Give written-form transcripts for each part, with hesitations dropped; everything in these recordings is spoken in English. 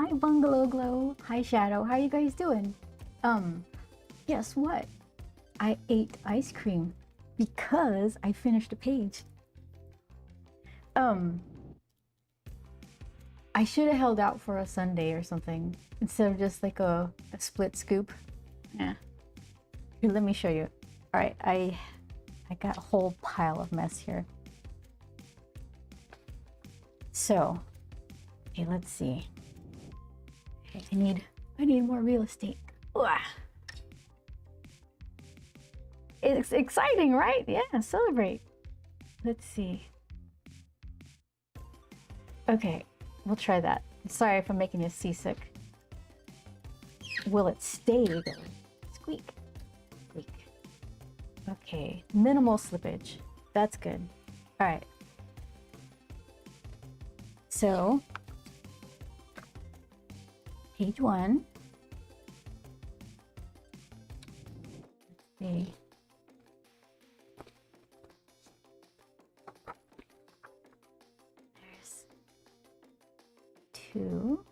Hi Bungalow Glow. Hi Shadow. How you guys doing? Guess what? I ate ice cream because I finished a page. I should have held out for a sundae or something instead of just like a split scoop. Yeah. Here, let me show you. All right, I got a whole pile of mess here. So, okay, let's see. Okay, I need more real estate. Ugh. It's exciting, right? Yeah, celebrate. Let's see. Okay, we'll try that. Sorry if I'm making you seasick. Will it stay though? Squeak. Squeak. Okay, minimal slippage. That's good. All right. So, page 1. Let's see. There's 2.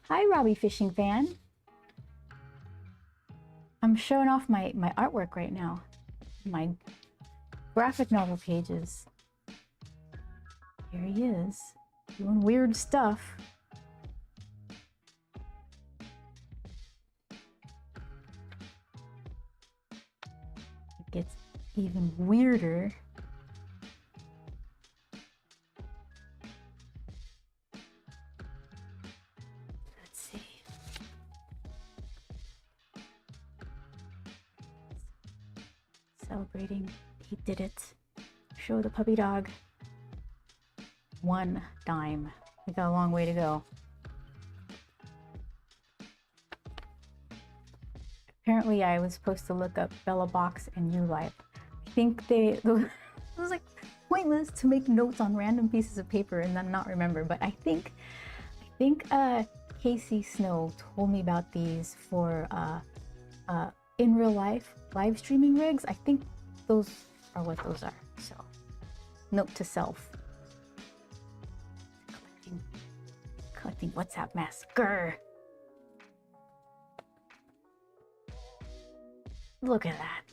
Hi, Robbie Fishing Fan. I'm showing off my artwork right now. My graphic novel pages. Here he is, doing weird stuff. It gets even weirder. Let's see. Celebrating, he did it. Show the puppy dog. 1 dime. We got a long way to go. Apparently I was supposed to look up Bella Box and U-Life. I think it was like pointless to make notes on random pieces of paper and then not remember, but I think Casey Snow told me about these for in real life live streaming rigs. I think those are what those are. So, note to self. Collecting WhatsApp mess. Grr. Look at that.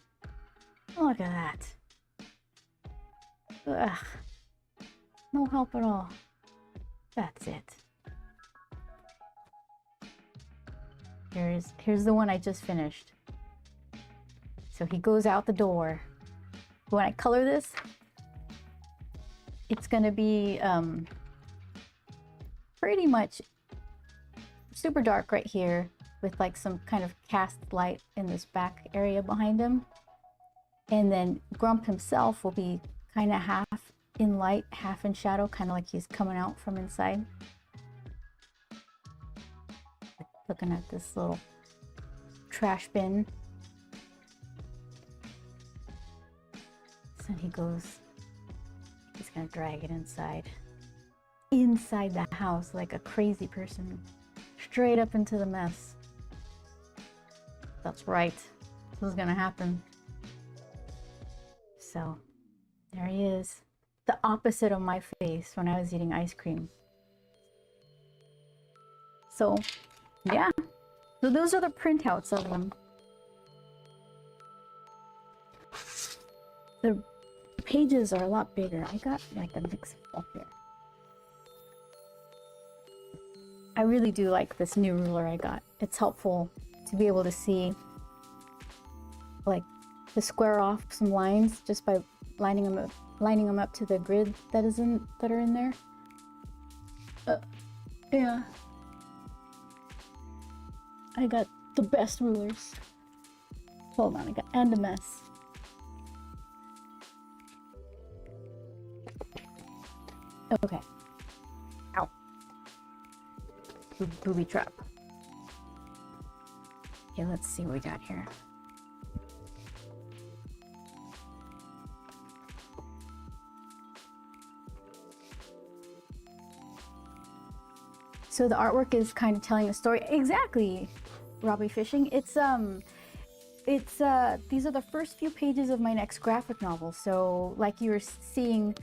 Look at that. Ugh. No help at all. That's it. Here's the one I just finished. So he goes out the door. When I color this, it's gonna be pretty much super dark right here with like some kind of cast light in this back area behind him. And then Grump himself will be kind of half in light, half in shadow, kind of like he's coming out from inside. Looking at this little trash bin. So he goes, he's gonna drag it inside the house like a crazy person, straight up into the mess. That's right, this is gonna happen. So there he is, the opposite of my face when I was eating ice cream. So yeah, so those are the printouts of them. The pages are a lot bigger. I got like a mix of stuff here. I really do like this new ruler I got. It's helpful to be able to see, like, to square off some lines just by lining them up to the grid that are in there. Yeah. I got the best rulers. Hold on, and a mess. Okay. Ow. Booby trap. Okay, let's see what we got here. So the artwork is kind of telling a story. Exactly, Robbie Fishing. These are the first few pages of my next graphic novel. So like you were seeing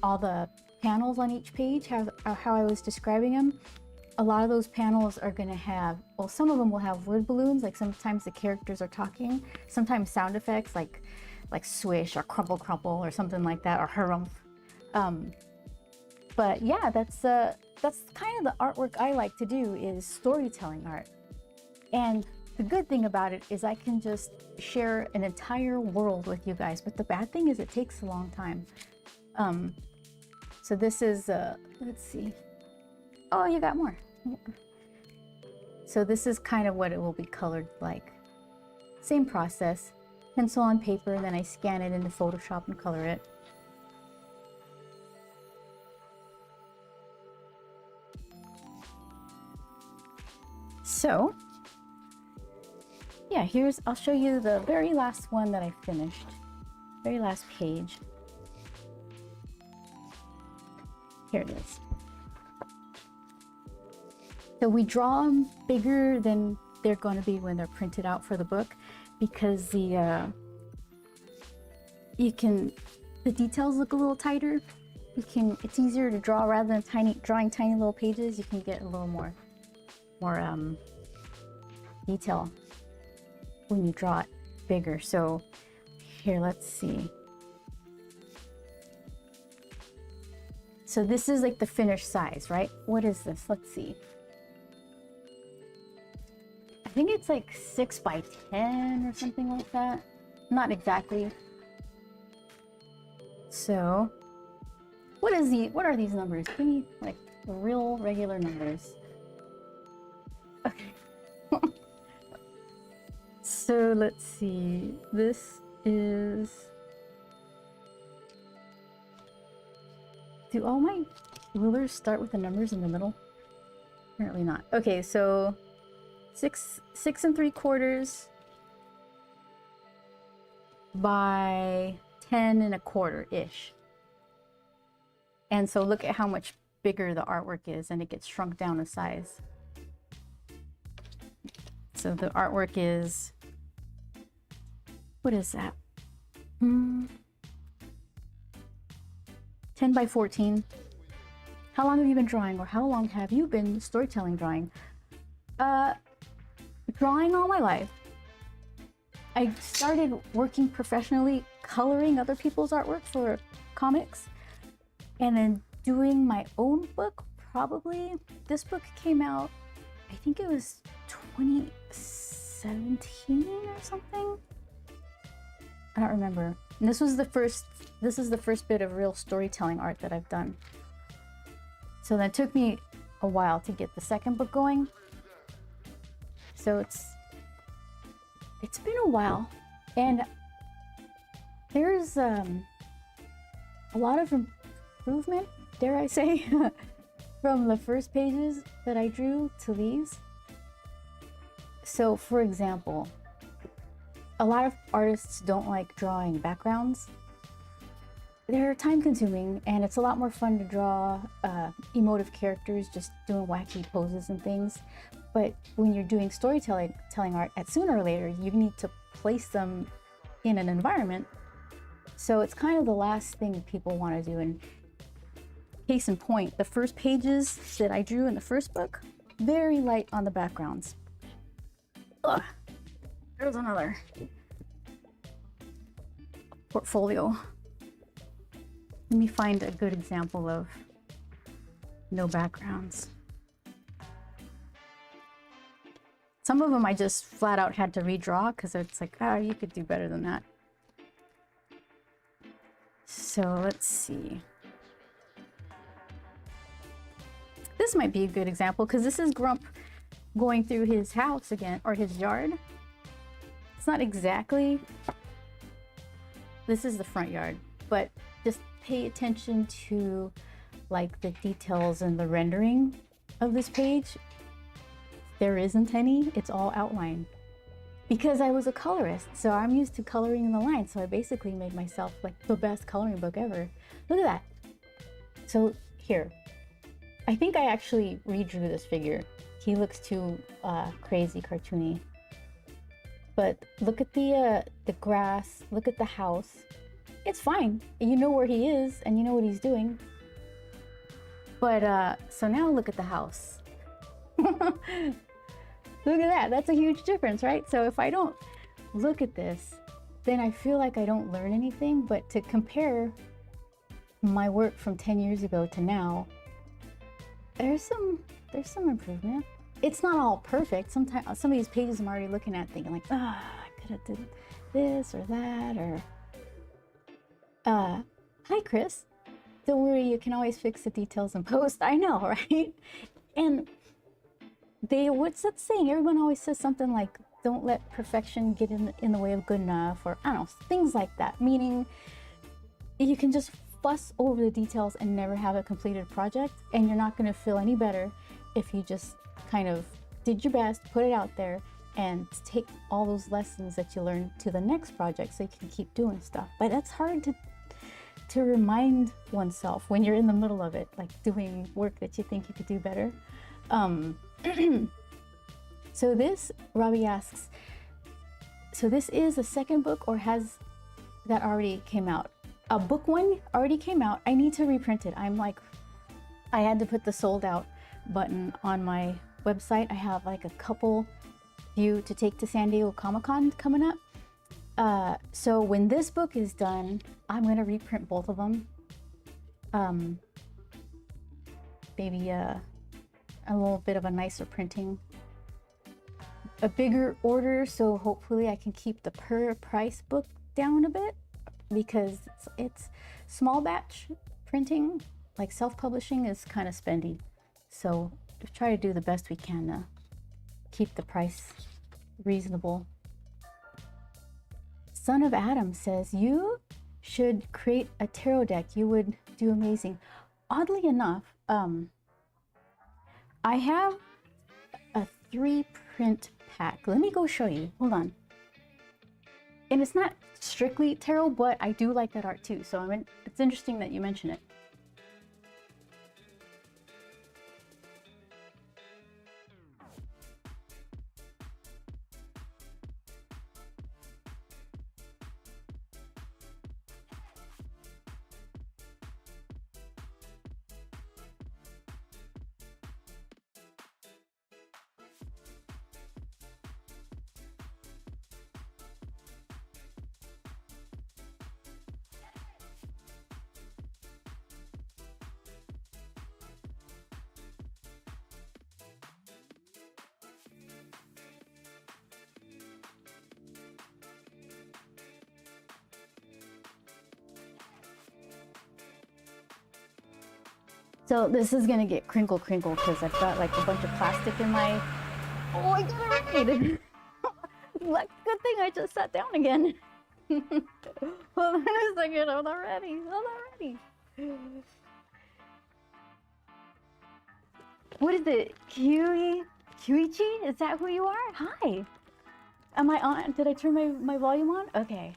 all the panels on each page, how I was describing them, a lot of those panels are going to have, well, some of them will have word balloons, like sometimes the characters are talking, sometimes sound effects like swish or crumple crumple or something like that, or harumph. But yeah, that's kind of the artwork I like to do, is storytelling art. And the good thing about it is I can just share an entire world with you guys, but the bad thing is it takes a long time. So this is, let's see. Oh, you got more. So this is kind of what it will be colored like. Same process, pencil on paper, and then I scan it into Photoshop and color it. So, yeah, I'll show you the very last one that I finished. Very last page. Here it is. So we draw them bigger than they're going to be when they're printed out for the book, because the details look a little tighter. It's easier to draw rather than drawing tiny little pages. You can get a little more detail when you draw it bigger. So here, let's see. So this is like the finished size, right? What is this? Let's see. I think it's like 6 by 10 or something like that. Not exactly. So what are these numbers? Give me like real regular numbers. Okay. So let's see. This is... Do all my rulers start with the numbers in the middle? Apparently not. Okay, so 6 3/4 by 10 1/4-ish. And so look at how much bigger the artwork is, and it gets shrunk down a size. So the artwork is, what is that? 10 by 14. How long have you been drawing, or how long have you been storytelling drawing? Drawing all my life. I started working professionally coloring other people's artwork for comics, and then doing my own book. Probably this book came out, I think it was 2017 or something. I don't remember. And this is the first bit of real storytelling art that I've done. So that took me a while to get the second book going. So it's been a while, and there's a lot of improvement, dare I say, from the first pages that I drew to these. So for example, a lot of artists don't like drawing backgrounds. They're time consuming, and it's a lot more fun to draw emotive characters just doing wacky poses and things. But when you're doing storytelling art, sooner or later, you need to place them in an environment. So it's kind of the last thing people want to do. And case in point, the first pages that I drew in the first book, very light on the backgrounds. Ugh. There's another portfolio. Let me find a good example of no backgrounds. Some of them I just flat out had to redraw because it's like, oh, you could do better than that. So let's see. This might be a good example because this is Grump going through his house again, or his yard. It's not exactly, this is the front yard, but just pay attention to like the details and the rendering of this page. There isn't any, it's all outline. Because I was a colorist, so I'm used to coloring in the line, so I basically made myself like the best coloring book ever. Look at that. So here, I think I actually redrew this figure. He looks too crazy cartoony. But look at the grass, look at the house. It's fine. You know where he is and you know what he's doing. But so now look at the house. Look at that. That's a huge difference, right? So if I don't look at this, then I feel like I don't learn anything. But to compare my work from 10 years ago to now, there's some improvement. It's not all perfect. Sometimes some of these pages I'm already looking at thinking like, I could have did this or that, or hi Chris. Don't worry, you can always fix the details in post. I know, right? And what's that saying? Everyone always says something like, don't let perfection get in the way of good enough, or I don't know, things like that. Meaning you can just fuss over the details and never have a completed project, and you're not going to feel any better if you just kind of did your best, put it out there, and take all those lessons that you learned to the next project so you can keep doing stuff. But that's hard to remind oneself when you're in the middle of it, like doing work that you think you could do better. So this, Robbie asks, so this is a second book, or has that already came out? A book one already came out. I need to reprint it. I had to put the sold out button on my website. I have like a couple few to take to San Diego Comic-Con coming up. So when this book is done, I'm gonna reprint both of them. Maybe a little bit of a nicer printing, a bigger order, so hopefully I can keep the per price book down a bit, because it's small batch printing, like self-publishing is kind of spendy. So try to do the best we can to keep the price reasonable. Son of Adam says, you should create a tarot deck. You would do amazing. Oddly enough, I have a 3-print pack. Let me go show you. Hold on. And it's not strictly tarot, but I do like that art too. So it's interesting that you mention it. So this is gonna get crinkle because I've got like a bunch of plastic in my, oh, I got it right. Like, good thing I just sat down again. Hold on a second, hold on ready. What is it, Kiwichi? Is that who you are? Hi. Am I on? Did I turn my volume on? Okay.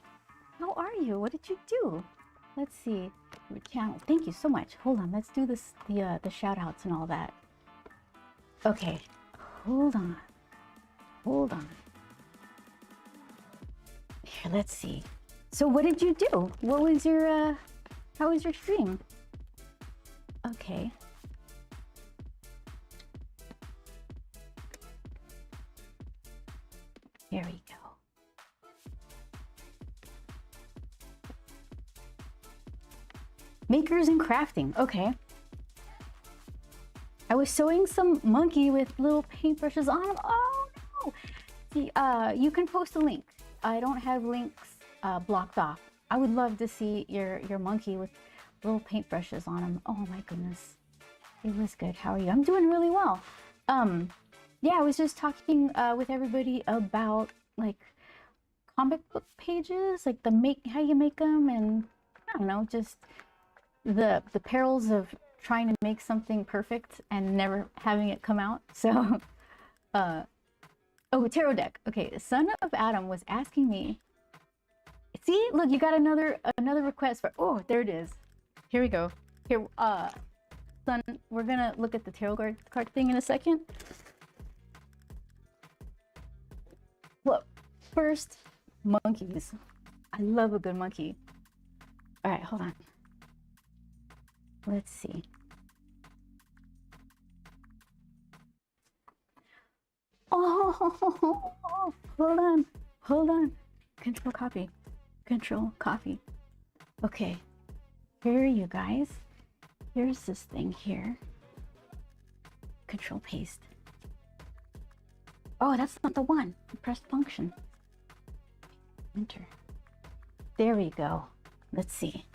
How are you? What did you do? Let's see. Your channel. Thank you so much. Hold on. Let's do this. The shout outs and all that. Okay. Hold on. Here, let's see. So what did you do? What was your how was your stream? Okay. Here we go. Makers and crafting. Okay. I was sewing some monkey with little paintbrushes on them. Oh no! See, you can post a link. I don't have links blocked off. I would love to see your monkey with little paintbrushes on him. Oh my goodness. It was good. How are you? I'm doing really well. Yeah, I was just talking with everybody about like comic book pages, like how you make them, and I don't know, just the perils of trying to make something perfect and never having it come out. So oh, tarot deck. Okay, Son of Adam was asking me. See, look, you got another request for, oh, there it is. Here we go. Here, son, we're gonna look at the tarot card thing in a second. Look, first, monkeys. I love a good monkey. All right, hold on. Let's see. Oh, hold on, hold on. Control copy, control copy. Okay, here you guys. Here's this thing here. Control paste. Oh, that's not the one. Press function. Enter. There we go. Let's see.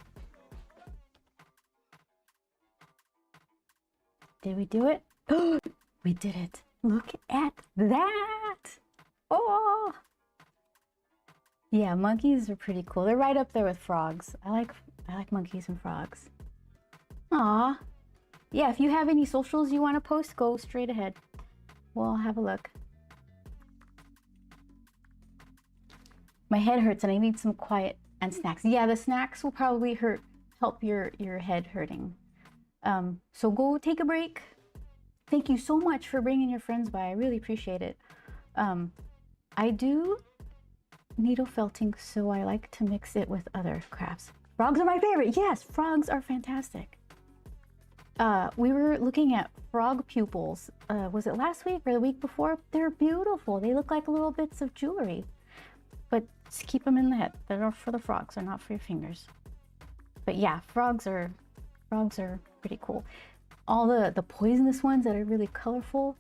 Did we do it? Oh, we did it. Look at that. Oh. Yeah, monkeys are pretty cool. They're right up there with frogs. I like monkeys and frogs. Aw. Yeah, if you have any socials you want to post, go straight ahead. We'll have a look. My head hurts and I need some quiet and snacks. Yeah, the snacks will probably help your head hurting. So go take a break. Thank you so much for bringing your friends by. I really appreciate it. I do needle felting, so I like to mix it with other crafts. Frogs are my favorite. Yes, frogs are fantastic. We were looking at frog pupils. Was it last week or the week before? They're beautiful. They look like little bits of jewelry. But just keep them in the head. They're for the frogs, they're not for your fingers. But yeah, frogs are pretty cool. All the poisonous ones that are really colorful,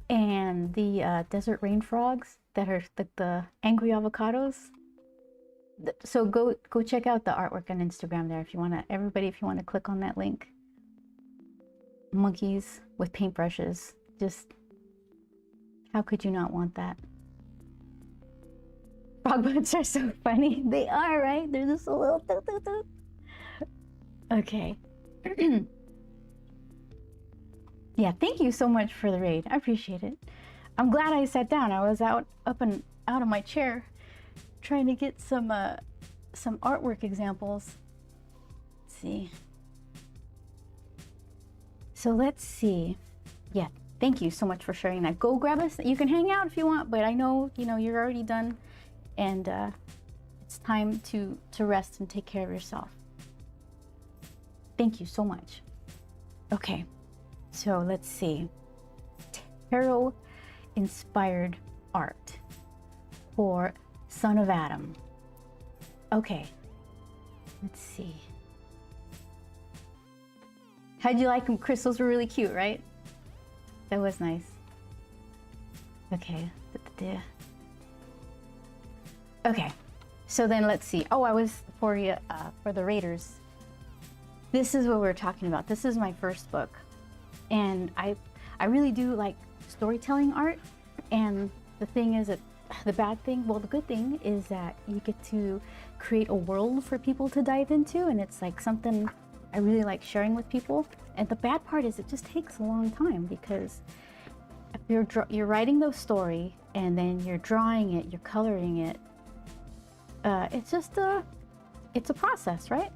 and the desert rain frogs that are the angry avocados. So go check out the artwork on Instagram there if you want to. Everybody, if you want to click on that link. Monkeys with paintbrushes. Just how could you not want that? Frog butts are so funny. They are, right? They're just a little toot, toot, toot. Okay. Yeah, thank you so much for the raid. I appreciate it. I'm glad I sat down. I was up and out of my chair trying to get some artwork examples. Let's see. So let's see. Yeah, thank you so much for sharing that. Go grab us. You can hang out if you want, but I know, you're already done, and it's time to rest and take care of yourself. Thank you so much. Okay, so let's see. Tarot inspired art for Son of Adam. Okay, let's see. How'd you like them? Crystals were really cute, right? That was nice. Okay. Okay, so then let's see. Oh, I was for you for the Raiders. This is what we were talking about. This is my first book, and I really do like storytelling art. And the thing is that the good thing is that you get to create a world for people to dive into, and it's like something I really like sharing with people. And the bad part is it just takes a long time, because if you're writing the story and then you're drawing it, you're coloring it, it's just it's a process, right?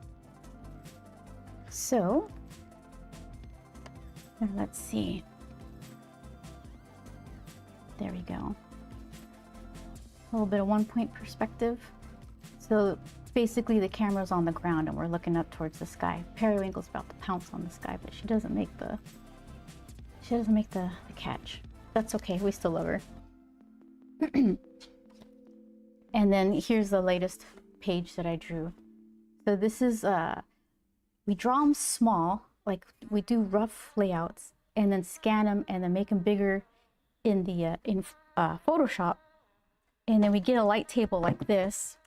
So let's see. There we go. A little bit of 1-point perspective. So basically the camera's on the ground and we're looking up towards the sky. Periwinkle's about to pounce on the sky, but she doesn't make the catch. That's okay, we still love her. And then here's the latest page that I drew. So this is we draw them small, like we do rough layouts, and then scan them and then make them bigger in the Photoshop. And then we get a light table like this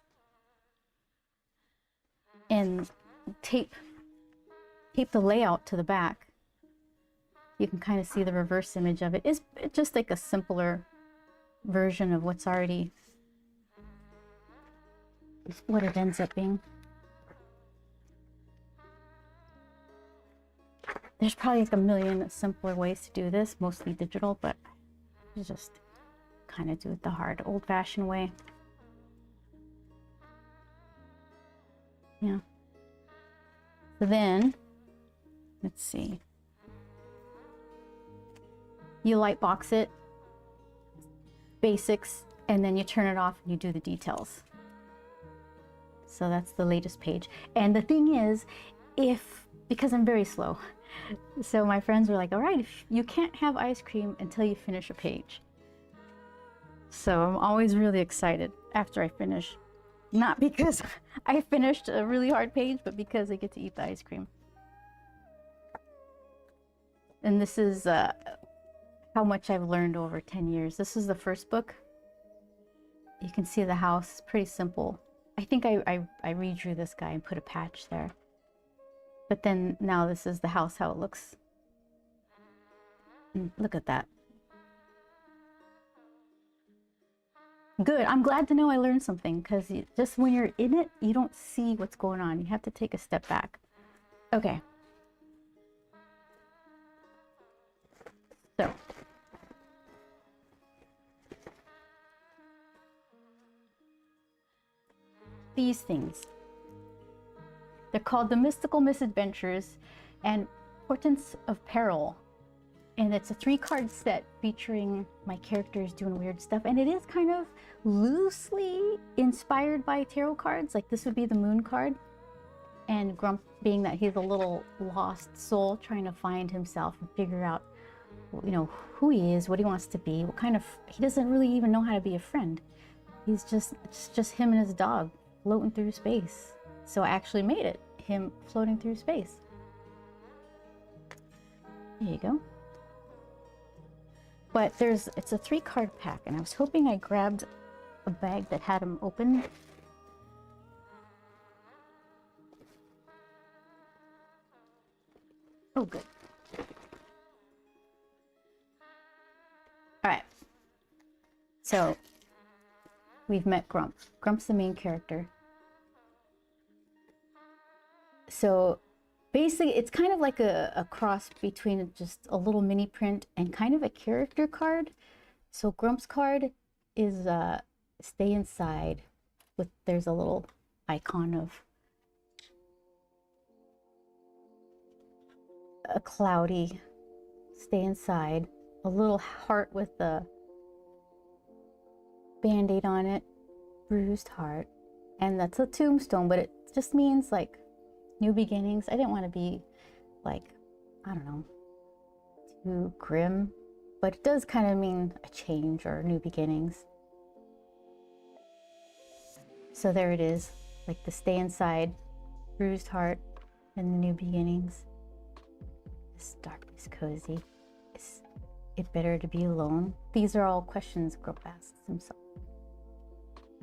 and tape the layout to the back. You can kind of see the reverse image of it. It's just like a simpler version of what's already what it ends up being. There's probably like a million simpler ways to do this, mostly digital, but you just kind of do it the hard, old-fashioned way. Yeah. So then, let's see. You light box it, basics, and then you turn it off and you do the details. So that's the latest page. And the thing is, because I'm very slow, so my friends were like, all right, if you can't have ice cream until you finish a page. So I'm always really excited after I finish. Not because I finished a really hard page, but because I get to eat the ice cream. And this is how much I've learned over 10 years. This is the first book. You can see the house, pretty simple. I think I redrew this guy and put a patch there. But then now this is the house, how it looks. And look at that. Good. I'm glad to know I learned something, because just when you're in it, you don't see what's going on. You have to take a step back. Okay. So. These things. They're called The Mystical Misadventures and Portents of Peril. And it's a 3-card set featuring my characters doing weird stuff. And it is kind of loosely inspired by tarot cards. Like this would be the Moon card. And Grump being that he's a little lost soul trying to find himself and figure out, you know, who he is, what he wants to be, what kind of, he doesn't really even know how to be a friend. He's just him and his dog floating through space. So I actually made it, him floating through space. There you go. But it's a 3-card pack, and I was hoping I grabbed a bag that had them open. Oh, good. All right. So we've met Grump. Grump's the main character. So basically, it's kind of like a cross between just a little mini print and kind of a character card. So Grump's card is stay inside. There's a little icon of a cloudy stay inside, a little heart with a band-aid on it, bruised heart, and that's a tombstone, but it just means like new beginnings. I didn't want to be like, I don't know, too grim, but it does kind of mean a change or new beginnings. So there it is, like the stay inside, bruised heart, and the new beginnings. Is darkness cozy? Is it better to be alone? These are all questions Grump asks himself.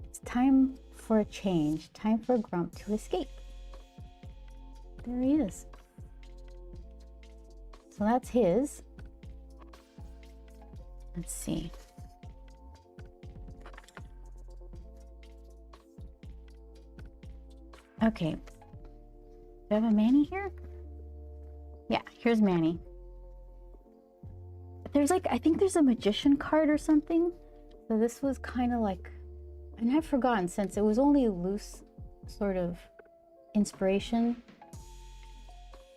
It's time for a change, time for Grump to escape. There he is. So that's his. Let's see. Okay. Do I have a Manny here? Yeah, here's Manny. There's like, I think there's a magician card or something. So this was kind of like, and I've forgotten since it was only a loose sort of inspiration.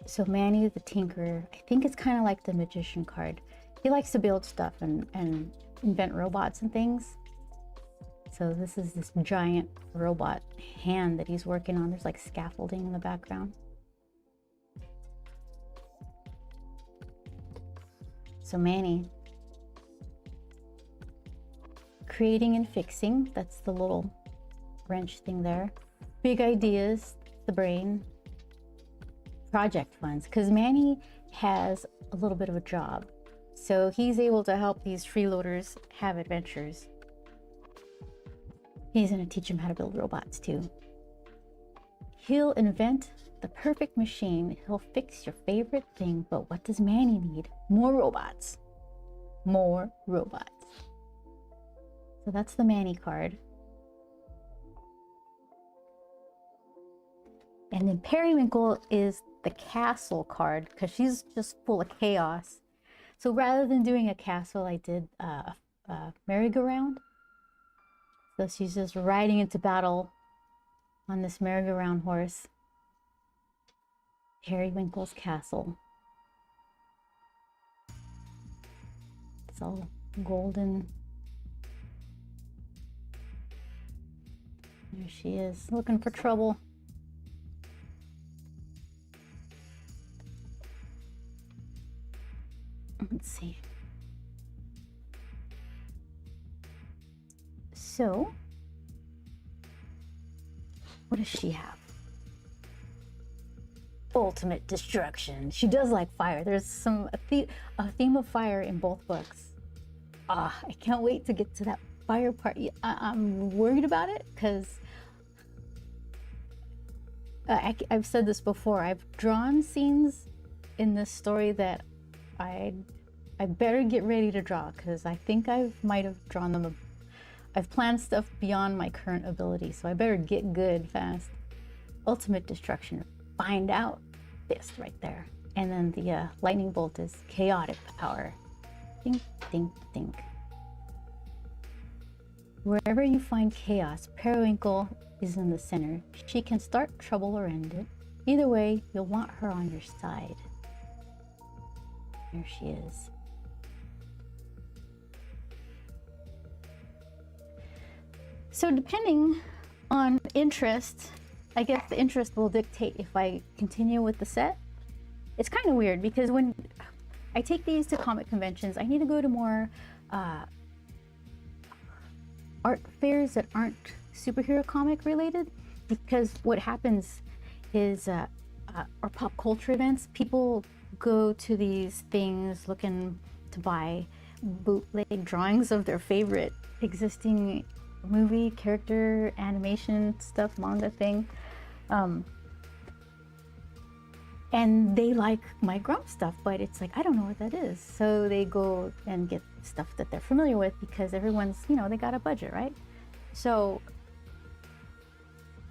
So Manny the Tinkerer, I think it's kind of like the magician card. He likes to build stuff and invent robots and things. So this is this giant robot hand that he's working on. There's like scaffolding in the background. So Manny, creating and fixing, that's the little wrench thing there. Big ideas, the brain. Project funds, because Manny has a little bit of a job. So he's able to help these freeloaders have adventures. He's going to teach them how to build robots too. He'll invent the perfect machine. He'll fix your favorite thing. But what does Manny need? More robots. More robots. So that's the Manny card. And then Periwinkle is the castle card, because she's just full of chaos. So rather than doing a castle, I did a merry-go-round. So she's just riding into battle on this merry-go-round horse. Periwinkle's castle. It's all golden. There she is, looking for trouble. Let's see. So, what does she have? Ultimate destruction. She does like fire. There's a theme of fire in both books. I can't wait to get to that fire part. I'm worried about it because I've said this before. I've drawn scenes in this story that I better get ready to draw, because I think I might have drawn them. I've planned stuff beyond my current ability, so I better get good fast. Ultimate destruction. Find out this right there. And then the lightning bolt is chaotic power. Think, think, think. Wherever you find chaos, Periwinkle is in the center. She can start trouble or end it. Either way, you'll want her on your side. There she is. So depending on interest, I guess the interest will dictate if I continue with the set. It's kind of weird because when I take these to comic conventions, I need to go to more art fairs that aren't superhero comic related, because what happens is or pop culture events, people go to these things looking to buy bootleg drawings of their favorite existing movie, character, animation stuff, manga thing. And they like my Grump stuff, but it's like, I don't know what that is. So they go and get stuff that they're familiar with, because everyone's, you know, they got a budget, right? So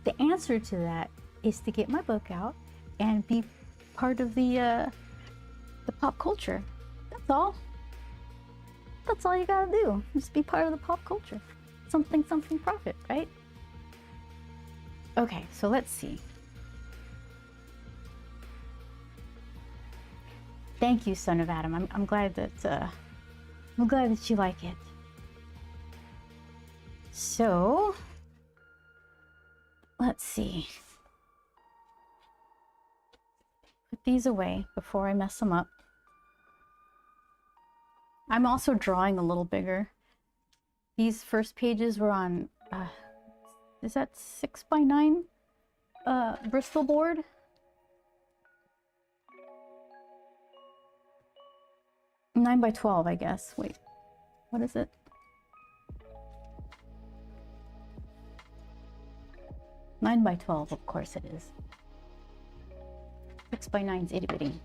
the answer to that is to get my book out and be part of the pop culture. That's all. That's all you gotta do. Just be part of the pop culture. Something, something profit, right? Okay, so let's see. Thank you, Son of Adam. I'm glad that you like it. So let's see. Put these away before I mess them up. I'm also drawing a little bigger. These first pages were on, is that 6x9 Bristol board? Nine by 12, I guess. Wait, what is it? Nine by 12, of course it is. 6x9 is itty bitty.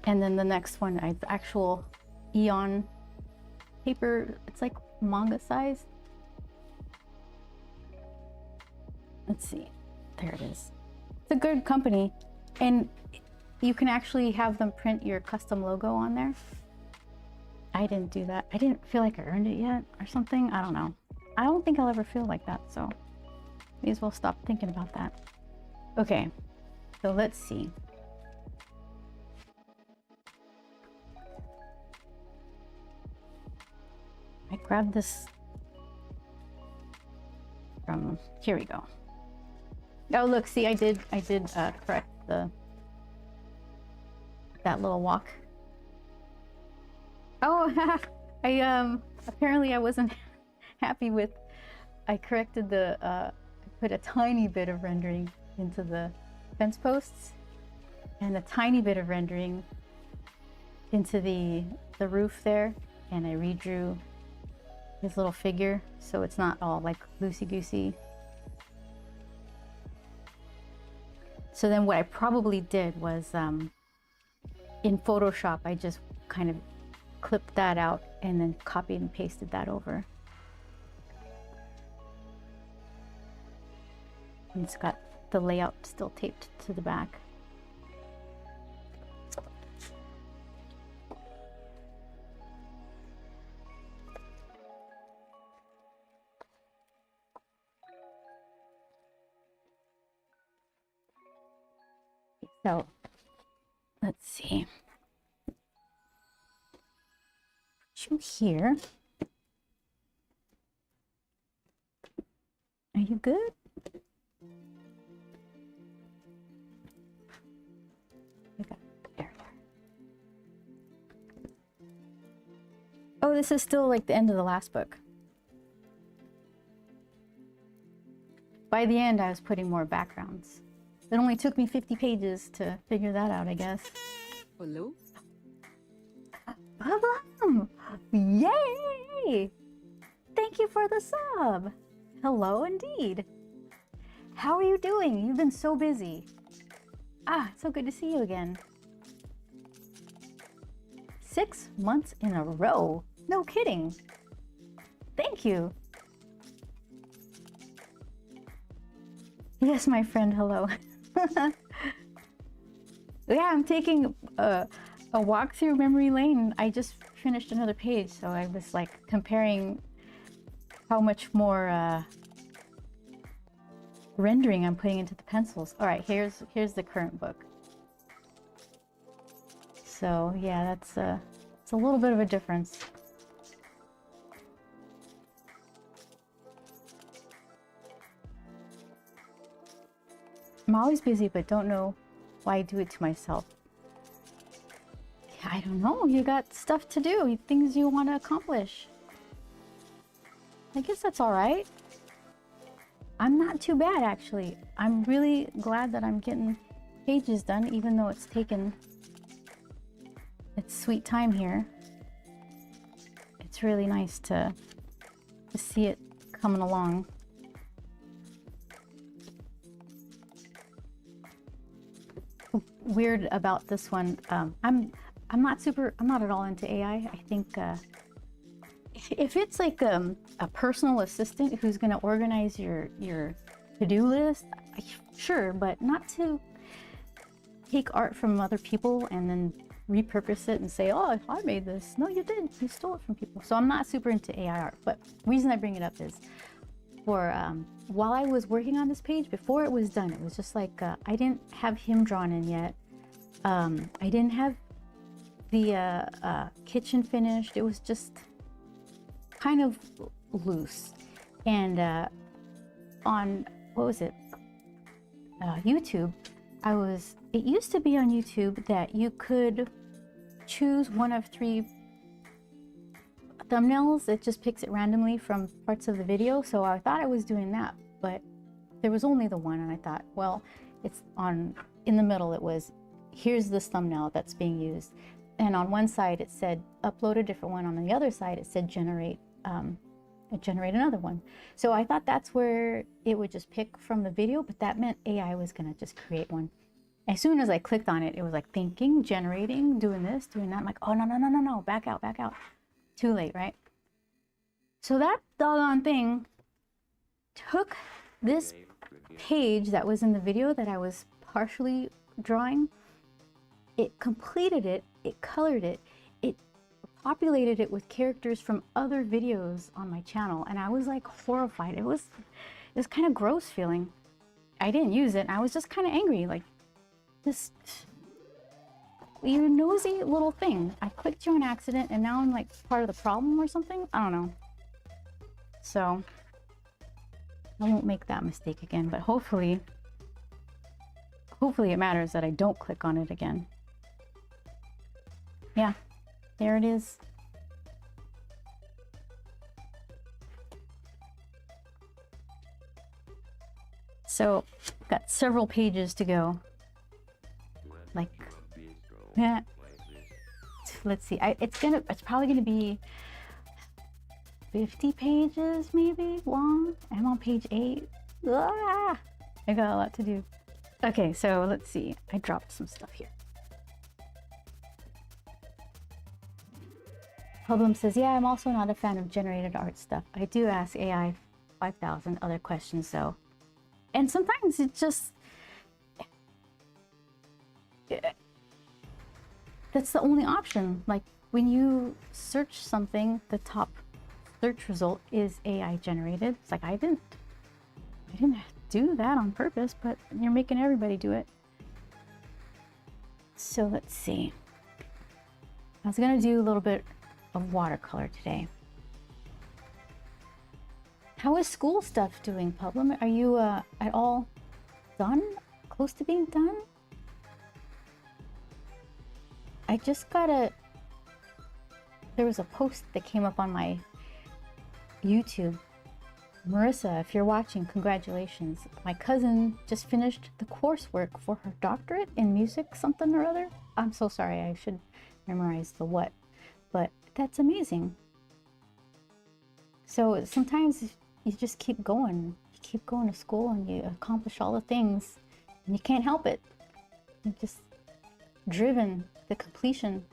And then the next one, I have actual Eon paper. It's like manga size. Let's see. There it is. It's a good company. And you can actually have them print your custom logo on there. I didn't do that. I didn't feel like I earned it yet or something. I don't know. I don't think I'll ever feel like that, so may as well stop thinking about that. Okay, so let's see. I grabbed this from, here we go. Oh look, see, I did correct that little walk. Oh, apparently I wasn't happy with, I corrected I put a tiny bit of rendering into the fence posts and a tiny bit of rendering into the roof there, and I redrew his little figure so it's not all like loosey-goosey. So then what I probably did was in Photoshop, I just kind of clipped that out and then copied and pasted that over. And it's got the layout still taped to the back. So let's see. Put you here. Are you good? Okay, there. Oh, this is still like the end of the last book. By the end, I was putting more backgrounds. It only took me 50 pages to figure that out, I guess. Hello? Ba-bum! Yay! Thank you for the sub. Hello indeed. How are you doing? You've been so busy. Ah, so good to see you again. 6 months in a row. No kidding. Thank you. Yes, my friend, hello. Yeah, I'm taking a walk through memory lane. I just finished another page, so I was like comparing how much more rendering I'm putting into the pencils. All right, here's the current book. So yeah, it's a little bit of a difference. I'm always busy, but don't know why I do it to myself. I don't know. You got stuff to do, things you want to accomplish. I guess that's all right. I'm not too bad, actually. I'm really glad that I'm getting pages done, even though it's taken its sweet time here. It's really nice to see it coming along. Weird about this one. I'm not at all into AI. I think if it's like a personal assistant who's going to organize your to-do list, sure, but not to take art from other people and then repurpose it and say, oh, I made this. No, you did. You stole it from people. So I'm not super into AI art. But the reason I bring it up is for while I was working on this page, before it was done, it was just like I didn't have him drawn in yet. I didn't have the kitchen finished. It was just kind of loose. And on, what was it? YouTube, it used to be on YouTube that you could choose one of 3 thumbnails. It just picks it randomly from parts of the video. So I thought I was doing that, but there was only the one. And I thought, well, it's in the middle, it was, here's this thumbnail that's being used. And on one side it said upload a different one. On the other side it said generate another one. So I thought that's where it would just pick from the video, but that meant AI was gonna just create one. As soon as I clicked on it, it was like thinking, generating, doing this, doing that. I'm like, oh, no, back out. Too late, right? So that doggone thing took this page that was in the video that I was partially drawing. It completed it, it colored it, it populated it with characters from other videos on my channel, and I was like horrified. It was kind of gross feeling. I didn't use it. I was just kind of angry, like, this, you nosy little thing. I clicked you on accident and now I'm like part of the problem or something. I don't know. So I won't make that mistake again, but hopefully it matters that I don't click on it again. Yeah, there it is. So got several pages to go. Like, yeah. Let's see. It's probably gonna be 50 pages maybe long. I'm on page 8. Ah, I got a lot to do. Okay, so let's see. I dropped some stuff here. Problem says, yeah, I'm also not a fan of generated art stuff. I do ask AI 5,000 other questions though. And sometimes it just, that's the only option. Like when you search something, the top search result is AI generated. It's like, I didn't do that on purpose, but you're making everybody do it. So let's see. I was gonna do a little bit of watercolor today. How is school stuff doing, Pablo? Are you at all done? Close to being done? I just got a there was a post that came up on my YouTube. Marissa, if you're watching, congratulations. My cousin just finished the coursework for her doctorate in music, something or other. I'm so sorry, I should memorize the what, but that's amazing. So sometimes you just keep going. You keep going to school and you accomplish all the things and you can't help it. You're just driven to completion.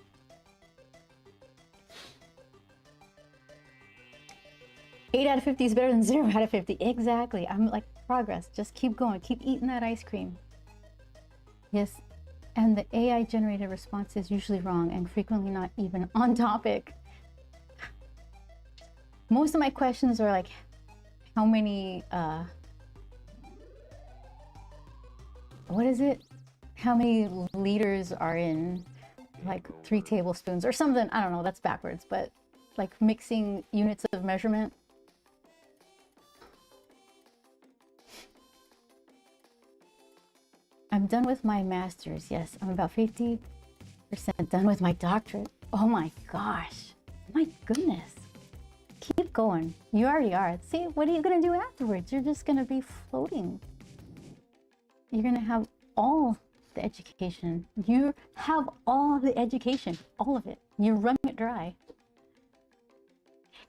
Eight out of 50 is better than 0 out of 50. Exactly. I'm like, progress. Just keep going. Keep eating that ice cream. Yes. And the AI generated response is usually wrong and frequently not even on topic. Most of my questions are like, how many, what is it? How many liters are in like 3 tablespoons or something? I don't know, that's backwards, but like mixing units of measurement. I'm done with my master's. Yes, I'm about 50% done with my doctorate. Oh my gosh. My goodness. Keep going. You already are. See, what are you going to do afterwards? You're just going to be floating. You're going to have all the education. You have all the education. All of it. You wrung it dry.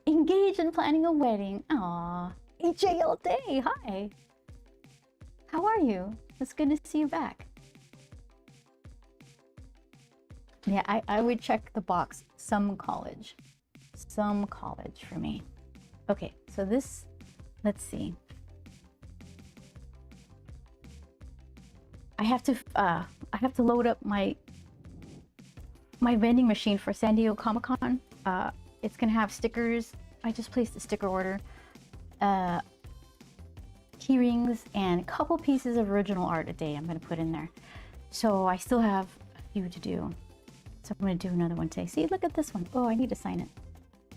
Engage in planning a wedding. Aww. HAL Day. Hi. How are you? It's good to see you back. Yeah, I would check the box. Some college. Some college for me. Okay, so this, let's see. I have to load up my vending machine for San Diego Comic-Con. It's gonna have stickers. I just placed a sticker order. Key rings and a couple pieces of original art a day I'm going to put in there. So I still have a few to do. So I'm going to do another one today. See, look at this one. Oh, I need to sign it.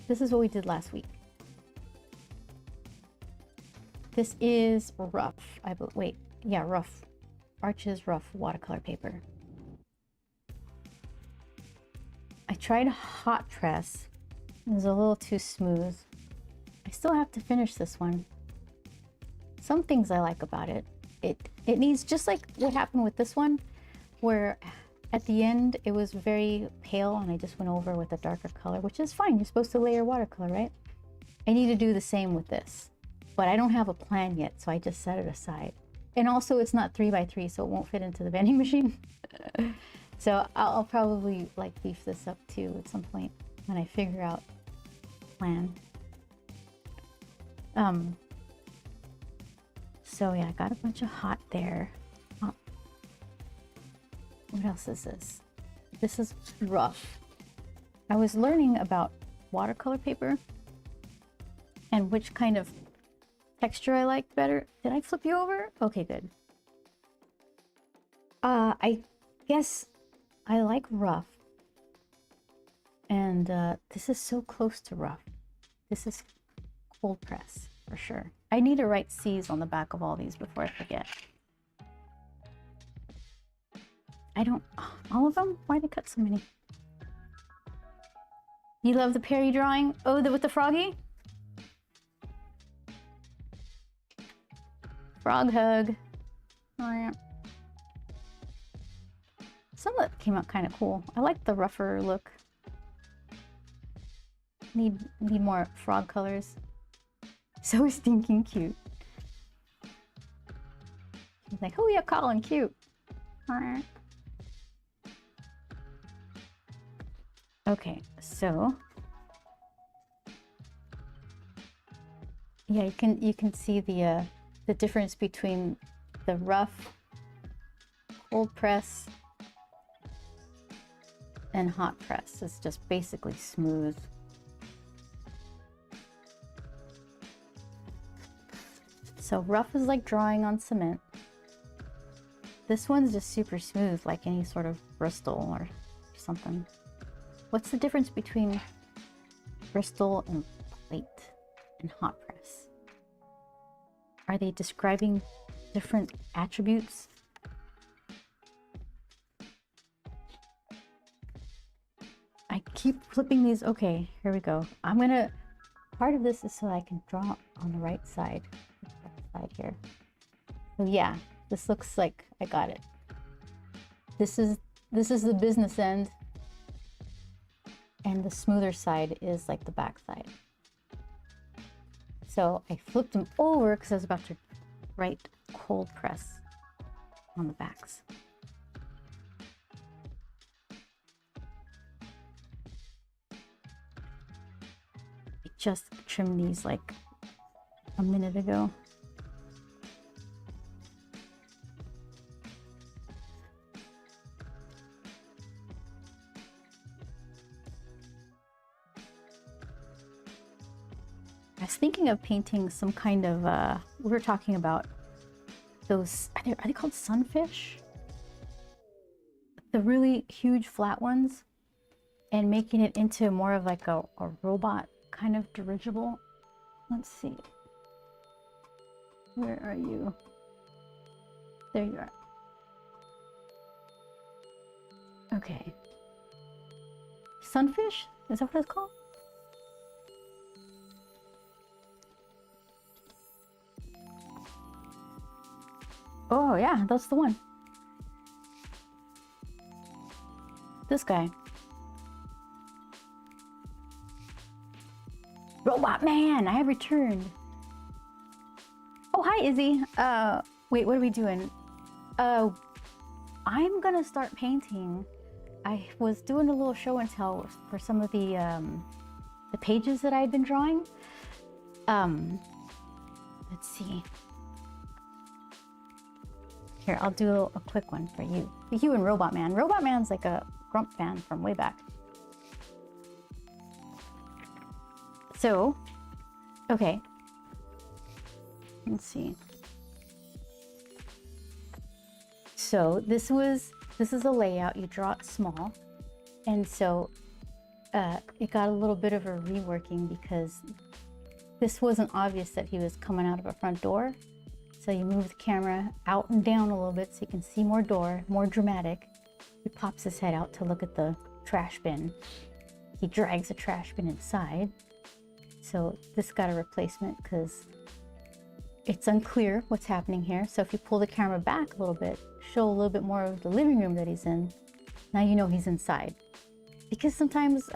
This is what we did last week. This is rough. Wait, yeah, rough. Arches rough watercolor paper. I tried hot press. It was a little too smooth. I still have to finish this one. Some things I like about it. It needs, just like what happened with this one, where at the end it was very pale and I just went over with a darker color, which is fine. You're supposed to layer watercolor, right? I need to do the same with this, but I don't have a plan yet, so I just set it aside. And also it's not 3x3, so it won't fit into the vending machine. So I'll probably like beef this up too at some point when I figure out the plan. So yeah, I got a bunch of hot there. Oh. What else is this? This is rough. I was learning about watercolor paper and which kind of texture I liked better. Did I flip you over? Okay, good. I guess I like rough. And this is so close to rough. This is cold press for sure. I need to write C's on the back of all these before I forget. I don't... all of them? Why did they cut so many? You love the Perry drawing? Oh, with the froggy? Frog hug. Oh, yeah. Some of it came out kind of cool. I like the rougher look. Need more frog colors. So stinking cute. He's like, who you calling cute? Okay, so yeah, you can see the difference between the rough cold press and hot press. It's just basically smooth. So rough is like drawing on cement. This one's just super smooth, like any sort of Bristol or something. What's the difference between Bristol and plate and hot press? Are they describing different attributes? I keep flipping these. Okay, here we go. I'm gonna, part of this is so I can draw on the right side. Here. So yeah, this looks like I got it. This is the business end, and the smoother side is like the back side. So I flipped them over because I was about to write cold press on the backs. I just trimmed these like a minute ago. I was thinking of painting some kind of, we were talking about those, are they called sunfish? The really huge flat ones, and making it into more of like a robot kind of dirigible. Let's see. Where are you? There you are. Okay. Sunfish? Is that what it's called? Oh yeah, that's the one. This guy. Robot Man, I have returned. Oh, hi Izzy. Wait, what are we doing? I'm gonna start painting. I was doing a little show and tell for some of the pages that I had been drawing. Let's see. Here, I'll do a quick one for you. You and Robot Man. Robot Man's like a Grump fan from way back. So, okay. Let's see. So this is a layout. You draw it small, and so it got a little bit of a reworking because this wasn't obvious that he was coming out of a front door. So you move the camera out and down a little bit so you can see more door, more dramatic. He pops his head out to look at the trash bin. He drags the trash bin inside. So this got a replacement because it's unclear what's happening here. So if you pull the camera back a little bit, show a little bit more of the living room that he's in, now you know he's inside. Because sometimes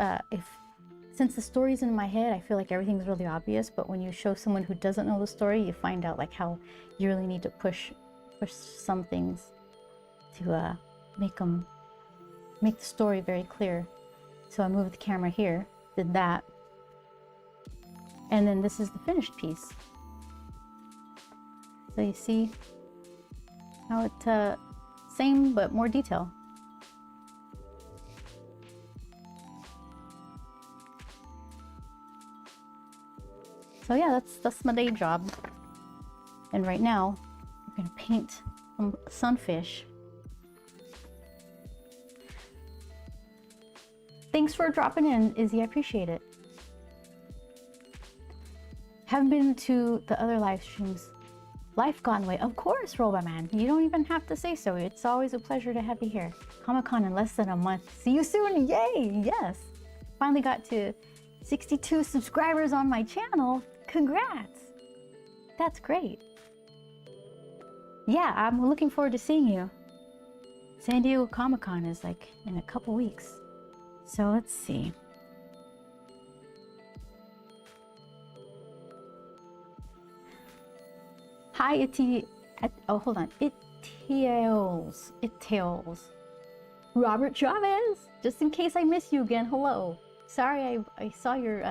since the story's in my head, I feel like everything's really obvious, but when you show someone who doesn't know the story, you find out like how you really need to push some things to make the story very clear. So I moved the camera here, did that, and then this is the finished piece. So you see how it same but more detail. So yeah, that's my day job. And right now, we're gonna paint some sunfish. Thanks for dropping in, Izzy, I appreciate it. Haven't been to the other live streams. Life got in the way. Of course, Robot Man. You don't even have to say so. It's always a pleasure to have you here. Comic-Con in less than a month. See you soon. Yay, yes. Finally got to 62 subscribers on my channel. Congrats. That's great. Yeah, I'm looking forward to seeing you. San Diego Comic-Con is like in a couple weeks. So let's see. Hi, oh, hold on. It tails. Robert Chavez. Just in case I miss you again, hello. Sorry, I saw your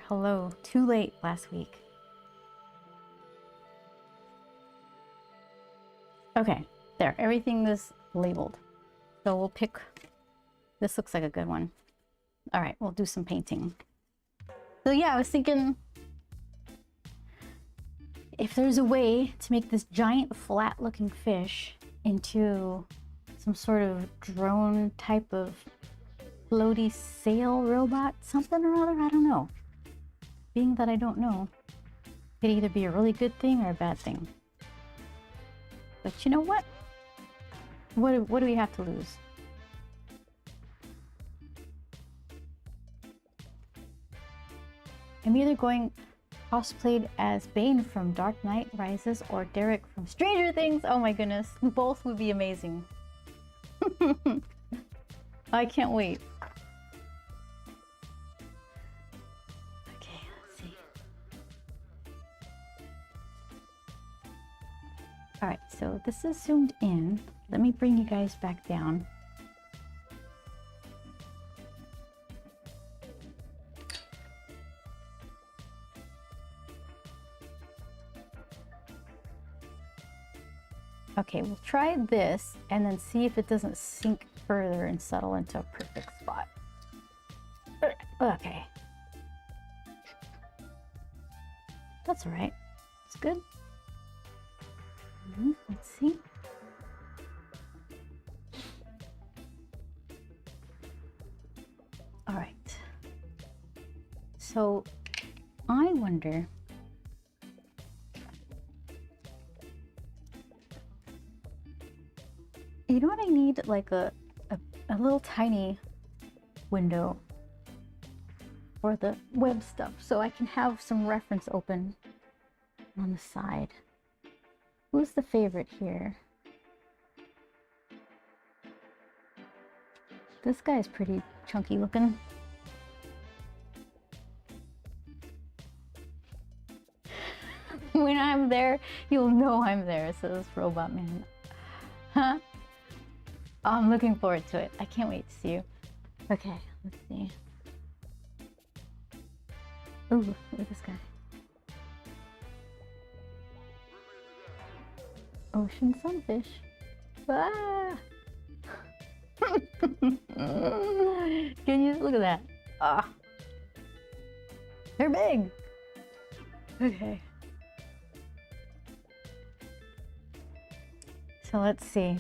hello too late last week. Okay, there. Everything is labeled. So we'll pick. This looks like a good one. All right, we'll do some painting. So yeah, I was thinking, if there's a way to make this giant flat looking fish into some sort of drone type of floaty sail robot, something or other, I don't know. Being that I don't know, it could either be a really good thing or a bad thing. But you know what? What do we have to lose? I'm either going cosplayed as Bane from Dark Knight Rises or Derek from Stranger Things. Oh my goodness, both would be amazing. I can't wait. Okay, let's see. All right, so this is zoomed in. Let me bring you guys back down. Okay, we'll try this and then see if it doesn't sink further and settle into a perfect spot. Okay. That's all right. It's good. Let's see. All right. So I wonder, you know what I need? Like a little tiny window for the web stuff so I can have some reference open on the side. Who's the favorite here? This guy's pretty chunky looking. When I'm there, you'll know I'm there, says Robot Man. Huh? Oh, I'm looking forward to it. I can't wait to see you. Okay, let's see. Ooh, look at this guy. Ocean sunfish. Ah! Can you look at that? Ah, they're big. Okay. So let's see.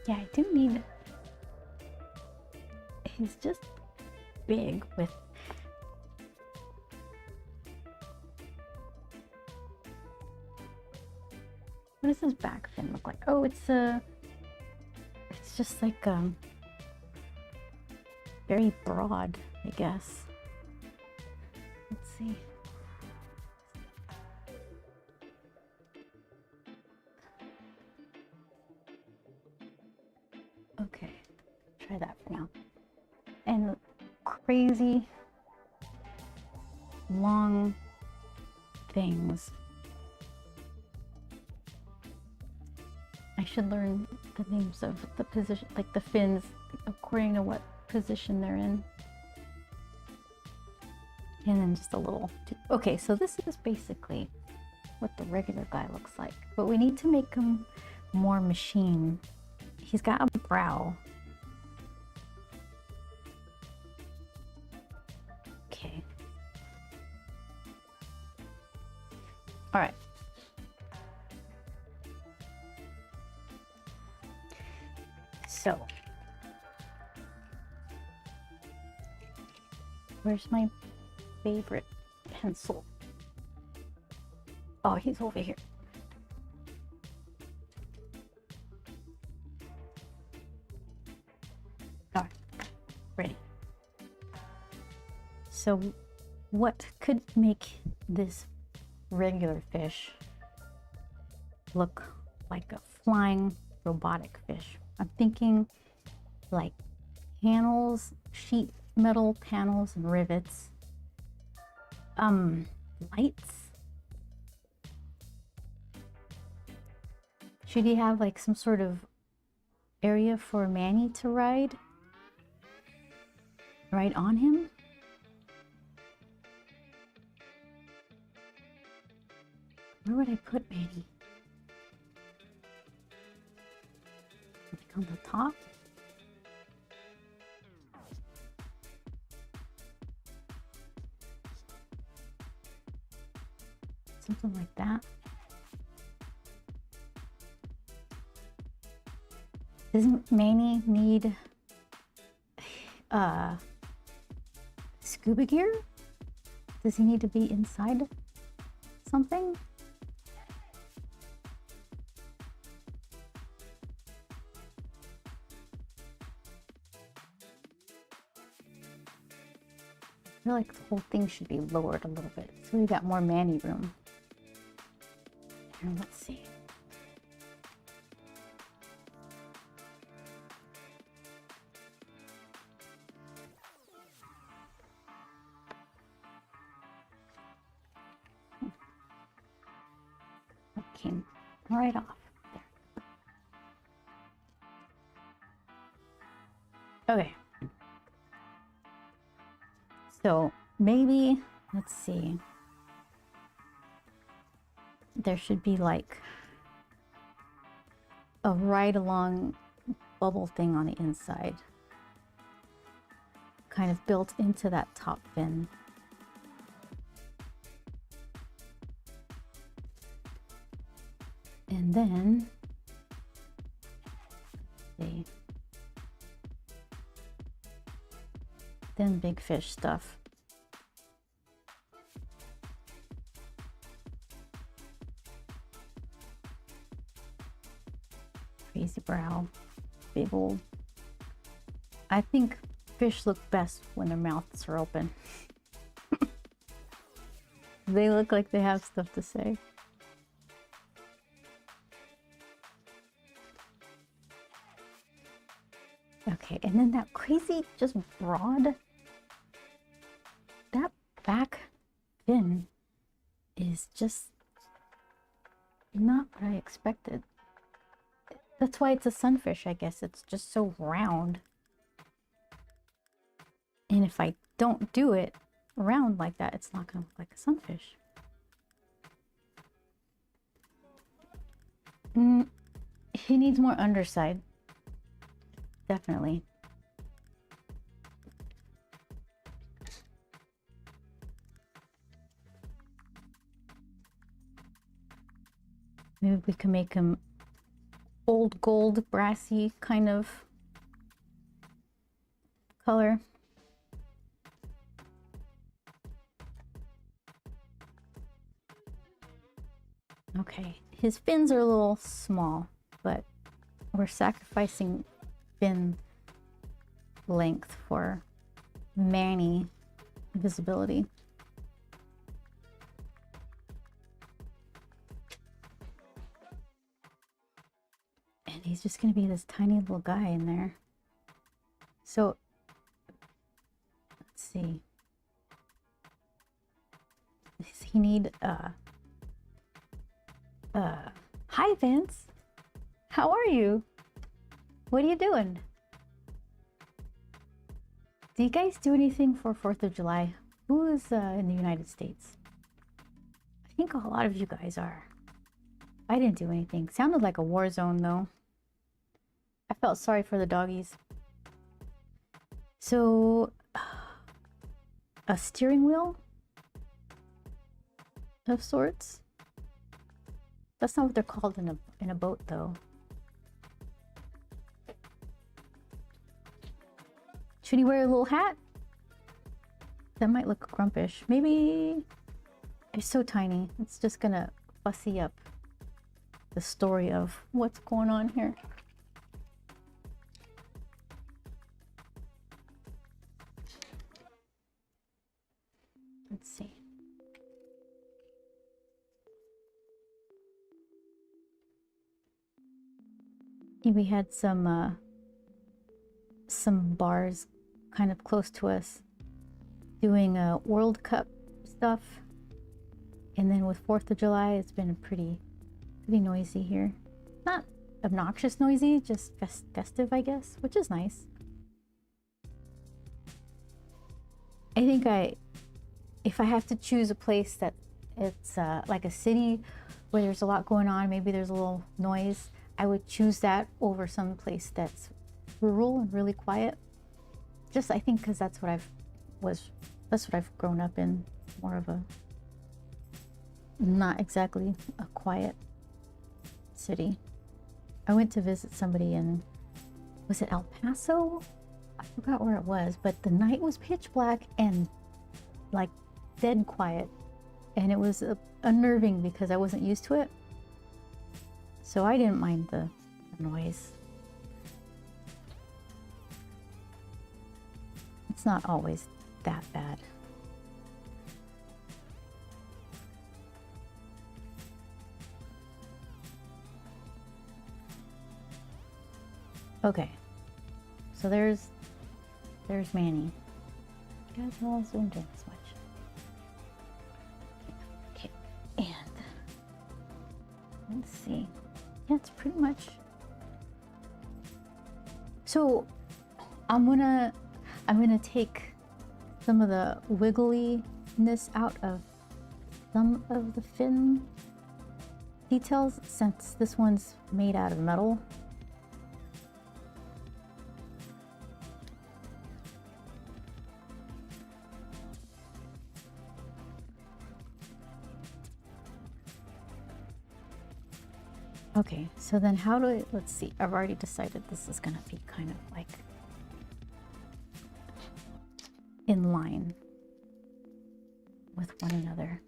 Yeah, I do need. He's just big with. What does his back fin look like? Oh, it's just like very broad, I guess. Let's see. Okay, try that for now. And crazy long things. I should learn the names of the position, like the fins, according to what position they're in. And then just a little. Okay, so this is basically what the regular guy looks like, but we need to make him more machine. He's got a brow. Okay. All right. So, where's my favorite pencil? Oh, he's over here. All right, ready. So, what could make this regular fish look like a flying robotic fish? I'm thinking like panels, sheet metal panels and rivets, lights. Should he have like some sort of area for Manny to ride on him? Where would I put Manny? On the top? Something like that. Doesn't Manny need scuba gear? Does he need to be inside something? feel like the whole thing should be lowered a little bit so we got more Manny room. And let's see. That came right off there. Okay. So maybe, let's see. There should be like a ride along bubble thing on the inside, kind of built into that top fin. And then, let's see. Then big fish stuff. Crazy brow, big old. I think fish look best when their mouths are open. They look like they have stuff to say. Okay, and then that crazy, just broad, that back fin is just not what I expected. That's why it's a sunfish, I guess. It's just so round. And if I don't do it round like that, it's not gonna look like a sunfish. He needs more underside. Definitely. Maybe we can make him old gold, brassy kind of color. Okay, his fins are a little small, but we're sacrificing fin length for Manny visibility. And he's just going to be this tiny little guy in there. So let's see. Does he need hi Vince. How are you? What are you doing? Do you guys do anything for 4th of July? Who is in the United States? I think a lot of you guys are. I didn't do anything. Sounded like a war zone though. I felt sorry for the doggies. So, a steering wheel of sorts? That's not what they're called in a boat though. Should he wear a little hat? That might look grumpish. Maybe it's so tiny. It's just gonna fussy up the story of what's going on here. Let's see. We had some bars kind of close to us doing World Cup stuff, and then with 4th of July it's been pretty noisy here. Not obnoxious noisy, just festive I guess, which is nice. I think if I have to choose a place that it's like a city where there's a lot going on, maybe there's a little noise, I would choose that over some place that's rural and really quiet. Just I think because that's what I've grown up in, more of a not exactly a quiet city. I went to visit somebody in, was it El Paso? I forgot where it was, but the night was pitch black and like dead quiet, and it was unnerving because I wasn't used to it. So I didn't mind the noise. It's not always that bad. Okay, so there's Manny. You guys all zoomed in as much. Okay, and let's see. Yeah, it's pretty much. So I'm gonna take some of the wiggliness out of some of the fin details, since this one's made out of metal. Okay, so then how do I, let's see, I've already decided this is gonna be kind of like in line with one another.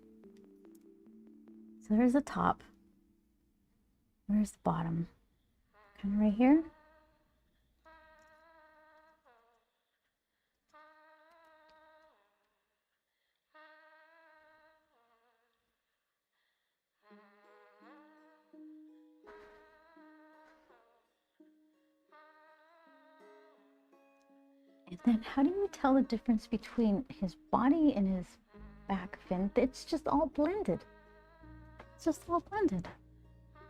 So there's the top, there's the bottom, kind of right here. And then how do you tell the difference between his body and his back fin? It's just all blended. It's just all blended.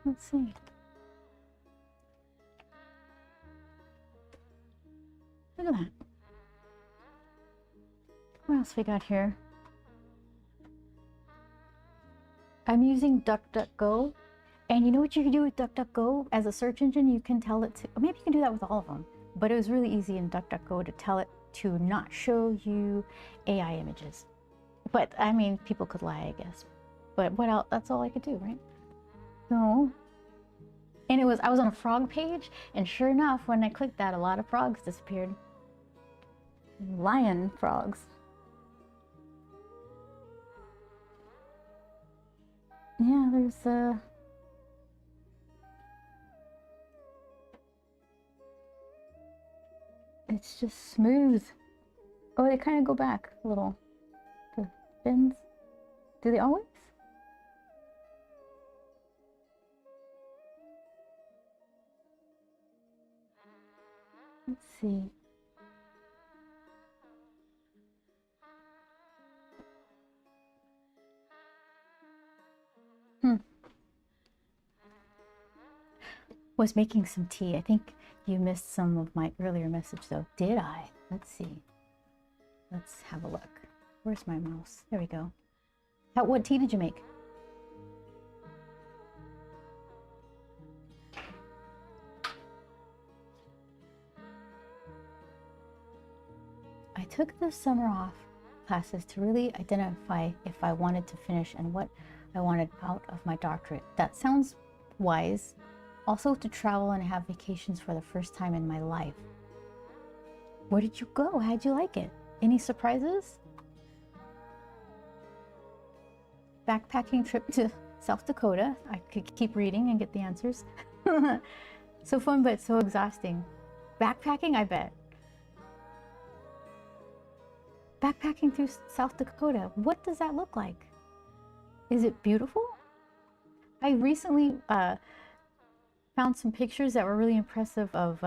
Let's see. Look at that. What else we got here? I'm using DuckDuckGo. And you know what you can do with DuckDuckGo? As a search engine, you can tell it to, or maybe you can do that with all of them. But it was really easy in DuckDuckGo to tell it to not show you AI images. But I mean, people could lie, I guess. But what else? That's all I could do, right? So, and I was on a frog page, and sure enough, when I clicked that, a lot of frogs disappeared. Lion frogs. Yeah, there's it's just smooth. Oh, they kind of go back a little. The fins. Do they always? Let's see. Was making some tea. I think you missed some of my earlier message though. Did I? Let's see. Let's have a look. Where's my mouse? There we go. What tea did you make? I took the summer off classes to really identify if I wanted to finish and what I wanted out of my doctorate. That sounds wise. Also to travel and have vacations for the first time in my life. Where did you go? How'd you like it? Any surprises? Backpacking trip to South Dakota. I could keep reading and get the answers. So fun, but so exhausting. Backpacking, I bet. Backpacking through South Dakota. What does that look like? Is it beautiful? I recently found some pictures that were really impressive of,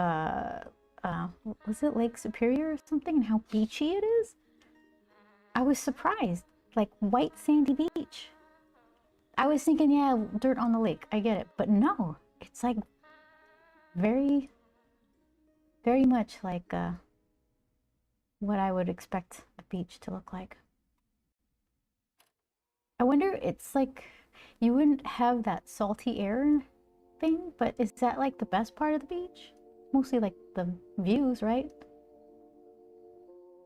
was it Lake Superior or something, and how beachy it is? I was surprised, like white sandy beach. I was thinking, yeah, dirt on the lake, I get it, but no, it's like very, very much like what I would expect a beach to look like. I wonder, it's like, you wouldn't have that salty air thing, but is that like the best part of the beach? Mostly like the views, right?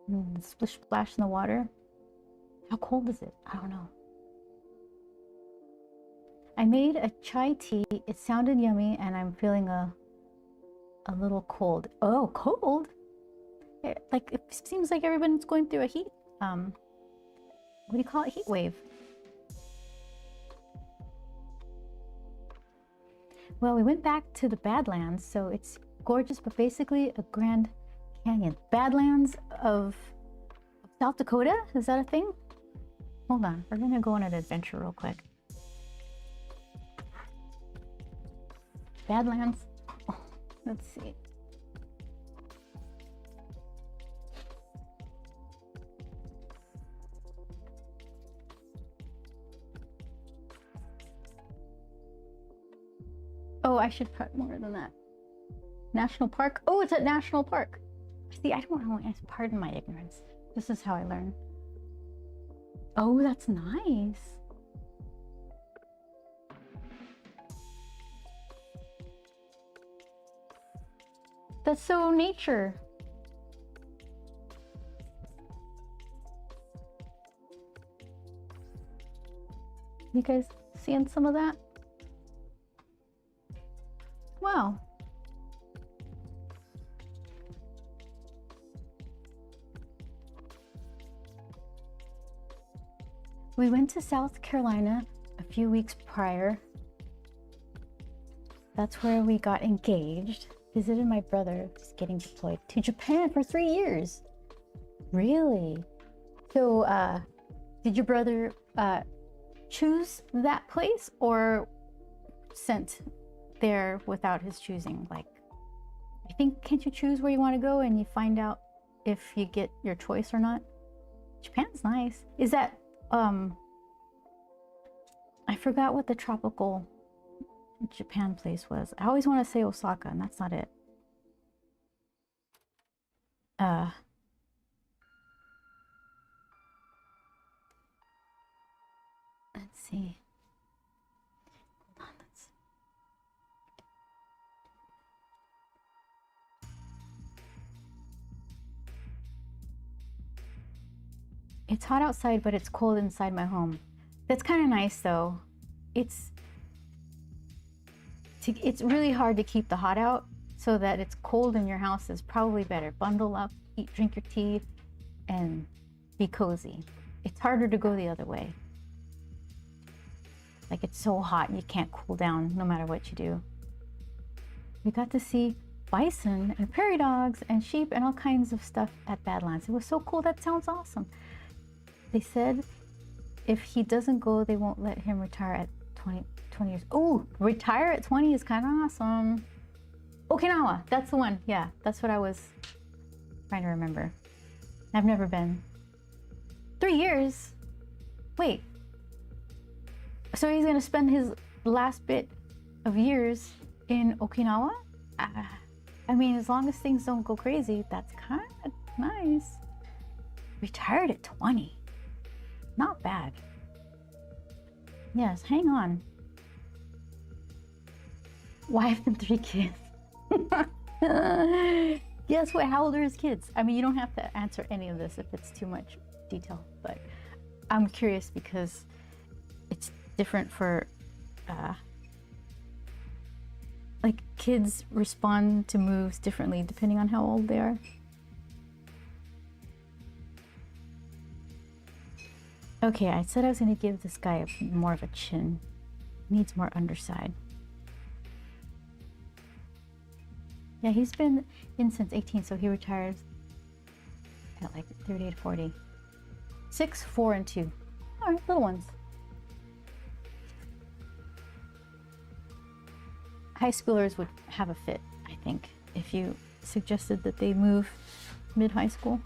And the splish splash in the water. How cold is it? I don't know. I made a chai tea. It sounded yummy, and I'm feeling a little cold. Oh, cold? Like it seems like everyone's going through a heat. What do you call it? Heat wave. Well, we went back to the Badlands, so it's gorgeous, but basically a Grand Canyon. Badlands of South Dakota? Is that a thing? Hold on, we're gonna go on an adventure real quick. Badlands. Oh, let's see. Oh, I should put more than that. National Park. Oh, it's a national park. See, I don't know. Pardon my ignorance. This is how I learn. Oh, that's nice. That's so nature. You guys seeing some of that? Wow. We went to South Carolina a few weeks prior. That's where we got engaged. Visited my brother, who's getting deployed to Japan for 3 years. Really? So, did your brother choose that place or sent there without his choosing? Like, I think, can't you choose where you want to go and you find out if you get your choice or not? Japan's nice. Is that, I forgot what the tropical Japan place was. I always want to say Osaka, and that's not it. Let's see. Hold on, It's hot outside, but it's cold inside my home. That's kind of nice, though. It's really hard to keep the hot out, so that it's cold in your house is probably better. Bundle up, eat, drink your tea, and be cozy. It's harder to go the other way. Like, it's so hot you can't cool down no matter what you do. We got to see bison and prairie dogs and sheep and all kinds of stuff at Badlands. It was so cool. That sounds awesome. They said if he doesn't go, they won't let him retire at 20 years. Oh, retire at 20 is kind of awesome. Okinawa, that's the one. Yeah, that's what I was trying to remember. I've never been. 3 years? Wait. So he's gonna spend his last bit of years in Okinawa? I mean, as long as things don't go crazy, that's kind of nice. Retired at 20. Not bad. Yes, hang on. Wife and 3 kids. Guess what? How old are his kids? I mean, you don't have to answer any of this if it's too much detail, but I'm curious because it's different for like, kids respond to moves differently depending on how old they are. Okay, I said I was going to give this guy more of a chin. Needs more underside. Yeah, he's been in since 18, so he retires at like 38 to 40. 6, 4, and 2. All right, little ones. High schoolers would have a fit, I think, if you suggested that they move mid-high school.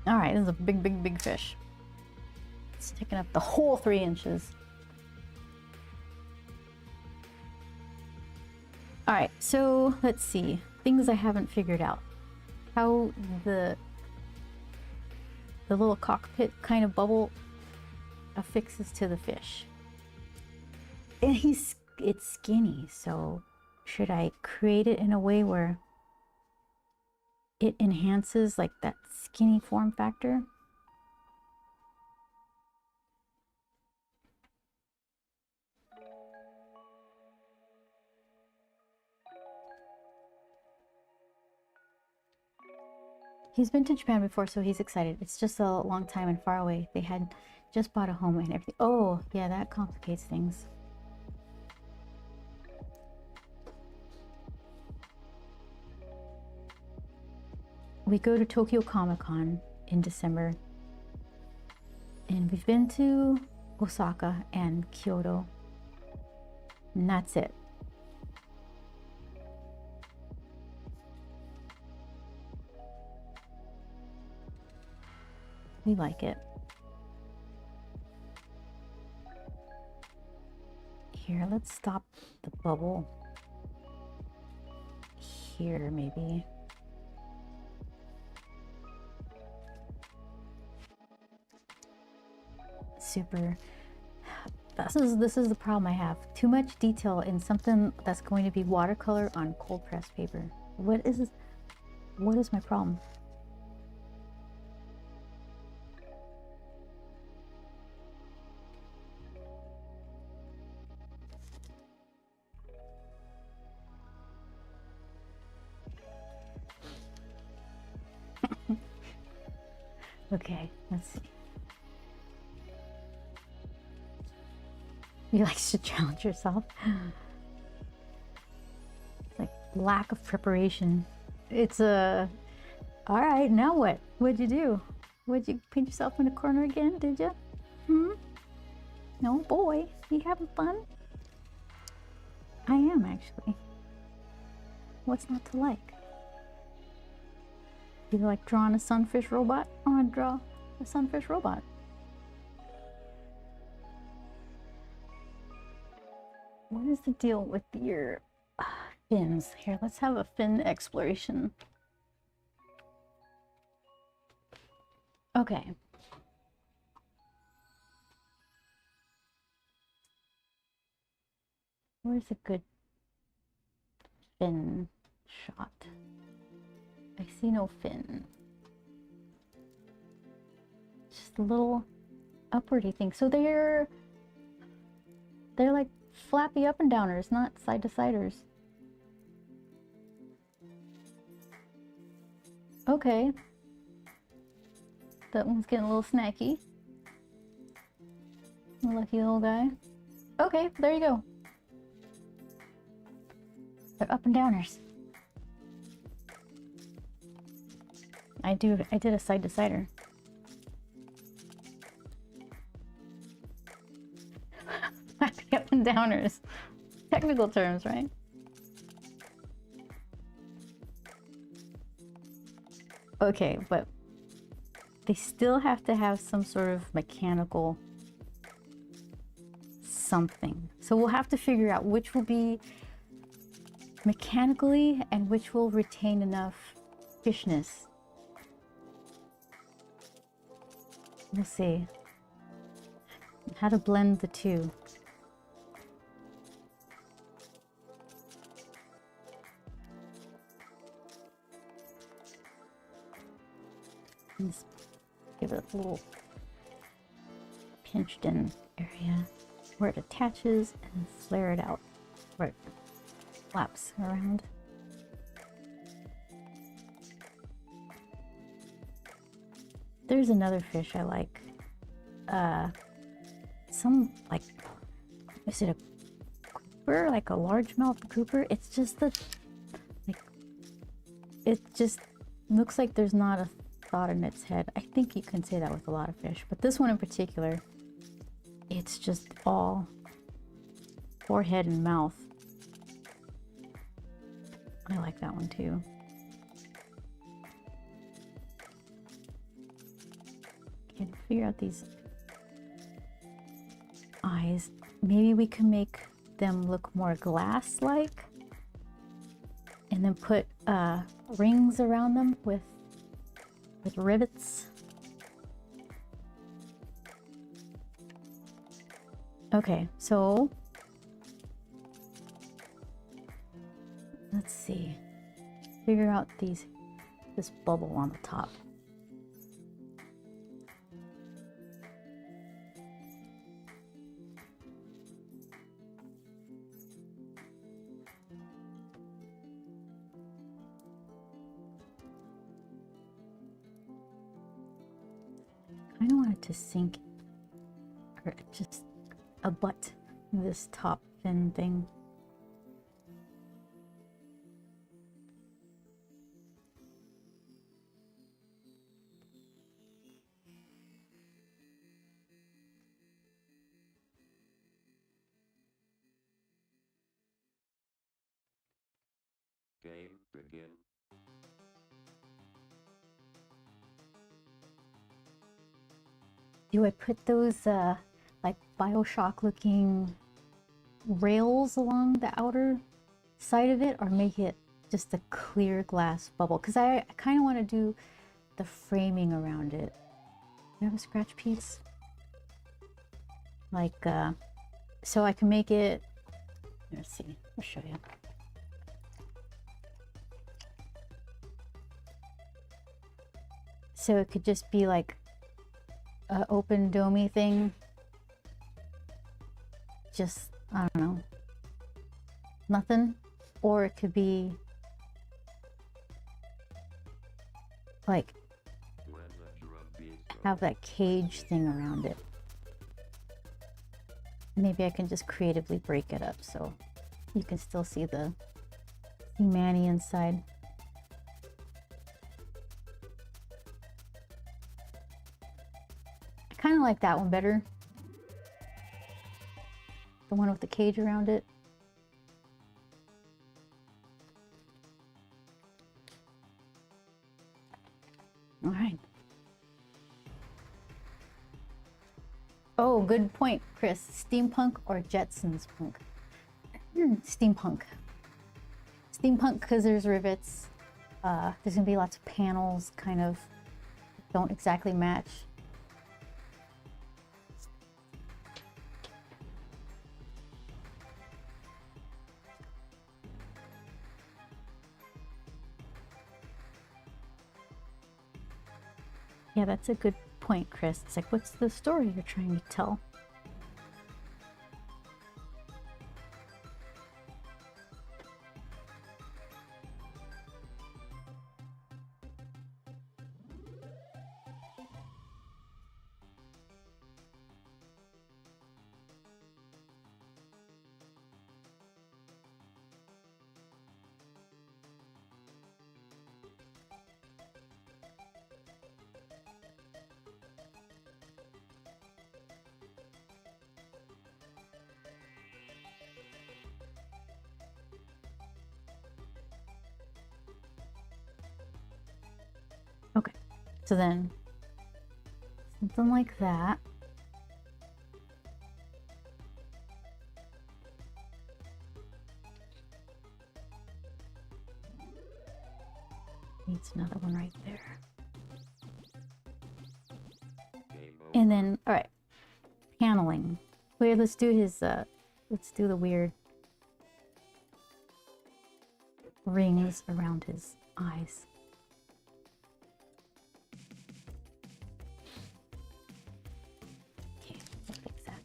All right, this is a big, big, big fish. It's taking up the whole 3 inches. All right, so let's see. Things I haven't figured out. How the little cockpit kind of bubble affixes to the fish. And it's skinny, so should I create it in a way where it enhances like that skinny form factor? He's been to Japan before, so he's excited. It's just a long time and far away. They had just bought a home and everything. Oh, yeah, that complicates things. We go to Tokyo Comic-Con in December. And we've been to Osaka and Kyoto. And that's it. We like it. Here, let's stop the bubble here, maybe. Super. This is the problem I have. Too much detail in something that's going to be watercolor on cold pressed paper. What is my problem? Okay, let's see. You like to challenge yourself. It's like lack of preparation. It's a... All right, now what? What'd you do? Would you paint yourself in a corner again, did you? No, boy, you having fun? I am, actually. What's not to like? You like drawing a sunfish robot? I want to draw a sunfish robot. What is the deal with your fins? Here, let's have a fin exploration. Okay. Where's a good fin shot? I see no fin. Just a little upwardy thing. So they're like flappy up and downers, not side to siders. Okay. That one's getting a little snacky. Lucky little guy. Okay, there you go. They're up and downers. I did a side to sider. Up and downers. Technical terms, right? Okay, but they still have to have some sort of mechanical something. So we'll have to figure out which will be mechanically and which will retain enough fishness. We'll see how to blend the two. Let's give it a little pinched in area where it attaches and flare it out where it flaps around. There's another fish I like. Some, like, is it a grouper? Like a largemouth grouper? It's just that, like, it just looks like there's not a thought in its head. I think you can say that with a lot of fish, but this one in particular, it's just all forehead and mouth. I like that one too. Can't figure out these eyes. Maybe we can make them look more glass-like and then put rings around them with rivets. Okay, so let's see. Figure out this bubble on the top. I don't want it to sink or just abut this top fin thing. Game begin. Do I put those like Bioshock looking rails along the outer side of it, or make it just a clear glass bubble? Because I kind of want to do the framing around it. Do you have a scratch piece? Like, so I can make it, let's see, I'll show you. So it could just be like an open domey thing. Just, I don't know, nothing. Or it could be like have that cage thing around it. Maybe I can just creatively break it up so you can still see the Manny inside. I kind of like that one better. The one with the cage around it. All right. Oh, good point, Chris. Steampunk or Jetsons punk? Steampunk. Steampunk because there's rivets. There's gonna be lots of panels, kind of don't exactly match. Yeah, that's a good point, Chris. It's like, what's the story you're trying to tell? Okay, so then something like that. Needs another one right there. And then, all right, paneling. Wait, let's do his, let's do the weird rings around his eyes. Okay, let's fix that.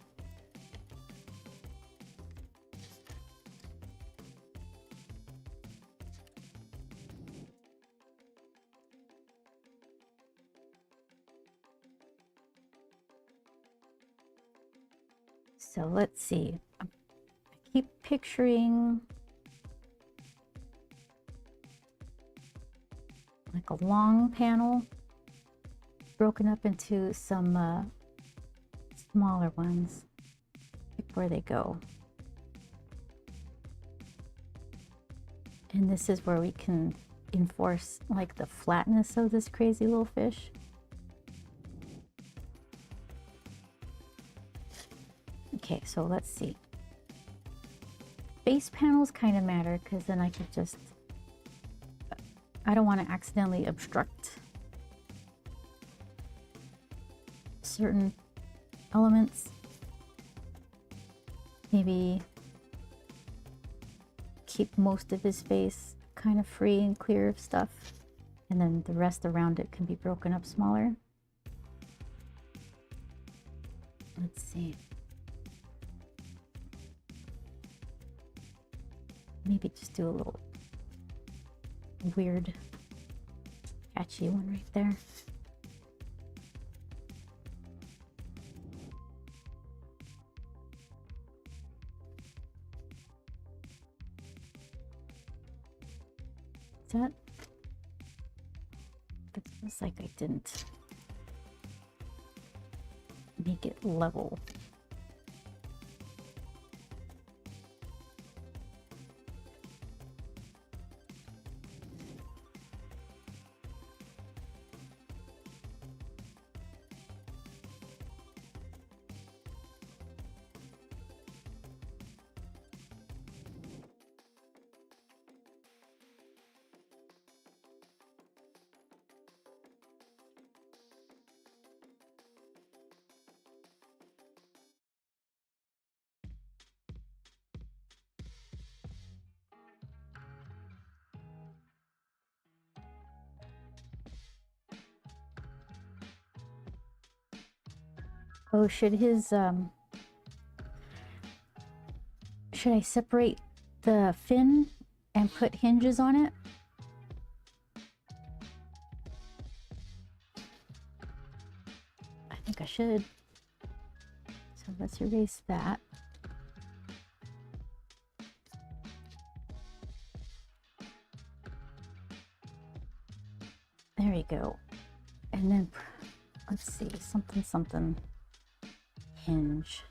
So let's see. I keep picturing like a long panel broken up into some smaller ones. Pick where they go. And this is where we can enforce like the flatness of this crazy little fish. Okay, so let's see. Base panels kind of matter because then I could just, I don't want to accidentally obstruct certain elements. Maybe keep most of his face kind of free and clear of stuff, and then the rest around it can be broken up smaller. Let's see. Maybe just do a little weird, catchy one right there. Is that? It feels like I didn't make it level. Oh, should I separate the fin and put hinges on it? I think I should. So let's erase that. There you go. And then let's see, something hinge.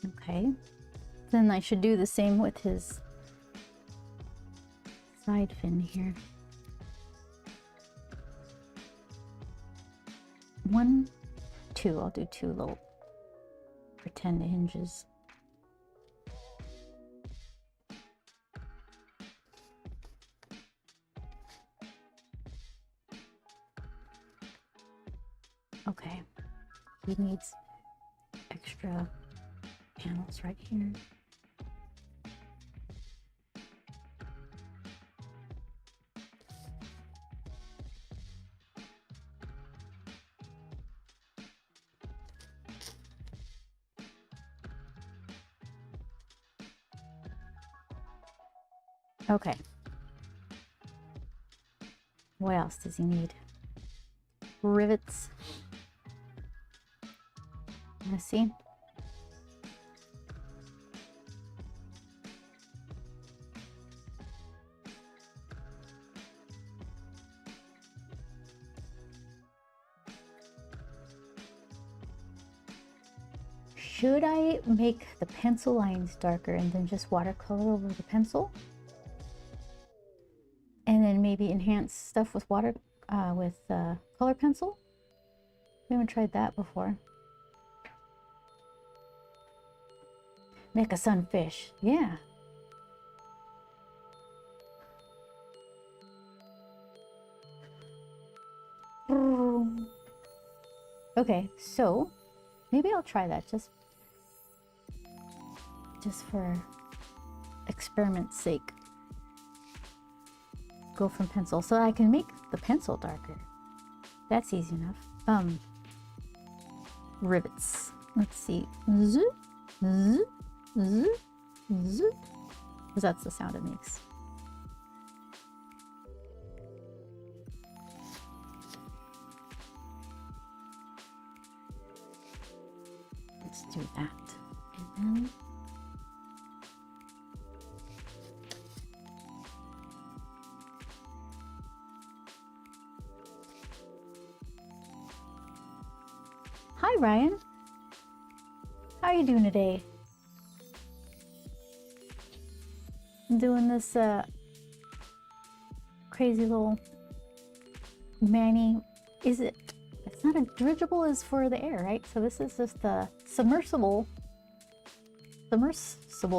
Okay, then I should do the same with his side fin here. 1, 2, I'll do 2 little pretend hinges. Okay, he needs extra panels right here. Okay. What else does he need? Rivets. Let's see. Should I make the pencil lines darker and then just watercolor over the pencil? And then maybe enhance stuff with color pencil? We haven't tried that before. Make a sunfish, yeah. Okay, so maybe I'll try that just for experiment's sake. Go from pencil so I can make the pencil darker. That's easy enough. Rivets. Let's see. Zzz, zzz, zzz, zzz. Because that's the sound it makes. Let's do that. And then hi, Ryan. How are you doing today? I'm doing this crazy little Manny. It's not a dirigible, is for the air, right? So this is just the submersible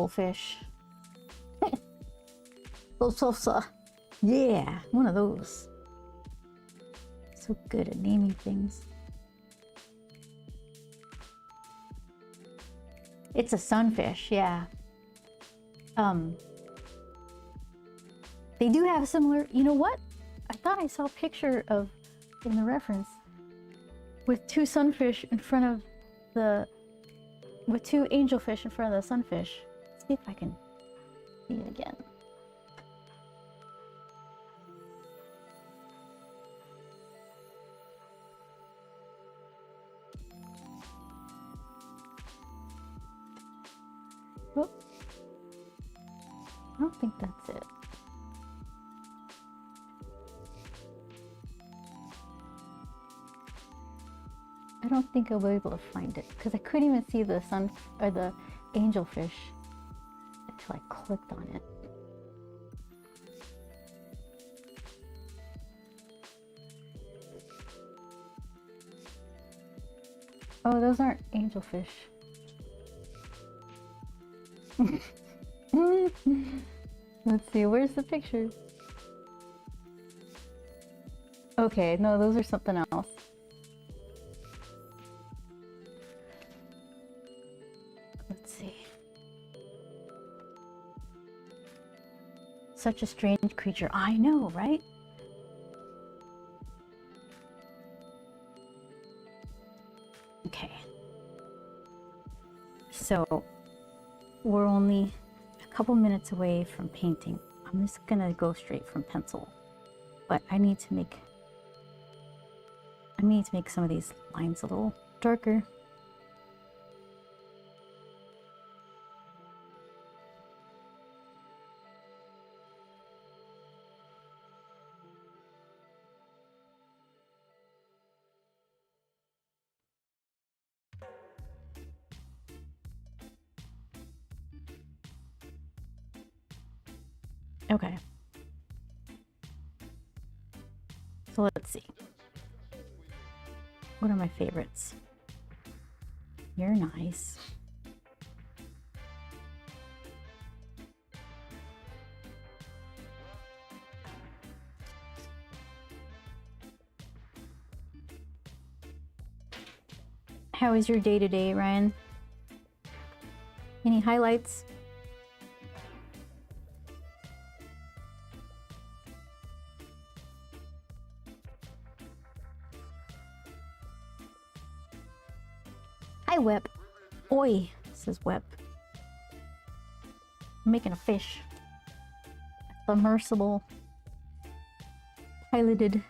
fish. Yeah, one of those. So good at naming things. It's a sunfish, yeah. They do have similar, you know what? I thought I saw a picture of, in the reference, with 2 sunfish in front of with 2 angelfish in front of the sunfish. Let's see if I can see it again. Oh, I don't think that's it. I don't think I'll be able to find it because I couldn't even see the the angelfish until I clicked on it. Oh, those aren't angelfish. Let's see, where's the picture? Okay, no, those are something else. Let's see. Such a strange creature. I know, right? Okay. So we're only a couple minutes away from painting. I'm just gonna go straight from pencil, but I need to make some of these lines a little darker. Okay. So let's see. What are my favorites? You're nice. How is your day today, Ryan? Any highlights? Hi, Web. Oi, says Web. I'm making a fish. A submersible piloted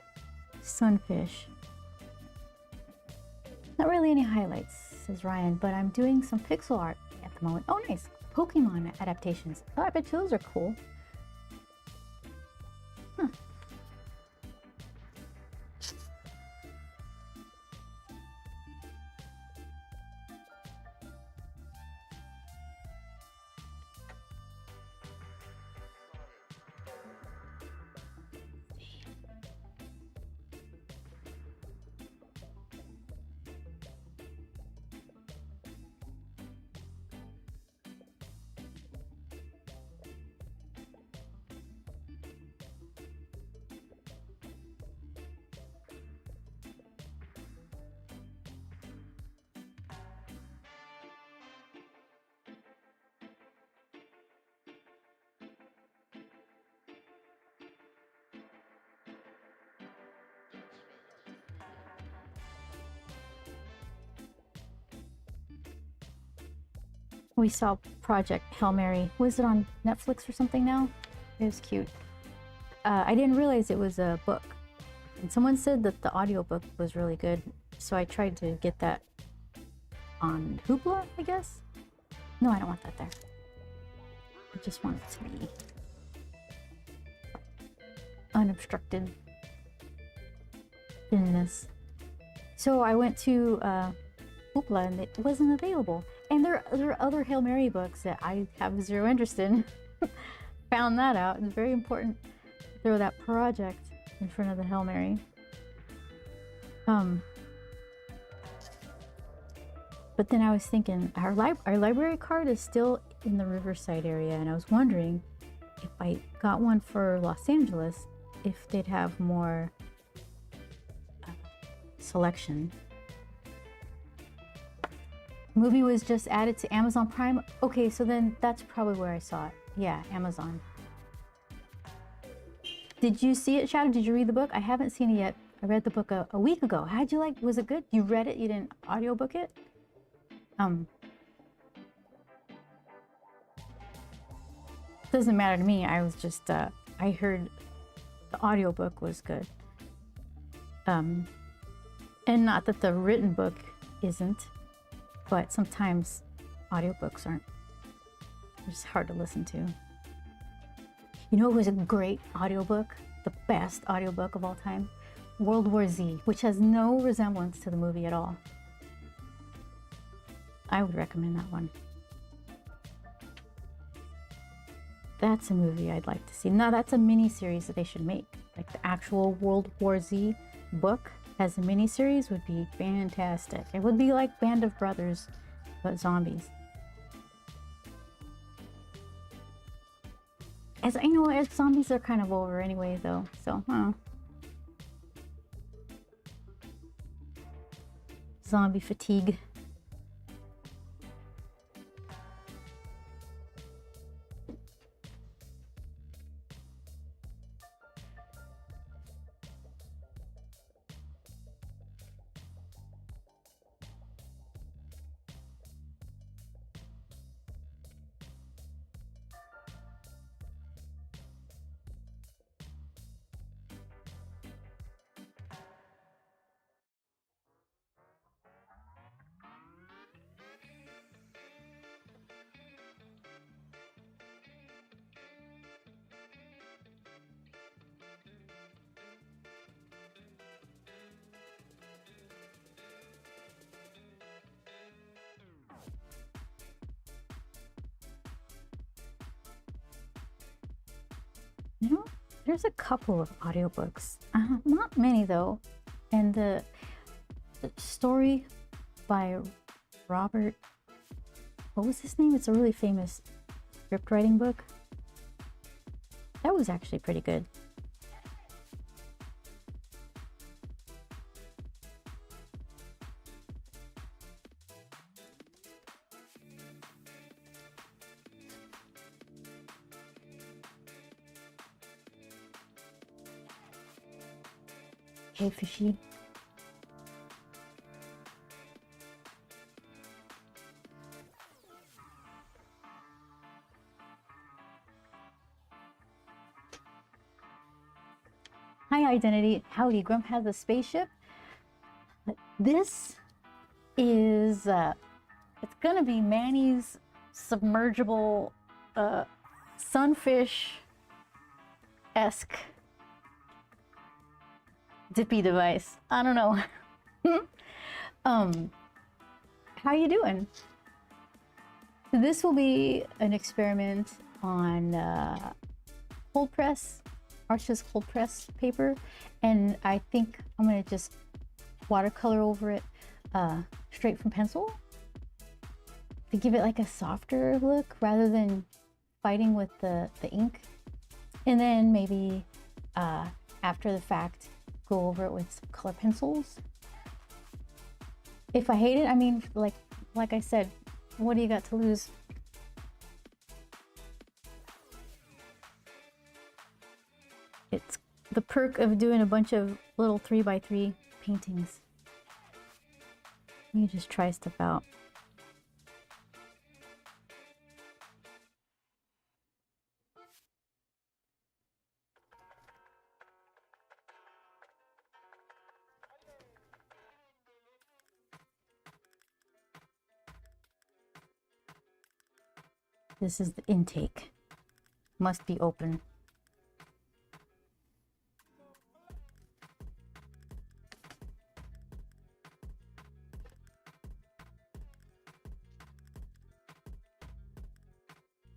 sunfish. Not really any highlights, says Ryan, but I'm doing some pixel art at the moment. Oh, nice. Pokemon adaptations. Oh, I bet those are cool. Huh. We saw Project Hail Mary. Was it on Netflix or something now? It was cute. I didn't realize it was a book. And someone said that the audiobook was really good. So I tried to get that on Hoopla, I guess? No, I don't want that there. I just want it to be unobstructed thinness. So I went to Hoopla and it wasn't available. And there are other Hail Mary books that I have zero interest in. Found that out. It's very important to throw that project in front of the Hail Mary. But then I was thinking, our library card is still in the Riverside area, and I was wondering if I got one for Los Angeles, if they'd have more selection. Movie was just added to Amazon Prime. Okay, so then that's probably where I saw it. Yeah, Amazon. Did you see it, Shadow? Did you read the book? I haven't seen it yet. I read the book a week ago. How'd you like? Was it good? You read it? You didn't audiobook it? Doesn't matter to me. I was just I heard the audiobook was good. And not that the written book isn't. But sometimes audiobooks aren't. They're just hard to listen to. You know, it was a great audiobook, the best audiobook of all time? World War Z, which has no resemblance to the movie at all. I would recommend that one. That's a movie I'd like to see. Now that's a mini-series that they should make. Like the actual World War Z book as a mini-series would be fantastic. It would be like Band of Brothers, but zombies. As I know, as zombies are kind of over anyway, though. So, zombie fatigue. You know, there's a couple of audiobooks, not many though, and the story by Robert, what was his name? It's a really famous script writing book. That was actually pretty good. Hey, fishy. Hi, Identity. Howdy, Grump has a spaceship. This is, it's gonna be Manny's submergible sunfish-esque dippy device. I don't know. How you doing? This will be an experiment on cold press, Arches cold press paper, and I think I'm gonna just watercolor over it straight from pencil to give it like a softer look rather than fighting with the ink, and then maybe after the fact go over it with some color pencils. If I hate it, I mean, like I said, what do you got to lose? It's the perk of doing a bunch of little 3x3 paintings. You just try stuff out. This is the intake. Must be open.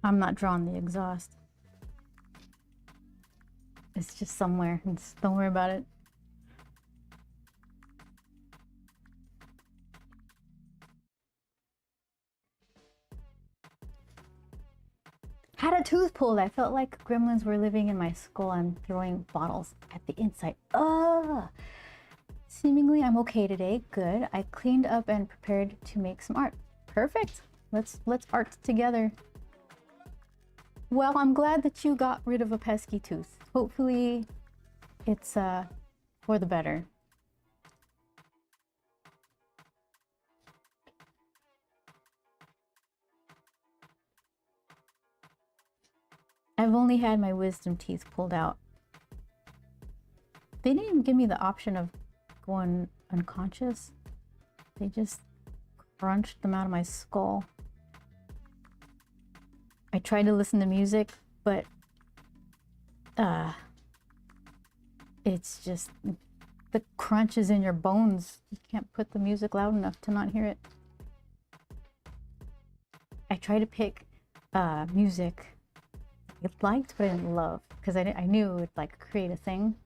I'm not drawing the exhaust. It's just somewhere. Don't worry about it. Had a tooth pulled. I felt like gremlins were living in my skull and throwing bottles at the inside. Ugh! Seemingly I'm okay today. Good. I cleaned up and prepared to make some art. Perfect. Let's art together. Well, I'm glad that you got rid of a pesky tooth. Hopefully it's for the better. I've only had my wisdom teeth pulled out. They didn't even give me the option of going unconscious. They just crunched them out of my skull. I tried to listen to music, but it's just the crunch is in your bones. You can't put the music loud enough to not hear it. I tried to pick music I liked but I didn't love, because I knew it would like create a thing.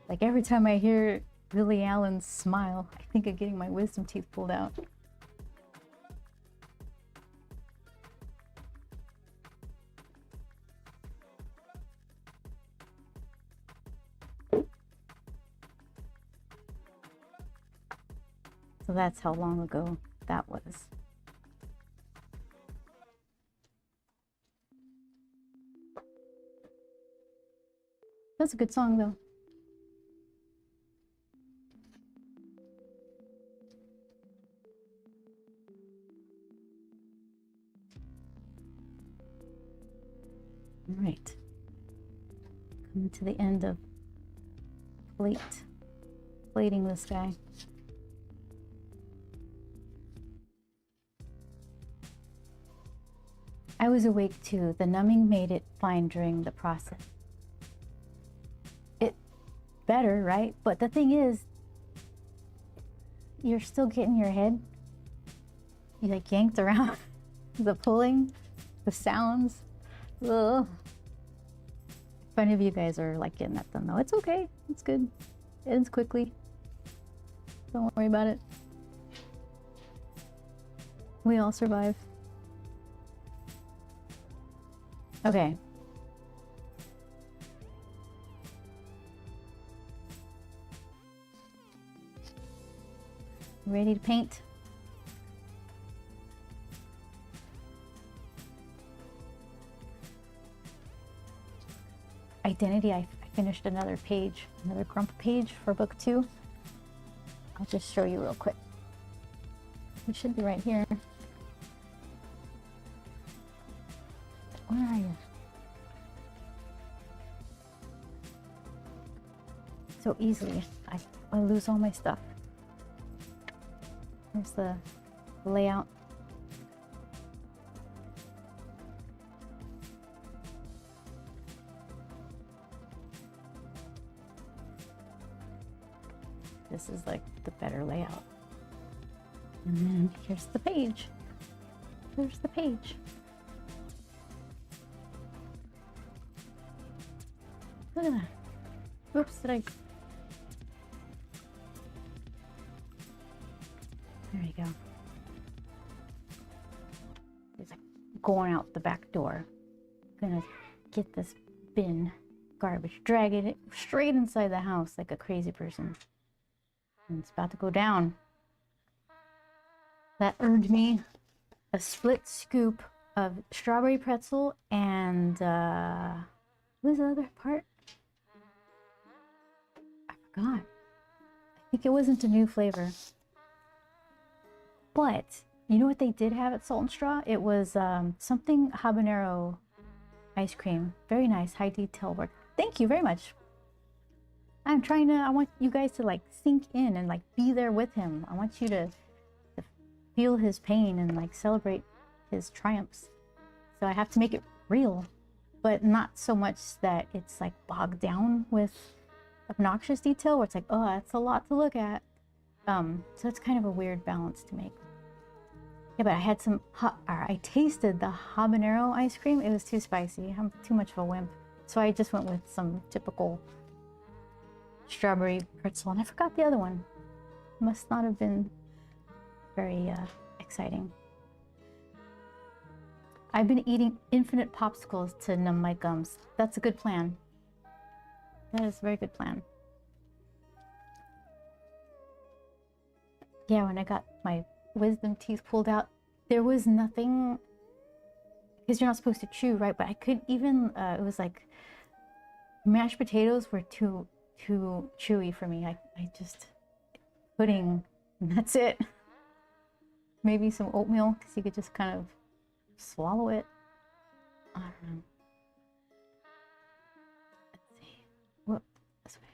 Like every time I hear Lily Allen's Smile, I think of getting my wisdom teeth pulled out. So that's how long ago that was. That's a good song though. All right. Coming to the end of plating this guy. I was awake too. The numbing made it fine during the process. It better, right? But the thing is, you're still getting your head like yanked around. The pulling, the sounds. Ugh. If any of you guys are like getting that done though, it's okay. It's good. It ends quickly. Don't worry about it. We all survive. Okay. Ready to paint? Identity, I finished another page, another Grump page for book 2. I'll just show you real quick. It should be right here. Where are you? So easily, I lose all my stuff. Here's the layout. This is like the better layout. And then here's the page. There's the page. Look at that. Oops, did I? There you go. It's like going out the back door. Gonna get this bin, garbage, drag it straight inside the house like a crazy person. And it's about to go down. That earned me a split scoop of strawberry pretzel and what was the other part? I forgot. I think it wasn't a new flavor. But you know what they did have at Salt and Straw? It was something habanero ice cream. Very nice, high detail work. Thank you very much. I want you guys to like sink in and like be there with him. I want you to feel his pain and like celebrate his triumphs. So I have to make it real, but not so much that it's like bogged down with obnoxious detail where it's like, oh, that's a lot to look at. So it's kind of a weird balance to make. Yeah, but I had I tasted the habanero ice cream. It was too spicy. I'm too much of a wimp. So I just went with some typical strawberry pretzel, and I forgot the other one. Must not have been very exciting. I've been eating infinite popsicles to numb my gums. That's a good plan. That is a very good plan. Yeah, when I got my wisdom teeth pulled out, there was nothing, because you're not supposed to chew, right? But I couldn't even, it was like mashed potatoes were too chewy for me. I just, pudding, and that's it. Maybe some oatmeal, because you could just kind of swallow it. I don't know. Let's see. Whoop, this way.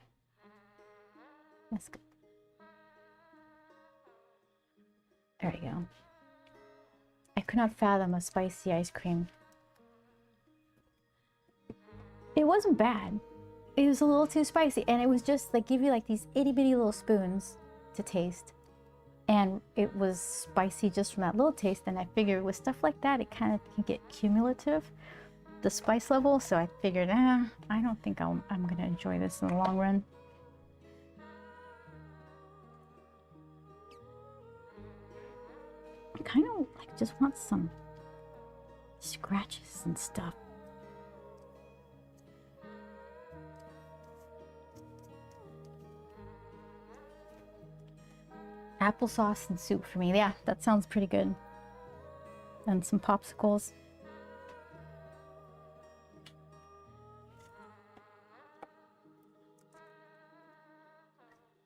That's good. There we go. I could not fathom a spicy ice cream. It wasn't bad. It was a little too spicy, and it was just like give you like these itty bitty little spoons to taste. And it was spicy just from that little taste, and I figured with stuff like that, it kind of can get cumulative, the spice level. So I figured, I don't think I'm gonna enjoy this in the long run. I kind of like just want some scratches and stuff. applesauce and soup for me. Yeah, that sounds pretty good. And some popsicles.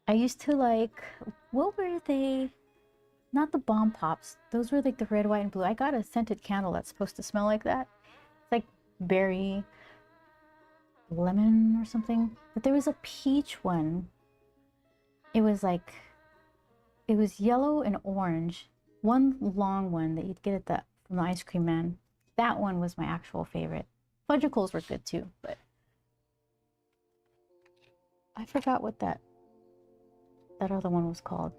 I used to like, what were they? Not the bomb pops. Those were like the red, white, and blue. I got a scented candle that's supposed to smell like that. It's like berry, lemon or something. But there was a peach one. It was like, it was yellow and orange. One long one that you'd get at from the ice cream man. That one was my actual favorite. Fudgicles were good too, but I forgot what that other one was called.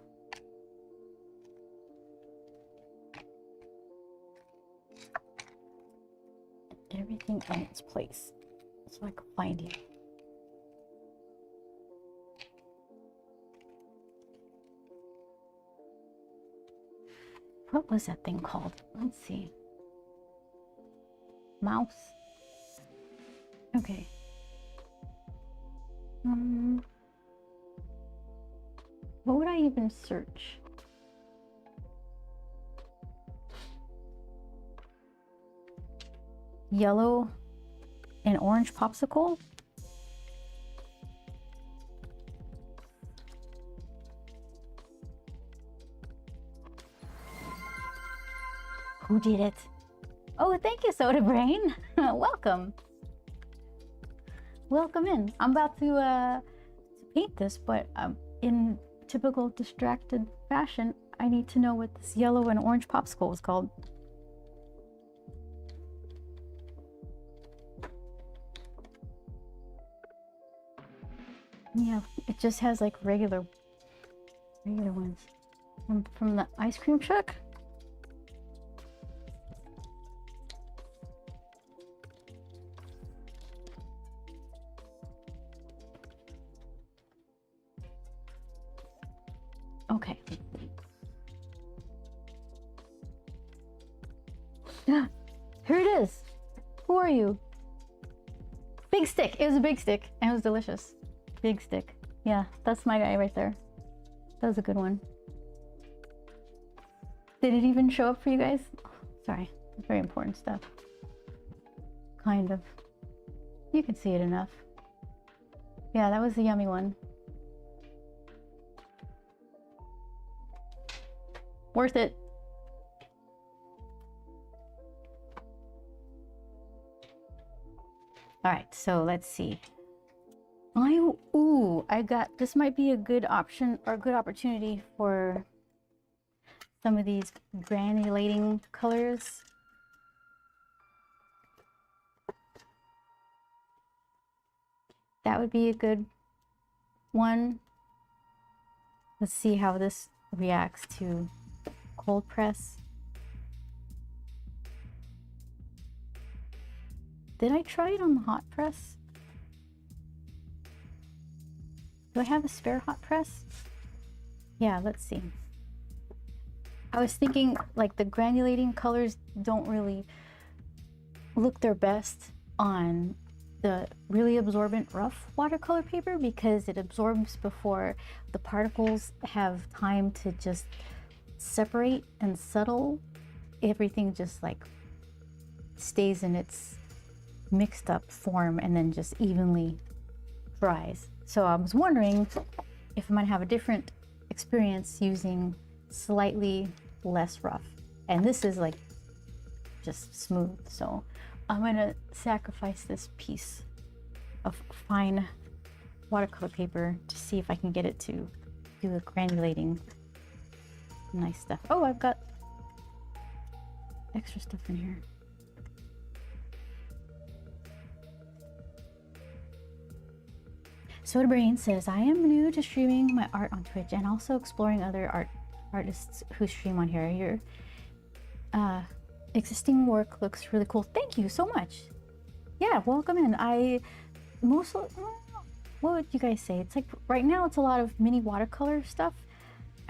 Everything in its place so I can find you. What was that thing called? Let's see. Mouse. Okay. What would I even search? Yellow and orange popsicle? Who did it? Oh, thank you, Soda Brain. Welcome. Welcome in. I'm about to paint this, but in typical distracted fashion, I need to know what this yellow and orange popsicle was called. Yeah, it just has like regular ones from the ice cream truck. Okay. Yeah, here it is. Who are you? Big stick. It was a big stick and it was delicious. Big stick. Yeah, that's my guy right there. That was a good one. Did it even show up for you guys? Oh, sorry, very important stuff. Kind of. You can see it enough. Yeah, that was a yummy one. Worth it. All right, so let's see. I got, this might be a good option or a good opportunity for some of these granulating colors. That would be a good one. Let's see how this reacts to cold press. Did I try it on the hot press? Do I have a spare hot press? Yeah, let's see. I was thinking like the granulating colors don't really look their best on the really absorbent rough watercolor paper because it absorbs before the particles have time to just separate and settle. Everything just like stays in its mixed up form and then just evenly dries. So I was wondering if I might have a different experience using slightly less rough. And this is like just smooth. So I'm gonna sacrifice this piece of fine watercolor paper to see if I can get it to do the granulating nice stuff. Oh, I've got extra stuff in here. Soda Brain says, I am new to streaming my art on Twitch and also exploring other artists who stream on here. Your existing work looks really cool. Thank you so much. Yeah, welcome in. What would you guys say? It's like right now it's a lot of mini watercolor stuff.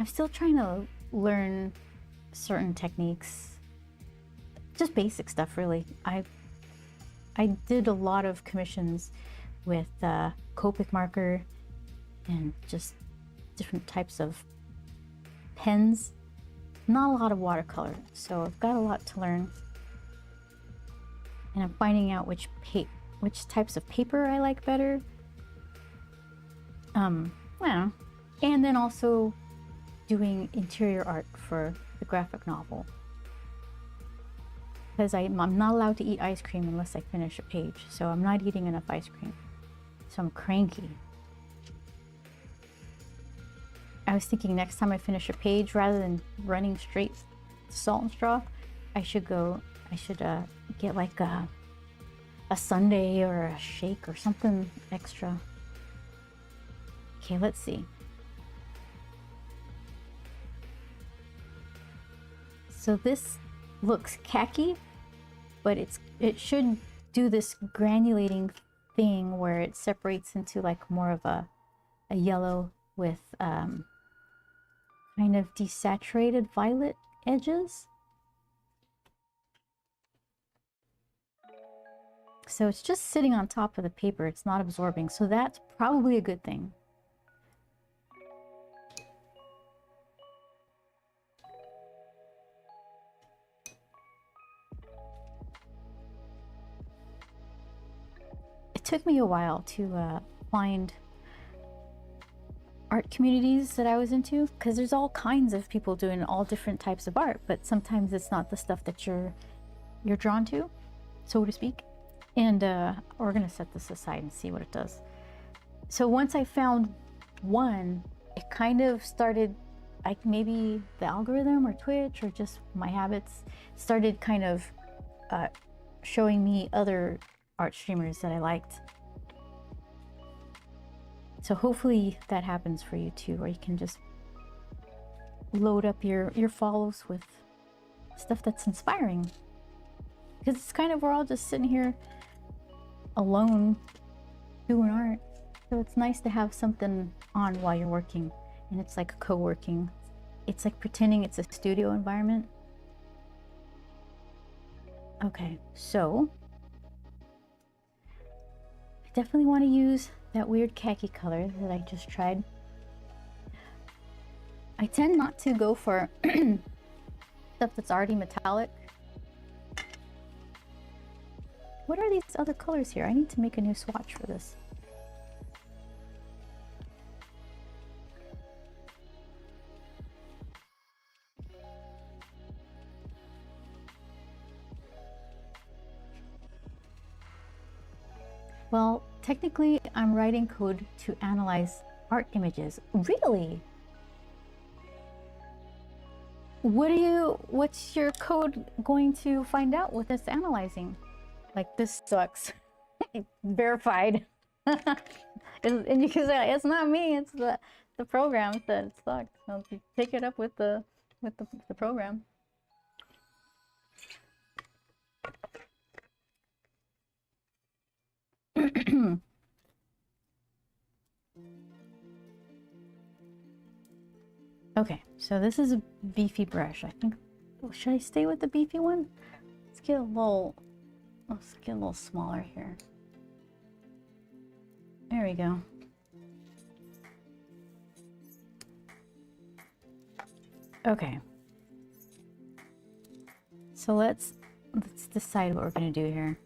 I'm still trying to learn certain techniques. Just basic stuff, really. I did a lot of commissions with Copic marker and just different types of pens, not a lot of watercolor. So I've got a lot to learn. And I'm finding out which types of paper I like better. Well, and then also doing interior art for the graphic novel. Because I'm not allowed to eat ice cream unless I finish a page. So I'm not eating enough ice cream. So I'm cranky. I was thinking next time I finish a page, rather than running straight salt and straw, I should get like a sundae or a shake or something extra. Okay, let's see. So this looks khaki, but it should do this granulating thing where it separates into like more of a yellow with kind of desaturated violet edges. So it's just sitting on top of the paper, it's not absorbing, so that's probably a good thing. It took me a while to find art communities that I was into, because there's all kinds of people doing all different types of art, but sometimes it's not the stuff that you're drawn to, so to speak. And we're gonna set this aside and see what it does. So once I found one, it kind of started, like maybe the algorithm or Twitch or just my habits started kind of showing me other art streamers that I liked. So hopefully that happens for you too, where you can just load up your follows with stuff that's inspiring. Because it's kind of, we're all just sitting here alone doing art. So it's nice to have something on while you're working, and it's like co-working. It's like pretending it's a studio environment. Okay, so I definitely want to use that weird khaki color that I just tried. I tend not to go for stuff that's already metallic. What are these other colors here? I need to make a new swatch for this. Well, technically, I'm writing code to analyze art images. Really? What's your code going to find out with this analyzing? Like, this sucks. Verified. And you can say, it's not me, it's the program that it sucks. So take it up with the program. Okay, so this is a beefy brush. I think, should I stay with the beefy one? Let's get a little smaller here. There we go. Okay. So let's decide what we're gonna do here.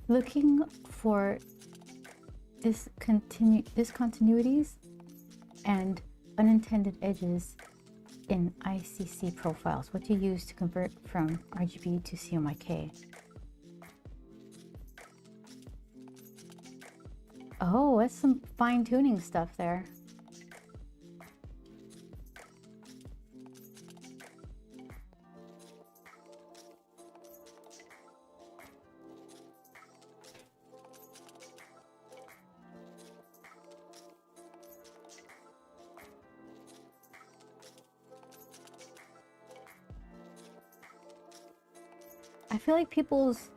Looking for discontinuities and unintended edges in ICC profiles. What to use to convert from RGB to CMYK. Oh, that's some fine-tuning stuff there. I feel like people's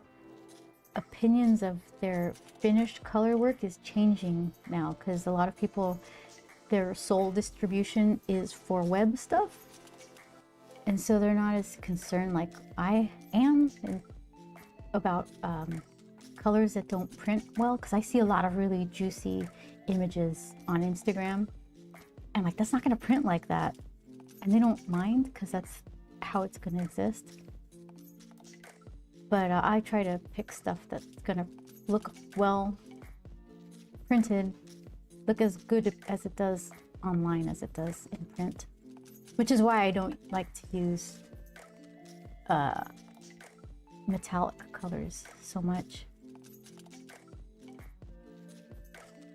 opinions of their finished color work is changing now, because a lot of people, their sole distribution is for web stuff, and so they're not as concerned like I am about colors that don't print well, because I see a lot of really juicy images on Instagram. And like, that's not going to print like that. And they don't mind because that's how it's going to exist. But I try to pick stuff that's going to look well printed, look as good as it does online as it does in print. Which is why I don't like to use metallic colors so much.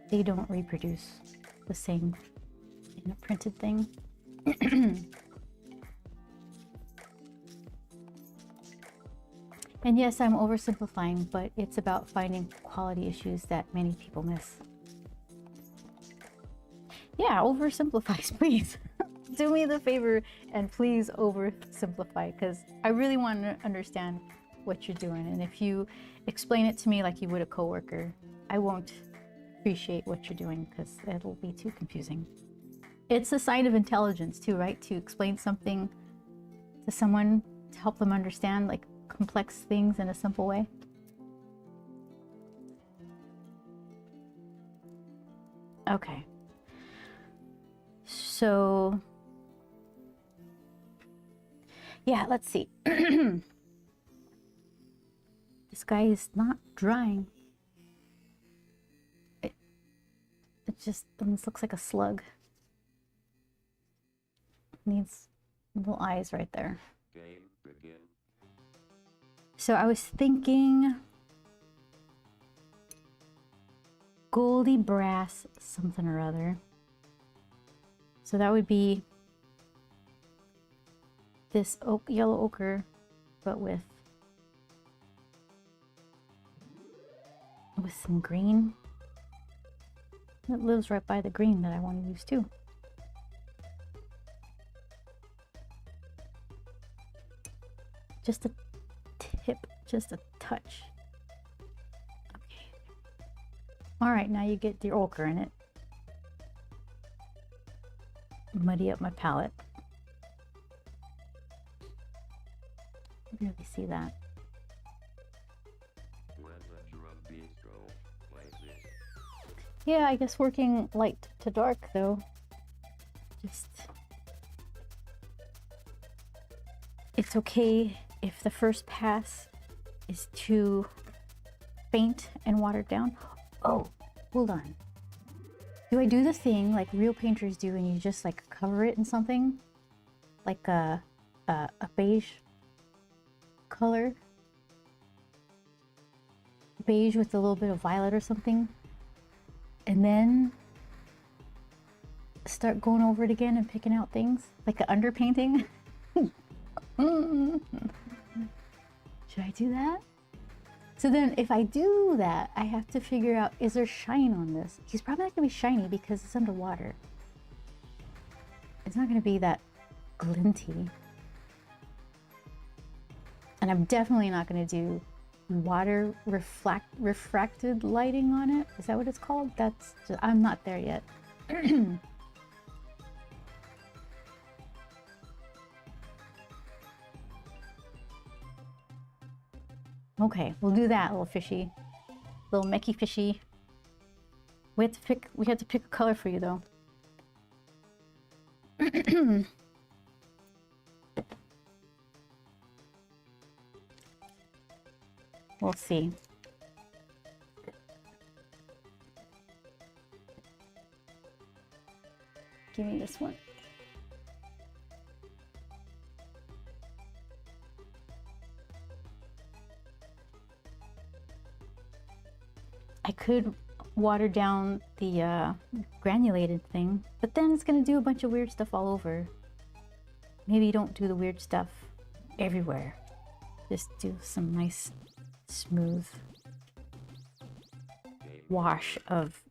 They don't reproduce the same in a printed thing. And yes, I'm oversimplifying, but it's about finding quality issues that many people miss. Yeah, oversimplify, please. Do me the favor and please oversimplify, because I really want to understand what you're doing. And if you explain it to me like you would a coworker, I won't appreciate what you're doing because it'll be too confusing. It's a sign of intelligence too, right? To explain something to someone to help them understand like complex things in a simple way. Okay. So yeah, let's see. This guy is not drying. It just almost looks like a slug. Needs little eyes right there. Game begin. So I was thinking goldy brass something or other. So that would be this yellow ochre, but with some green. It lives right by the green that I want to use too. Just a tip, just a touch. Okay. All right, now you get the ochre in it. Muddy up my palette. Really see that. When the drum beats go like this. Yeah, I guess working light to dark though. Just, it's okay if the first pass is too faint and watered down. Oh, hold on. Do I do the thing like real painters do and you just like cover it in something? Like a beige color? Beige with a little bit of violet or something? And then start going over it again and picking out things? Like an underpainting? Should I do that? So then if I do that, I have to figure out, is there shine on this? He's probably not gonna be shiny because it's underwater. It's not gonna be that glinty. And I'm definitely not gonna do water refracted lighting on it. Is that what it's called? That's just, I'm not there yet. Okay, we'll do that, little fishy. Little Mickey fishy. We have to pick a color for you though. We'll see. Give me this one. I could water down the granulated thing, but then it's gonna do a bunch of weird stuff all over. Maybe you don't do the weird stuff everywhere. Just do some nice, smooth wash of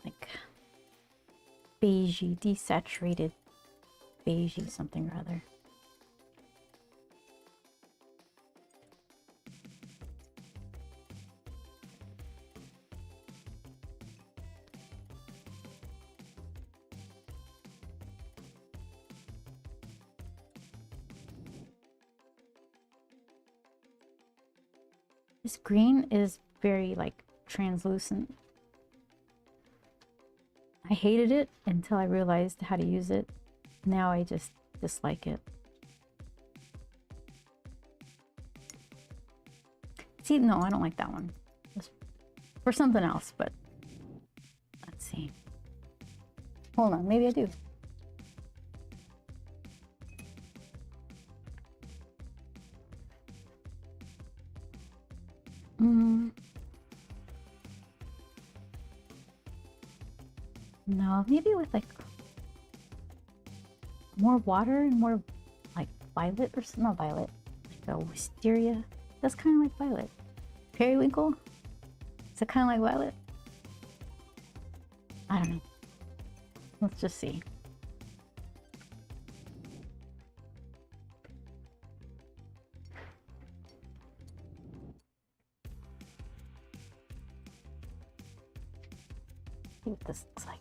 like beigey, desaturated beigey something or other. This green is very like translucent. I hated it until I realized how to use it. Now I just dislike it. See, no, I don't like that one. Just for something else, but let's see. Hold on, maybe I do. No, maybe with like more water and more like violet or not violet, like a wisteria. That's kind of like violet. Periwinkle? Is it kind of like violet? I don't know. Let's just see. See what this looks like.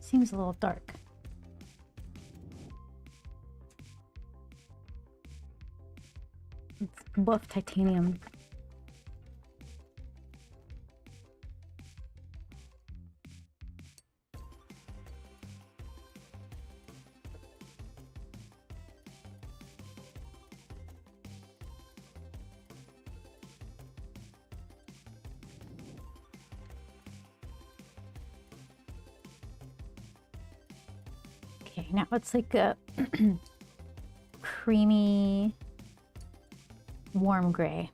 Seems a little dark. It's buff titanium. Okay, now it's like a creamy, warm gray.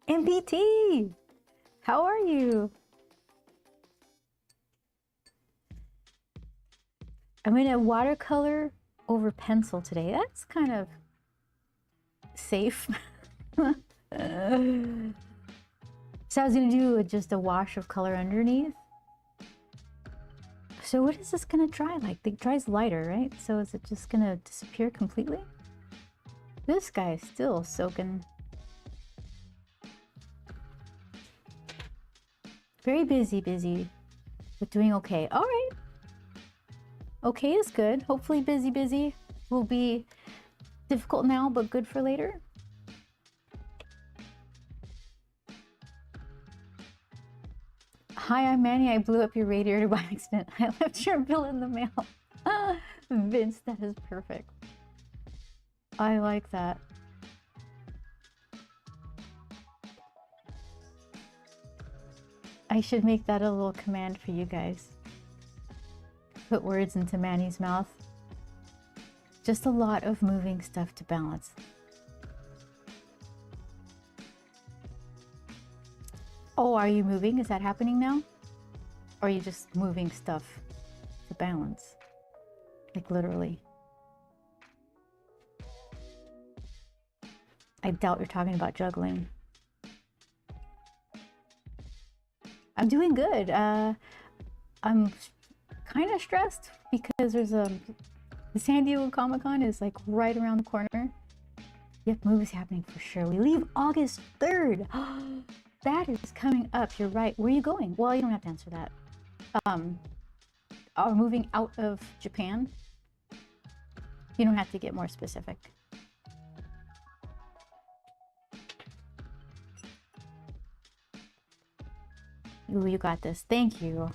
MPT! How are you? I'm gonna watercolor over pencil today. That's kind of safe. So I was gonna do just a wash of color underneath. So what is this gonna dry like? It dries lighter, right? So is it just gonna disappear completely? This guy is still soaking. Very busy, but doing okay. All right. Okay is good. Hopefully busy will be difficult now, but good for later. Hi, I'm Manny. I blew up your radiator by accident. I left your bill in the mail. Vince, that is perfect. I like that. I should make that a little command for you guys. Put words into Manny's mouth. Just a lot of moving stuff to balance. Oh, are you moving? Is that happening now? Or are you just moving stuff to balance? Like literally. I doubt you're talking about juggling. I'm doing good. I'm kind of stressed because there's the San Diego Comic-Con is like right around the corner. Yep, movies happening for sure. We leave August 3rd. That is coming up. You're right. Where are you going? Well, you don't have to answer that. Are moving out of Japan? You don't have to get more specific. Ooh, you got this. Thank you.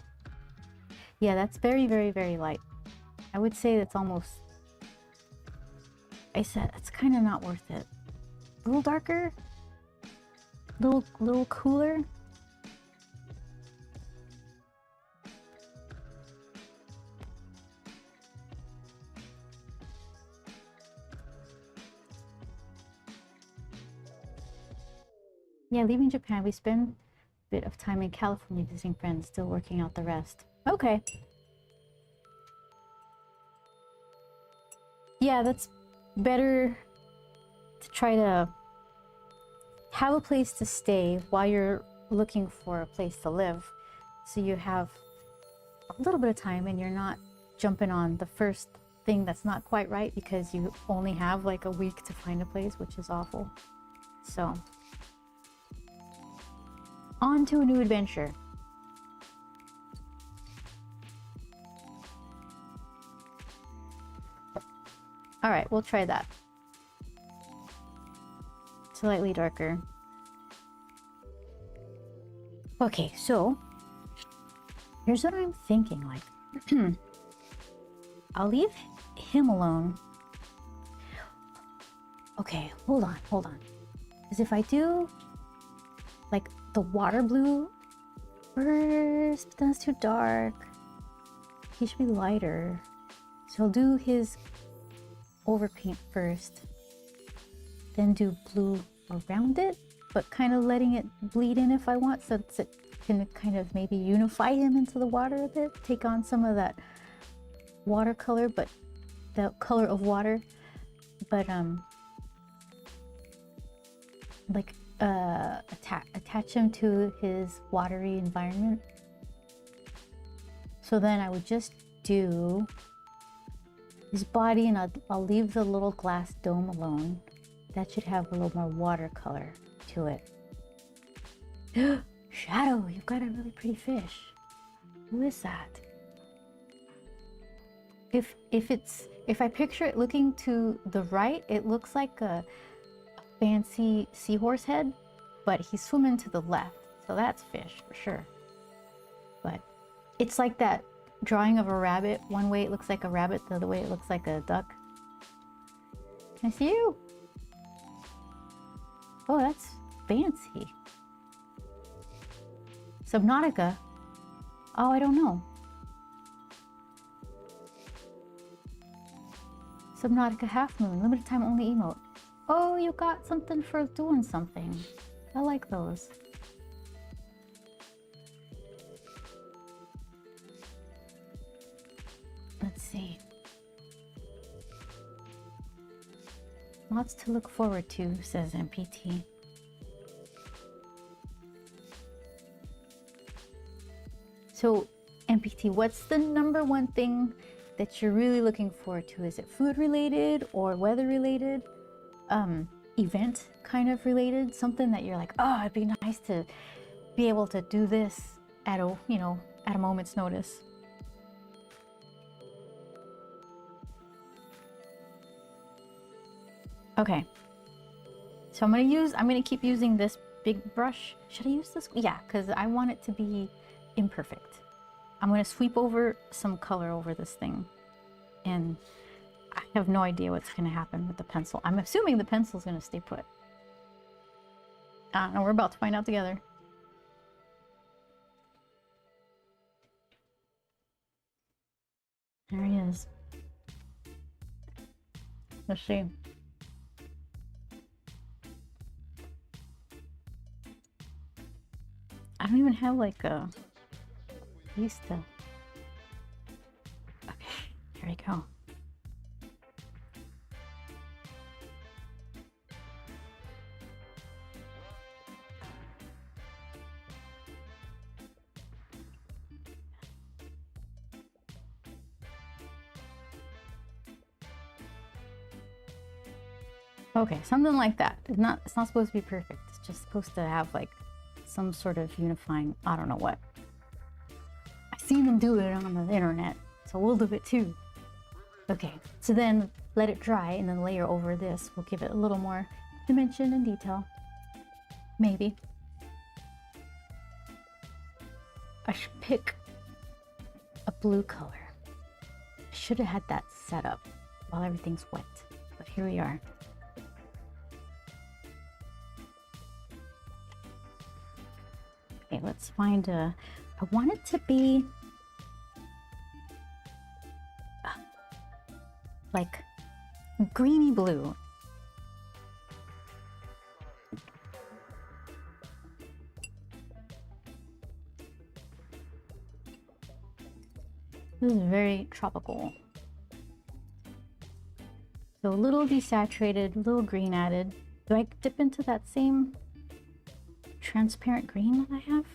Yeah, that's very light. I would say that's almost... I said it's kind of not worth it. A little darker? Little cooler? Yeah, leaving Japan, we spend a bit of time in California visiting friends, still working out the rest. Okay. Yeah, that's better to try to have a place to stay while you're looking for a place to live, so you have a little bit of time and you're not jumping on the first thing that's not quite right because you only have like a week to find a place, which is awful. So On to a new adventure. All right, we'll try that. Slightly darker. Okay, so here's what I'm thinking. Like, I'll leave him alone. Okay, hold on. Because if I do like the water blue first, but then it's too dark. He should be lighter. So I'll do his overpaint first, then do blue around it, but kind of letting it bleed in if I want, so it can kind of maybe unify him into the water a bit, take on some of that watercolor, but the color of water, but like attach him to his watery environment. So then I would just do his body, and I'll leave the little glass dome alone. That should have a little more watercolor to it. Shadow, you've got a really pretty fish. Who is that? If I picture it looking to the right, it looks like a fancy seahorse head, but he's swimming to the left, so that's fish for sure. But it's like that drawing of a rabbit. One way it looks like a rabbit, the other way it looks like a duck. Can I see you? Oh, that's fancy. Subnautica. Oh, I don't know. Subnautica Half Moon, limited time only emote. Oh, you got something for doing something. I like those. Let's see. Lots to look forward to, says MPT. So, MPT, what's the #1 thing that you're really looking forward to? Is it food related or weather related? Event kind of related? Something that you're like, oh, it'd be nice to be able to do this at a, at a moment's notice. Okay. So I'm gonna keep using this big brush. Should I use this? Yeah, because I want it to be imperfect. I'm gonna sweep over some color over this thing, and I have no idea what's gonna happen with the pencil. I'm assuming the pencil's gonna stay put. I don't know, we're about to find out together. There he is. Let's see. I don't even have like a piece to... Okay, here we go. Okay, something like that. It's not supposed to be perfect. It's just supposed to have like some sort of unifying, I don't know what. I've seen them do it on the internet, so we'll do it too. Okay, so then let it dry and then layer over this. We'll give it a little more dimension and detail. Maybe. I should pick a blue color. I should have had that set up while everything's wet, but here we are. Okay, let's find a... I want it to be... like greeny blue. This is very tropical. So a little desaturated, a little green added. Do I dip into that same transparent green that I have?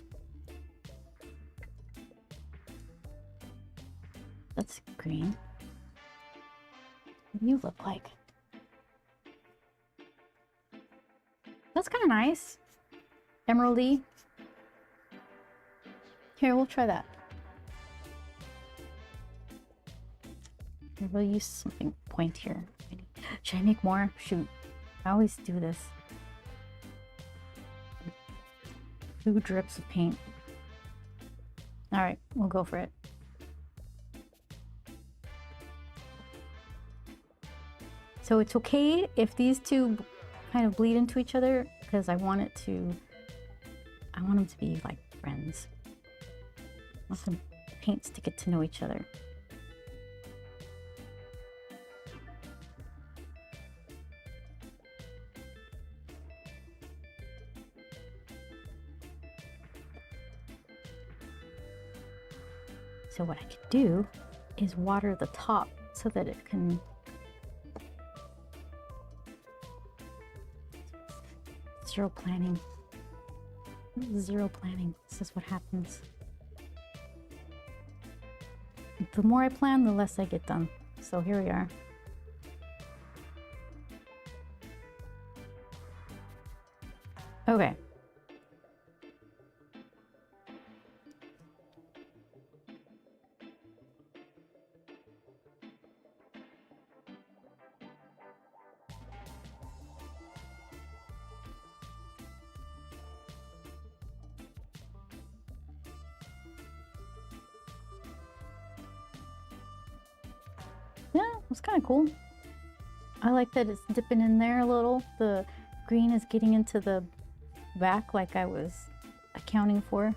That's green. What do you look like? That's kind of nice. Emeraldy. Here, we'll try that. We'll use something pointier. Should I make more? Shoot, I always do this. 2 drips of paint. All right, we'll go for it. So it's okay if these two kind of bleed into each other because I want them to be like friends. I want some paints to get to know each other. So what I could do is water the top so that it can zero planning. Zero planning. This is what happens. The more I plan, the less I get done. So here we are. Okay. Yeah, it's kind of cool. I like that it's dipping in there a little. The green is getting into the back like I was accounting for.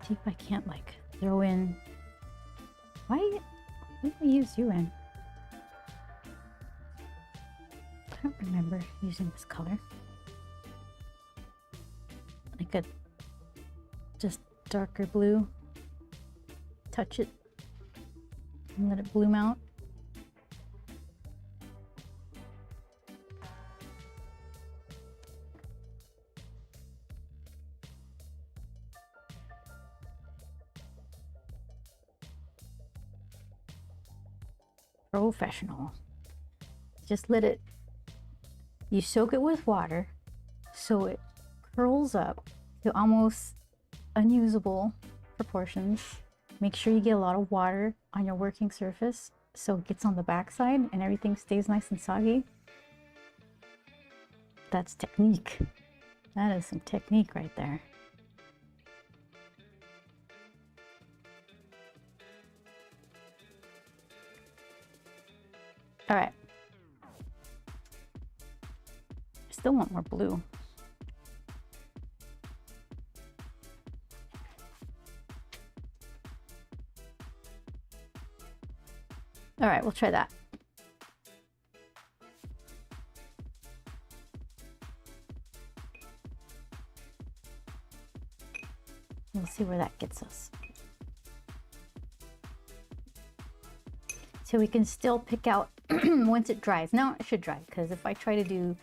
See if I can't like throw in. Why did I use you in? I don't remember using this color. Like a just darker blue. Touch it and let it bloom out. Professional. Just let it, you soak it with water so it curls up to almost unusable proportions. Make sure you get a lot of water on your working surface so it gets on the backside and everything stays nice and soggy. That's technique. That is some technique right there. All right. I still want more blue. All right, we'll try that. We'll see where that gets us. So we can still pick out once it dries. Now it should dry, because if I try to do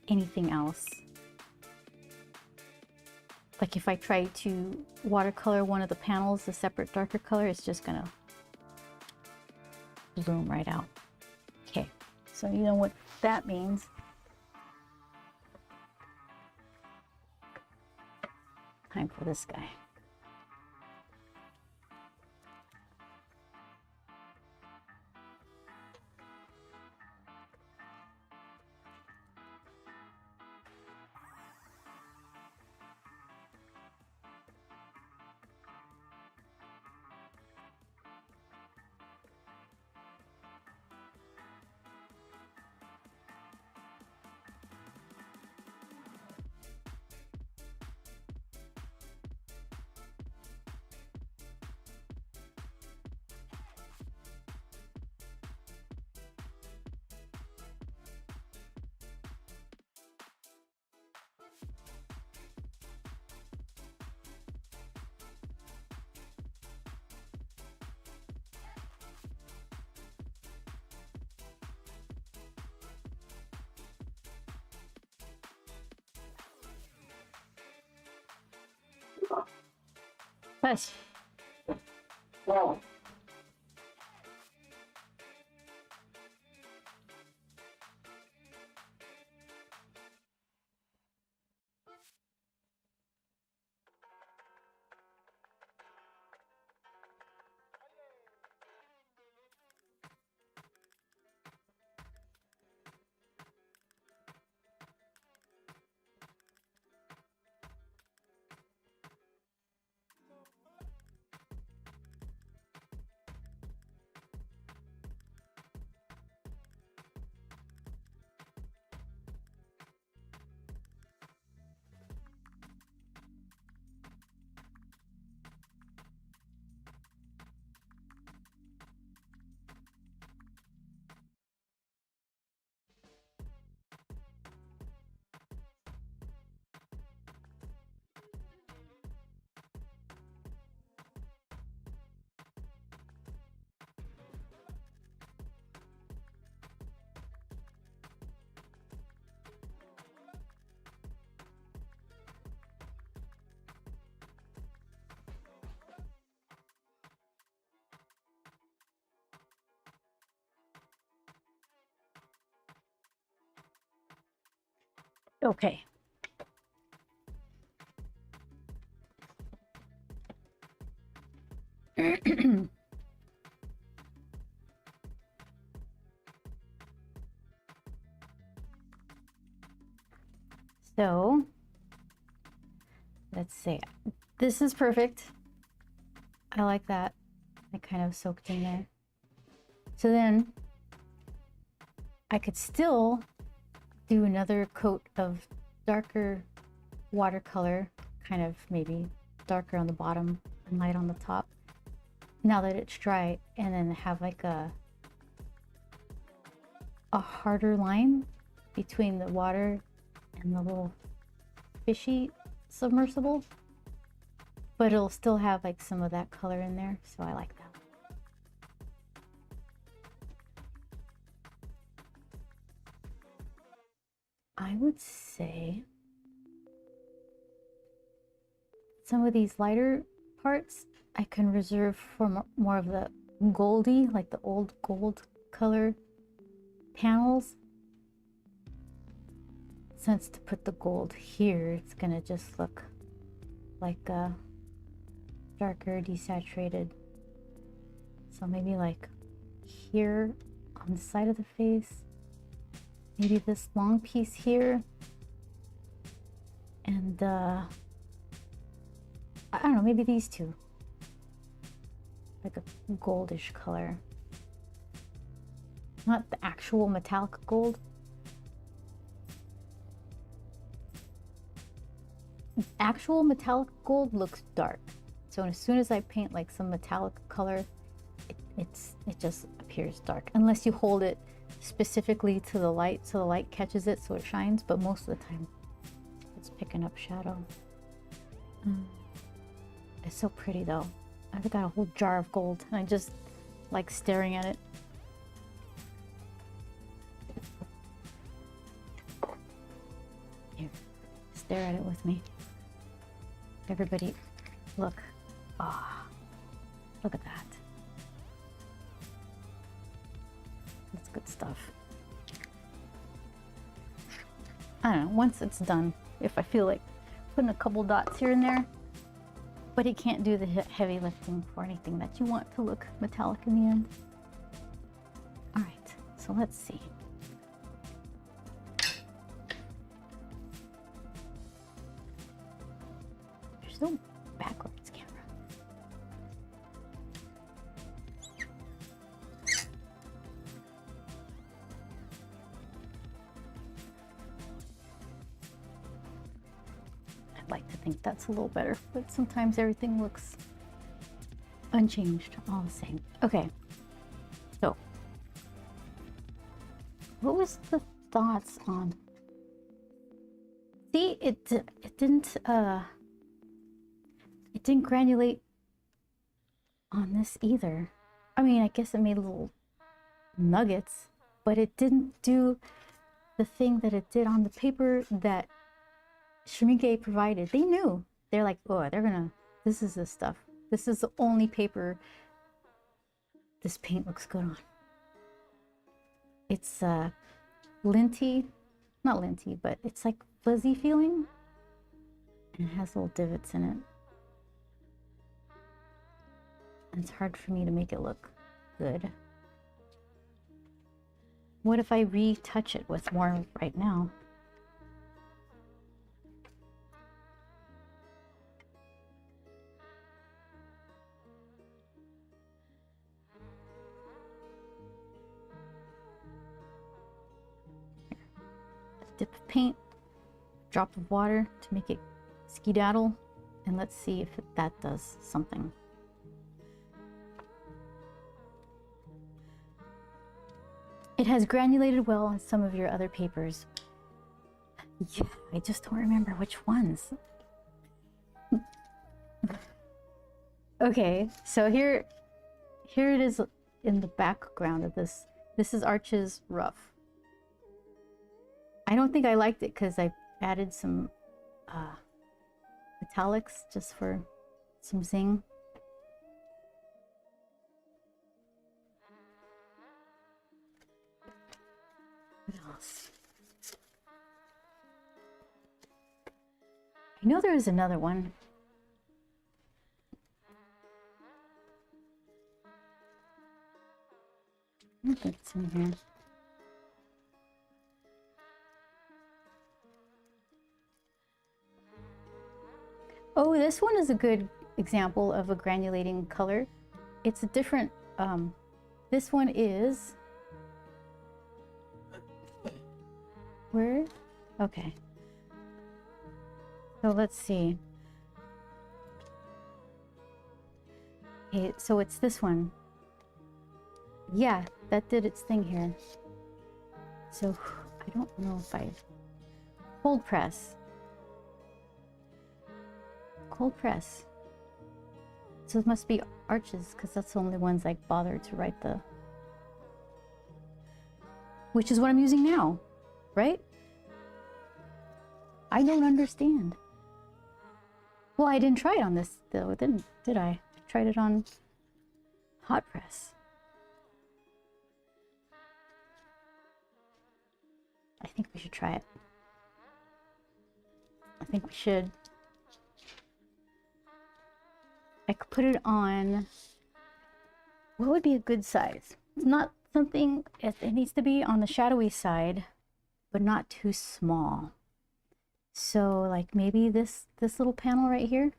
anything else, like if I try to watercolor one of the panels a separate darker color, it's just gonna bloom right out. Okay, so you know what that means. Time for this guy. But Okay. So let's see. This is perfect. I like that. I kind of soaked in there. So then I could still do another coat of darker watercolor, kind of maybe darker on the bottom and light on the top, now that it's dry, and then have like a harder line between the water and the little fishy submersible, but it'll still have like some of that color in there, so I like that. I would say some of these lighter parts I can reserve for more of the goldy, like the old gold color panels. Since to put the gold here, it's gonna just look like a darker desaturated. So maybe like here on the side of the face, maybe this long piece here, and I don't know, maybe these two, like a goldish color, not the actual metallic gold. Actual metallic gold looks dark, so as soon as I paint like some metallic color, it just appears dark, unless you hold it specifically to the light so the light catches it so it shines, but most of the time it's picking up shadow. It's so pretty though. I've got a whole jar of gold and I just like staring at it. Here, stare at it with me. Everybody, look. Ah, look at that. That's good stuff. I don't know, once it's done, if I feel like putting a couple dots here and there, but it can't do the heavy lifting for anything that you want to look metallic in the end. All right, so let's see. You're so backwards, camera. I'd like to think that's a little better, but sometimes everything looks unchanged, all the same. Okay, so what was the thoughts on? See, it didn't granulate on this either. I mean, I guess it made little nuggets, but it didn't do the thing that it did on the paper that Schmincke provided. They knew. They're like, oh, this is the stuff. This is the only paper this paint looks good on. It's linty, not linty, but it's like fuzzy feeling. And it has little divots in it. And it's hard for me to make it look good. What if I retouch it with more right now? Dip of paint, drop of water to make it skedaddle, and let's see if that does something. It has granulated well on some of your other papers. Yeah, I just don't remember which ones. Okay, so here it is in the background of this. This is Arch's rough. I don't think I liked it because I added some metallics just for some zing. What else? I know there was another one. I don't think it's in here. Oh, this one is a good example of a granulating color. It's a different, this one is, where? Okay. So let's see. Okay, so it's this one. Yeah, that did its thing here. So I don't know if I cold press. Cold press. So it must be Arches because that's the only ones I bothered to write the. Which is what I'm using now, right? I don't understand. Well, I didn't try it on this though, did I? I tried it on hot press. I think we should try it. I think we should. I could put it on. What would be a good size? Not something, it needs to be on the shadowy side, but not too small. So like maybe this little panel right here.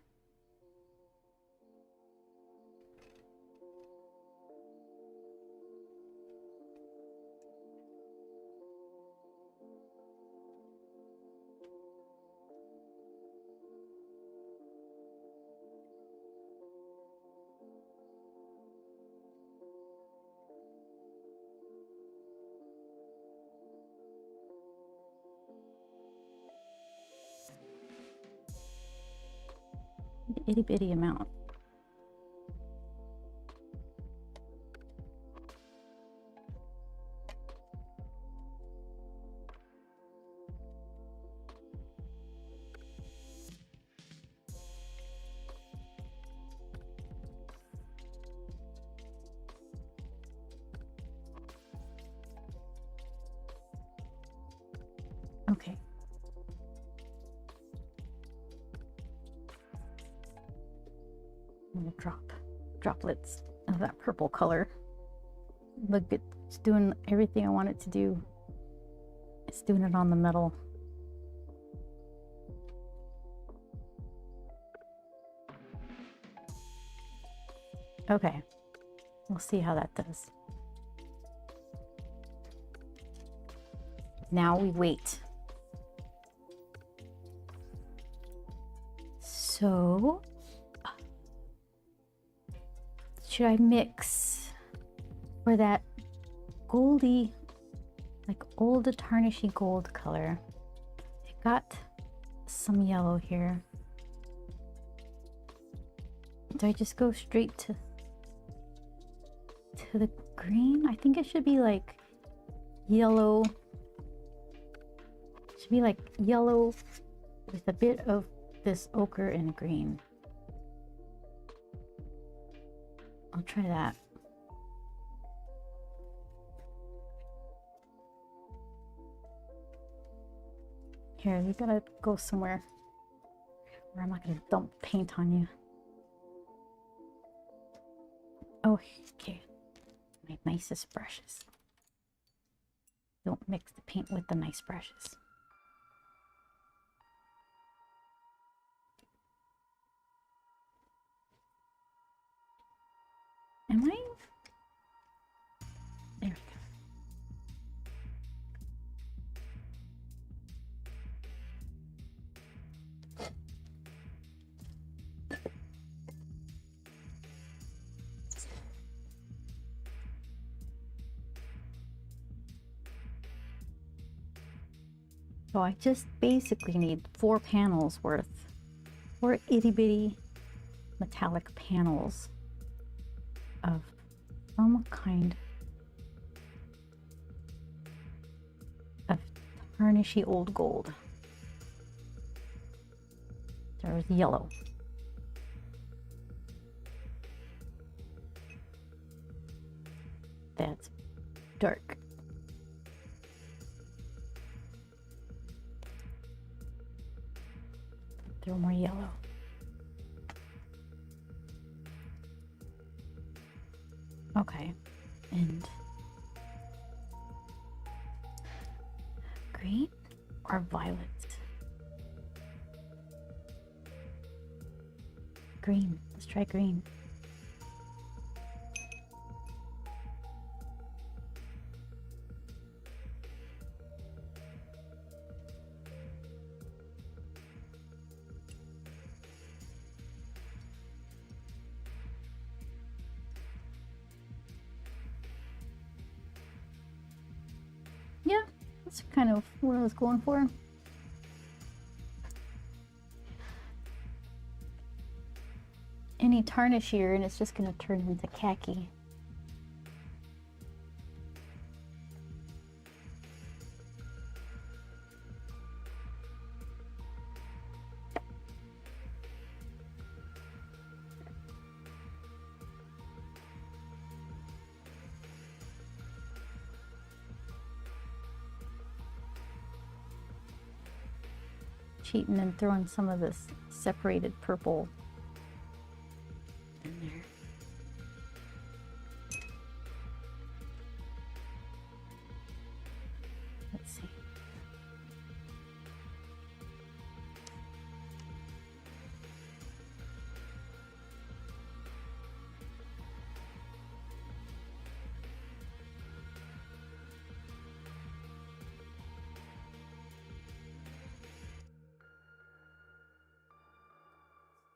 Itty bitty amount. Okay. Little droplets of that purple color. Look, it's doing everything I want it to do. It's doing it on the metal. Okay, we'll see how that does. Now we wait. So should I mix for that goldy, like old tarnishy gold color? I got some yellow here. Do I just go straight to the green? I think it should be like yellow. It should be like yellow with a bit of this ochre and green. I'll try that. Here, you gotta go somewhere where I'm not gonna dump paint on you. Oh, okay. My nicest brushes. Don't mix the paint with the nice brushes. Am I? There we go. So I just basically need 4 panels worth, 4 itty bitty metallic panels of some kind of tarnishy old gold. There's yellow. That's dark. Throw more yellow. Okay, and green or violet? Green. Let's try green. Yeah, that's kind of what I was going for. Any tarnish here and it's just going to turn into khaki. Cheating and throwing some of this separated purple in there. Let's see.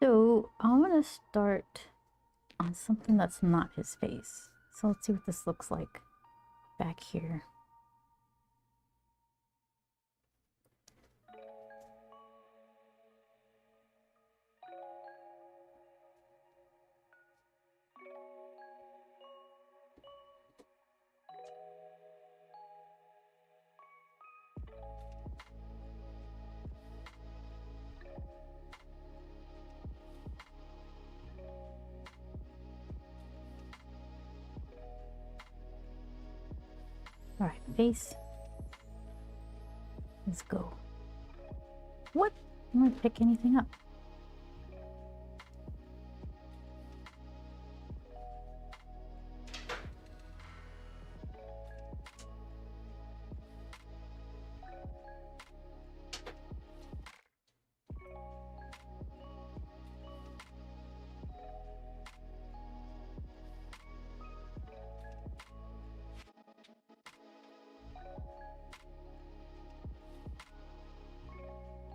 So I want to start on something that's not his face. So let's see what this looks like back here. All right, face. Let's go. What? I'm gonna pick anything up.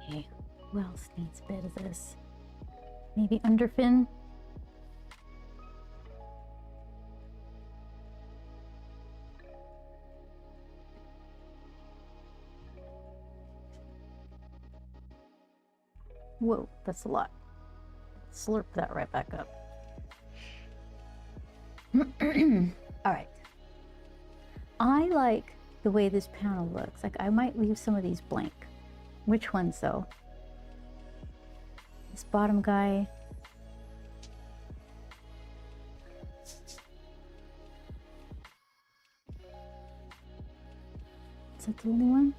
Okay, who else needs a bit of this? Maybe underfin? Whoa, that's a lot. Slurp that right back up. All right. I like the way this panel looks. Like I might leave some of these blank. Which ones though? This bottom guy. Is that the only one?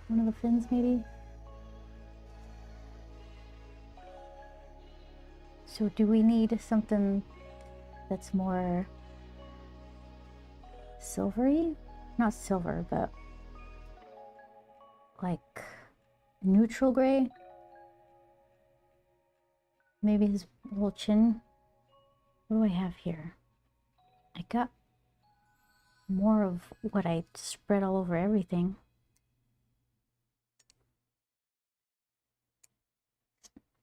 one of the fins maybe. So do we need something that's more silvery? Not silver, but like neutral gray? Maybe his little chin. What do I have here? I got more of what I spread all over everything.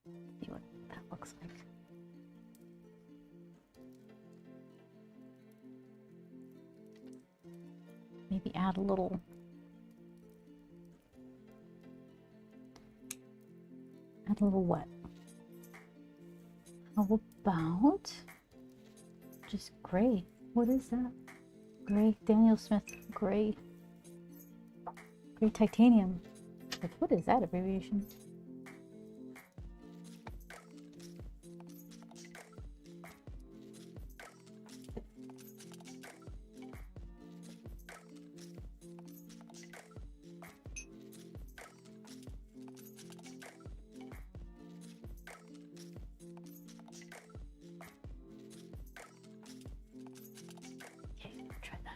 See what that looks like. Maybe add a little what? How about just gray? What is that? Gray, Daniel Smith, gray titanium. Like, what is that abbreviation? Okay, try that.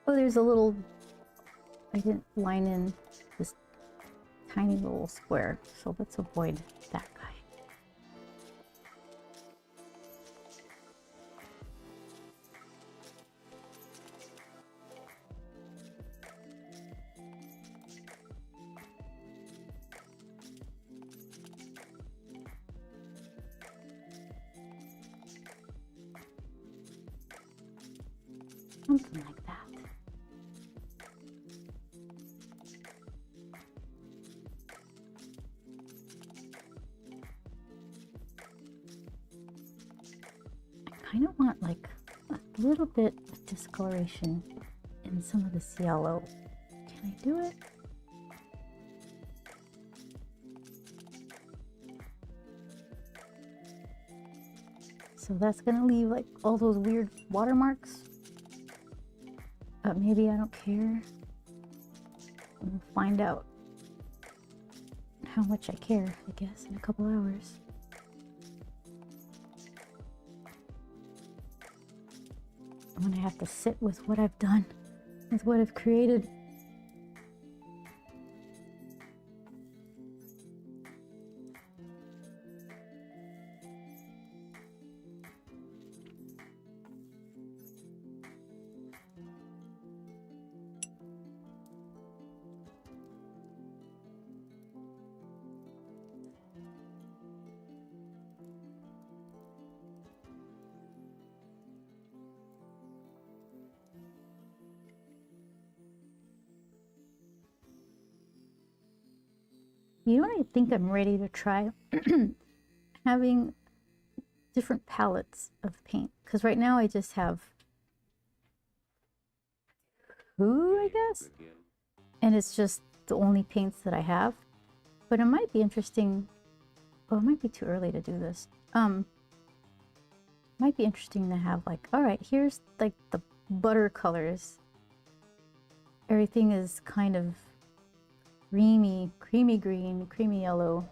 Oh, there's a little, I didn't line in this tiny little square, so let's avoid that guy. Something like that. I kind of want like a little bit of discoloration in some of this yellow. Can I do it? So that's gonna leave like all those weird watermarks. But maybe I don't care. We'll find out how much I care, I guess, in a couple hours. When I have to sit with what I've done, with what I've created. You know what I think I'm ready to try? Having different palettes of paint. Because right now I just have two, I guess? And it's just the only paints that I have. But it might be interesting. Oh, it might be too early to do this. Might be interesting to have like, all right, here's like the butter colors. Everything is kind of creamy green, creamy yellow.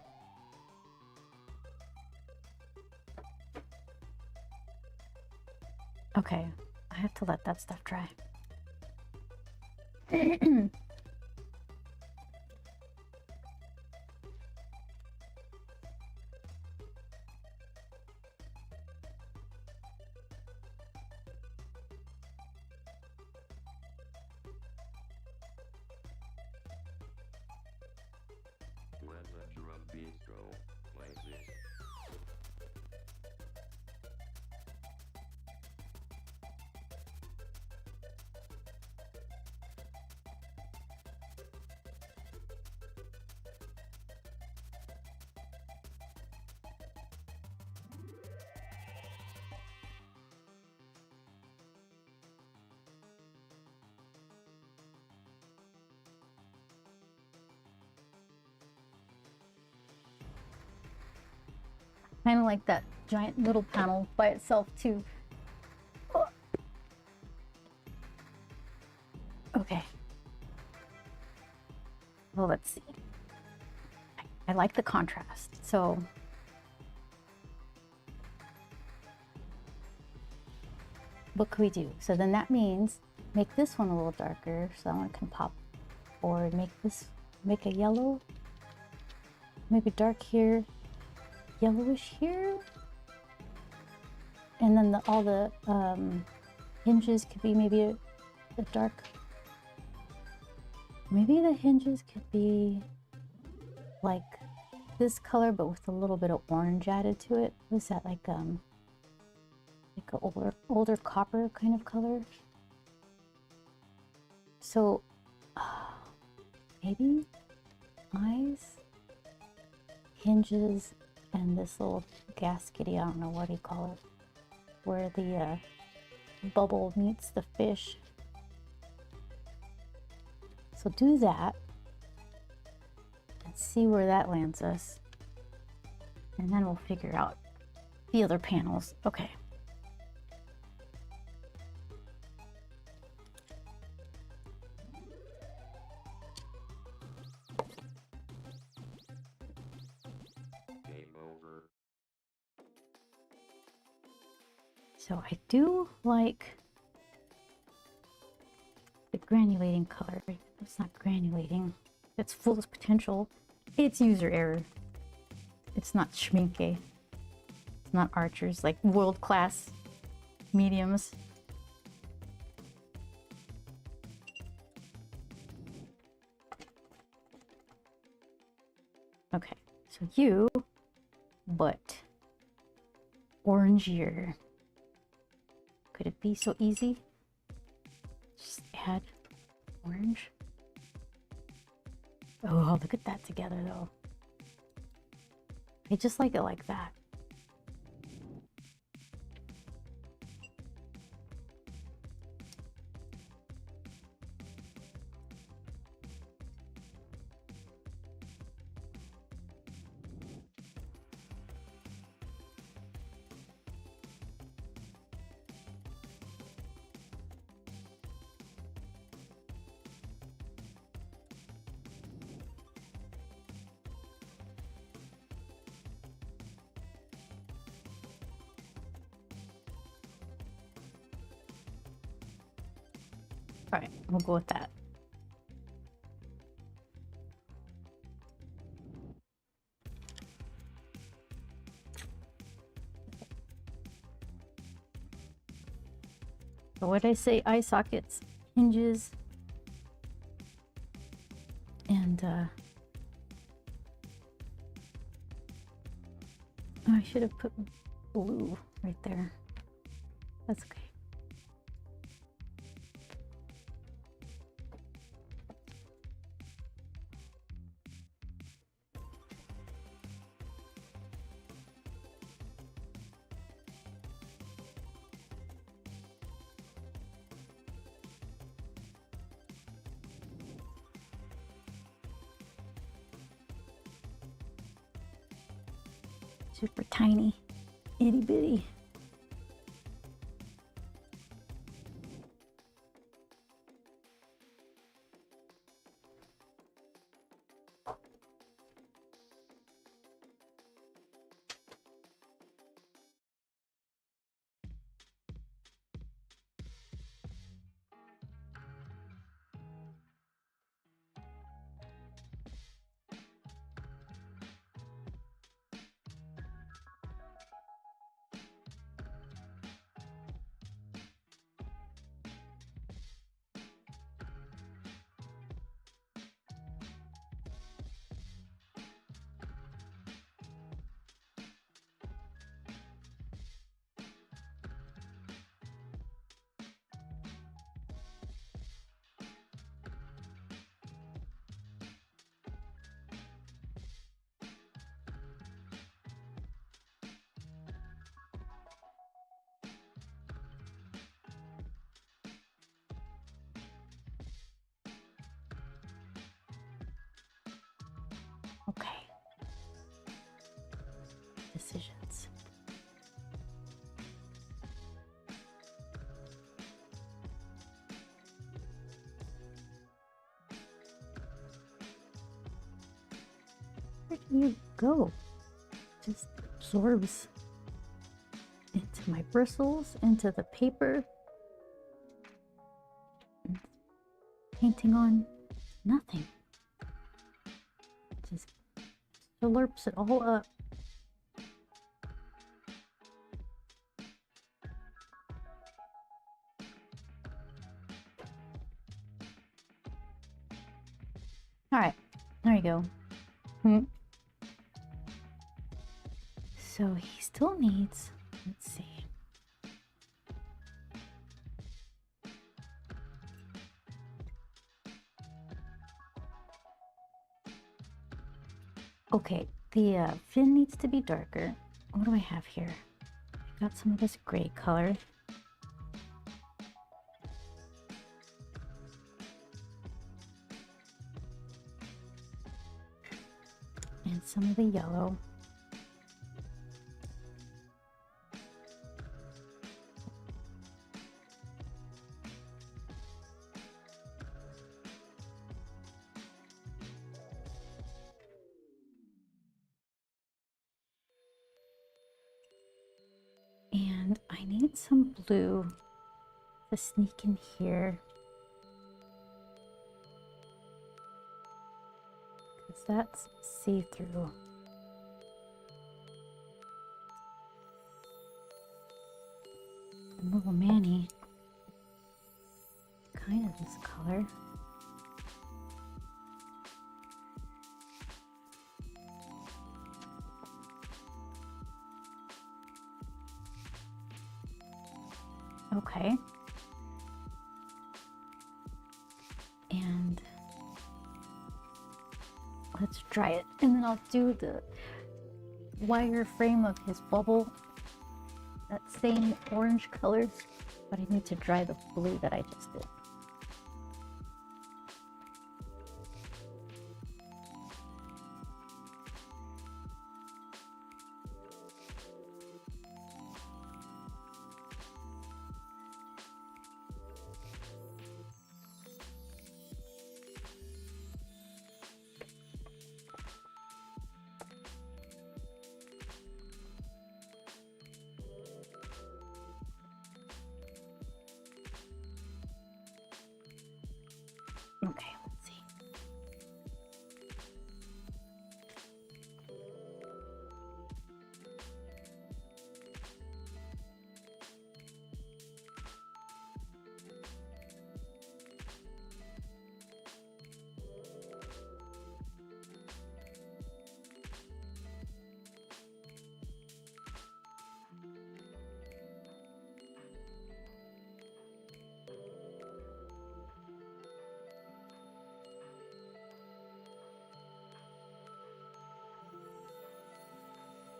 Okay, I have to let that stuff dry. When the drum beats go like this. Kind of like that giant middle panel by itself too. Okay. Well, let's see. I like the contrast. So what can we do? So then that means make this one a little darker so that one can pop, or make a yellow, maybe dark here, yellowish here, and then all the hinges could be maybe a dark. Maybe the hinges could be like this color, but with a little bit of orange added to it. Was that like an older copper kind of color? So maybe eyes, hinges, and this little gaskety, I don't know what do you call it, where the bubble meets the fish. So do that and see where that lands us. And then we'll figure out the other panels. Okay. Game over. So I do like the granulating color. It's not granulating. It's full of potential. It's user error. It's not schminke. It's not archers, like world-class mediums. Okay, so you, but orangier. Could it be so easy? Just add orange. Oh, look at that together though. I just like it like that. All right, we'll go with that. So what did I say? Eye sockets, hinges, and oh, I should have put blue right there. That's okay. Super tiny, itty bitty. you go. Just absorbs into my bristles, into the paper. Painting on nothing. Just slurps it all up. All right, there you go. So he still needs, let's see. Okay, the fin needs to be darker. What do I have here? I got some of this gray color. And some of the yellow. And I need some blue to sneak in here. Because that's see-through. And little Manny, kind of this color. Okay. And let's dry it. And then I'll do the wire frame of his bubble. That same orange color. But I need to dry the blue that I just did. Okay, let's see.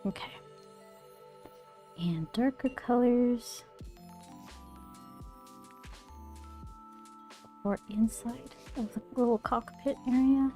Okay. And darker colors for inside of the little cockpit area.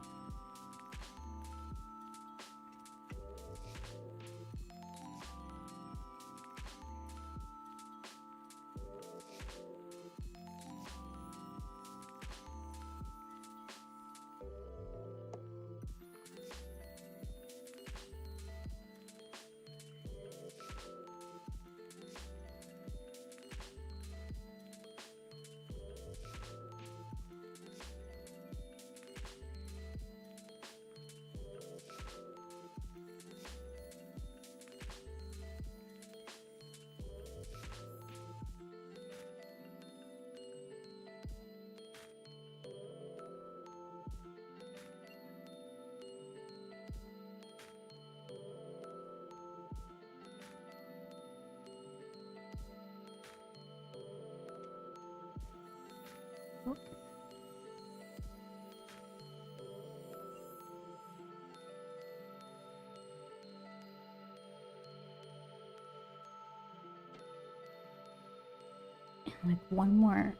And like one more.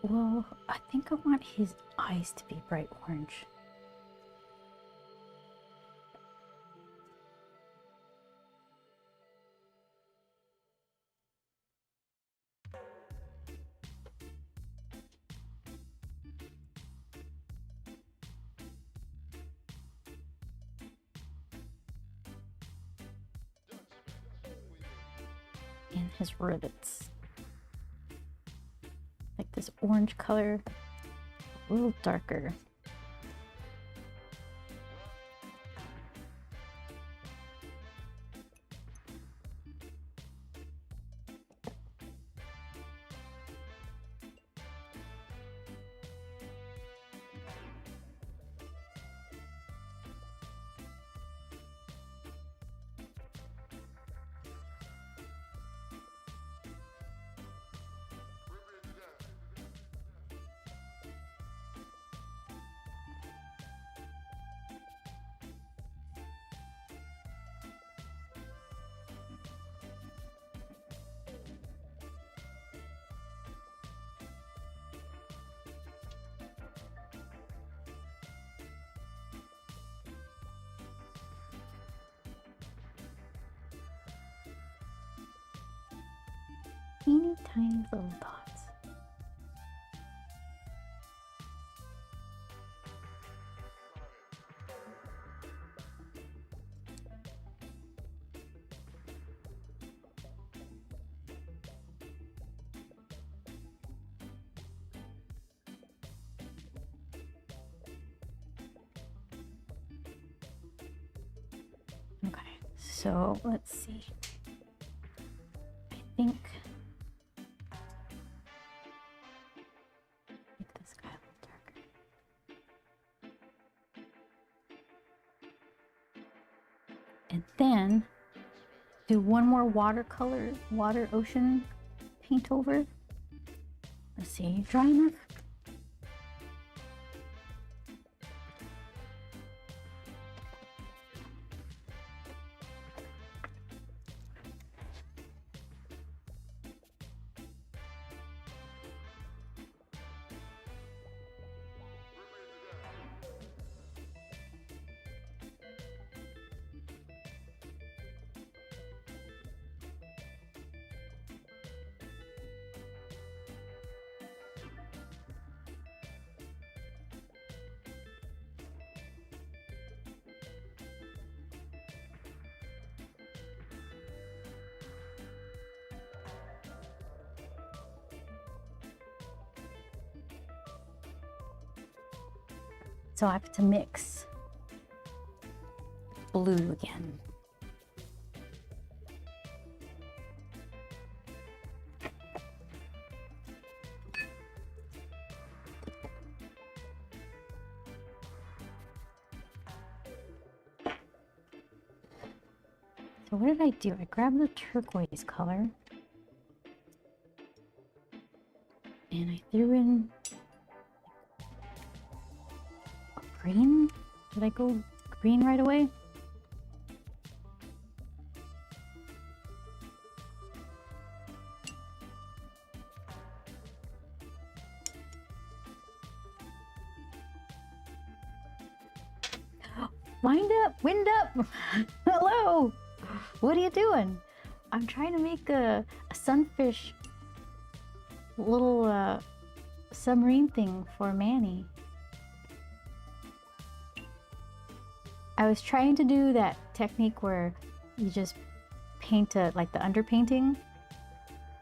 Well, I think I want his eyes to be bright orange. and his rivets. Like this orange color, a little darker. Teeny tiny little dots. Okay, so let's see. I think make this guy a little darker. And then do one more watercolor, water ocean paint over. Let's see, dry enough? So I have to mix blue again. So what did I do? I grabbed the turquoise color and I threw in green? Did I go green right away? Wind up! Hello! What are you doing? I'm trying to make a sunfish little submarine thing for Manny. I was trying to do that technique where you just paint like the underpainting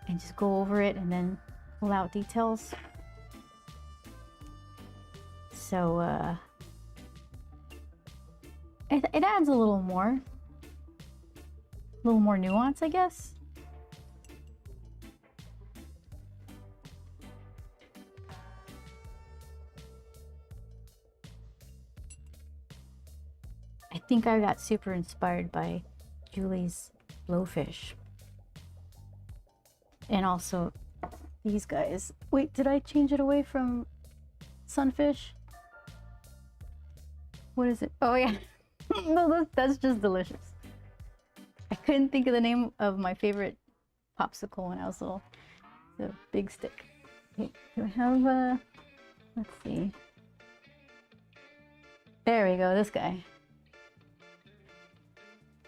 and just go over it and then pull out details. So it adds a little more nuance, I guess. I think I got super inspired by Julie's blowfish. And also these guys. Wait, did I change it away from sunfish? What is it? Oh yeah. No, that's just delicious. I couldn't think of the name of my favorite popsicle when I was little. The big stick. Okay, do I have let's see. There we go, this guy.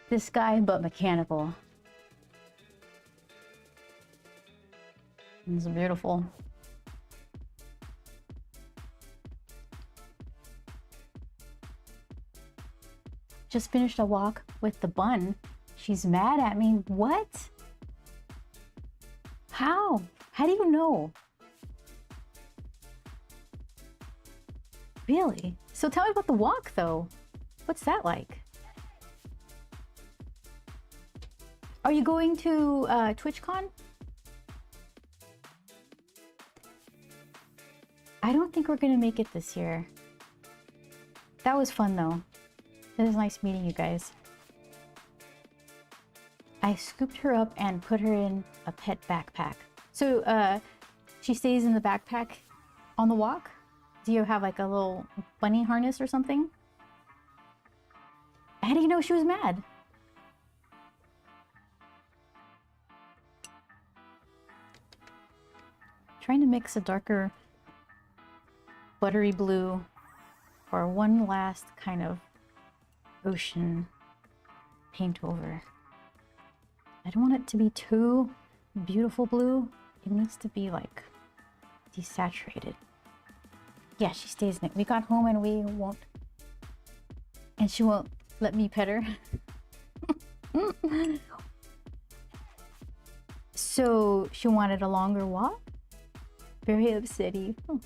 This guy, but mechanical. It's beautiful. Just finished a walk with the bun. She's mad at me. What? How? How do you know? Really? So tell me about the walk though. What's that like? Are you going to TwitchCon? I don't think we're gonna make it this year. That was fun though. It was nice meeting you guys. I scooped her up and put her in a pet backpack. So she stays in the backpack on the walk? Do you have like a little bunny harness or something? How do you know she was mad? Trying to mix a darker buttery blue for one last kind of ocean paint over. I don't want it to be too beautiful blue. It needs to be like desaturated. Yeah, she stays in it. We got home and we won't, and she won't let me pet her. So she wanted a longer walk? Very upsetty. Oh.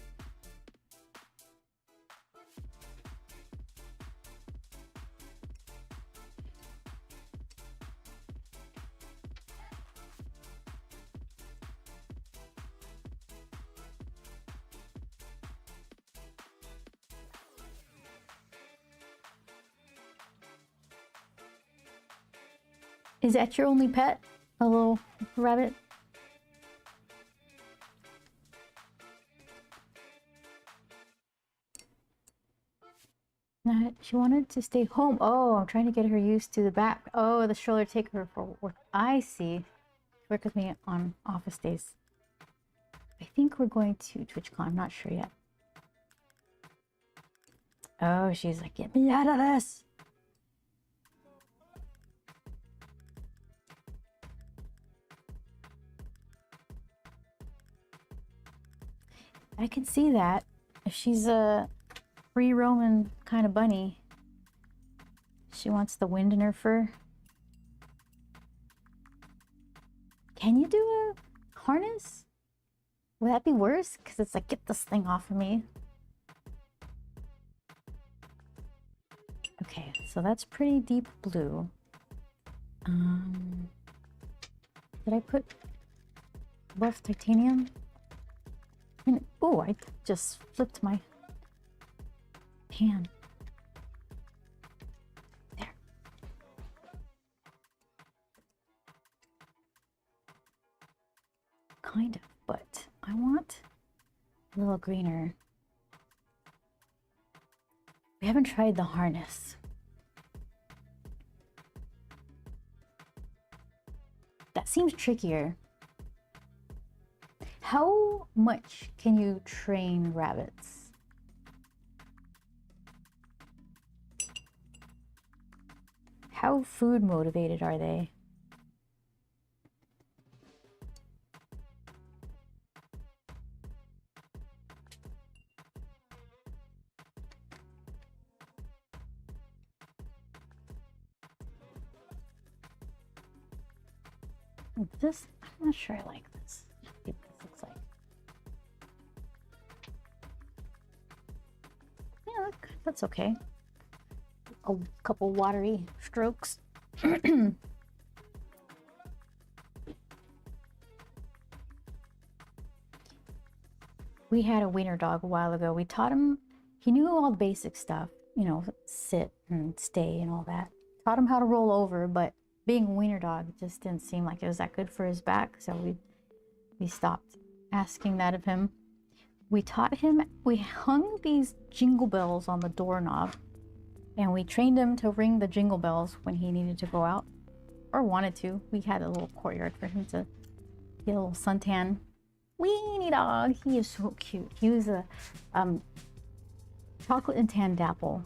Is that your only pet? A little rabbit? She wanted to stay home. Oh, I'm trying to get her used to the back. Oh, the stroller take her for work. I see. Work with me on office days. I think we're going to TwitchCon. I'm not sure yet. Oh, she's like, get me out of this. I can see that. If she's a free roaming kind of bunny, she wants the wind in her fur. Can you do a harness? Would that be worse? Because it's like, get this thing off of me. Okay, so that's pretty deep blue. Did I put buff titanium? Oh, I just flipped my pan. There. Kind of, but I want a little greener. We haven't tried the harness. That seems trickier. How much can you train rabbits? How food motivated are they? This, I'm not sure I like this. Let's see what this looks like. Yeah, that's okay. A couple watery strokes. We had a wiener dog a while ago. We taught him, he knew all the basic stuff, you know, sit and stay and all that. Taught him how to roll over, but being a wiener dog just didn't seem like it was that good for his back, so we stopped asking that of him. We taught him, we hung these jingle bells on the doorknob, and we trained him to ring the jingle bells when he needed to go out or wanted to. We had a little courtyard for him to get a little suntan. Weenie dog, he is so cute. He was a chocolate and tan dapple.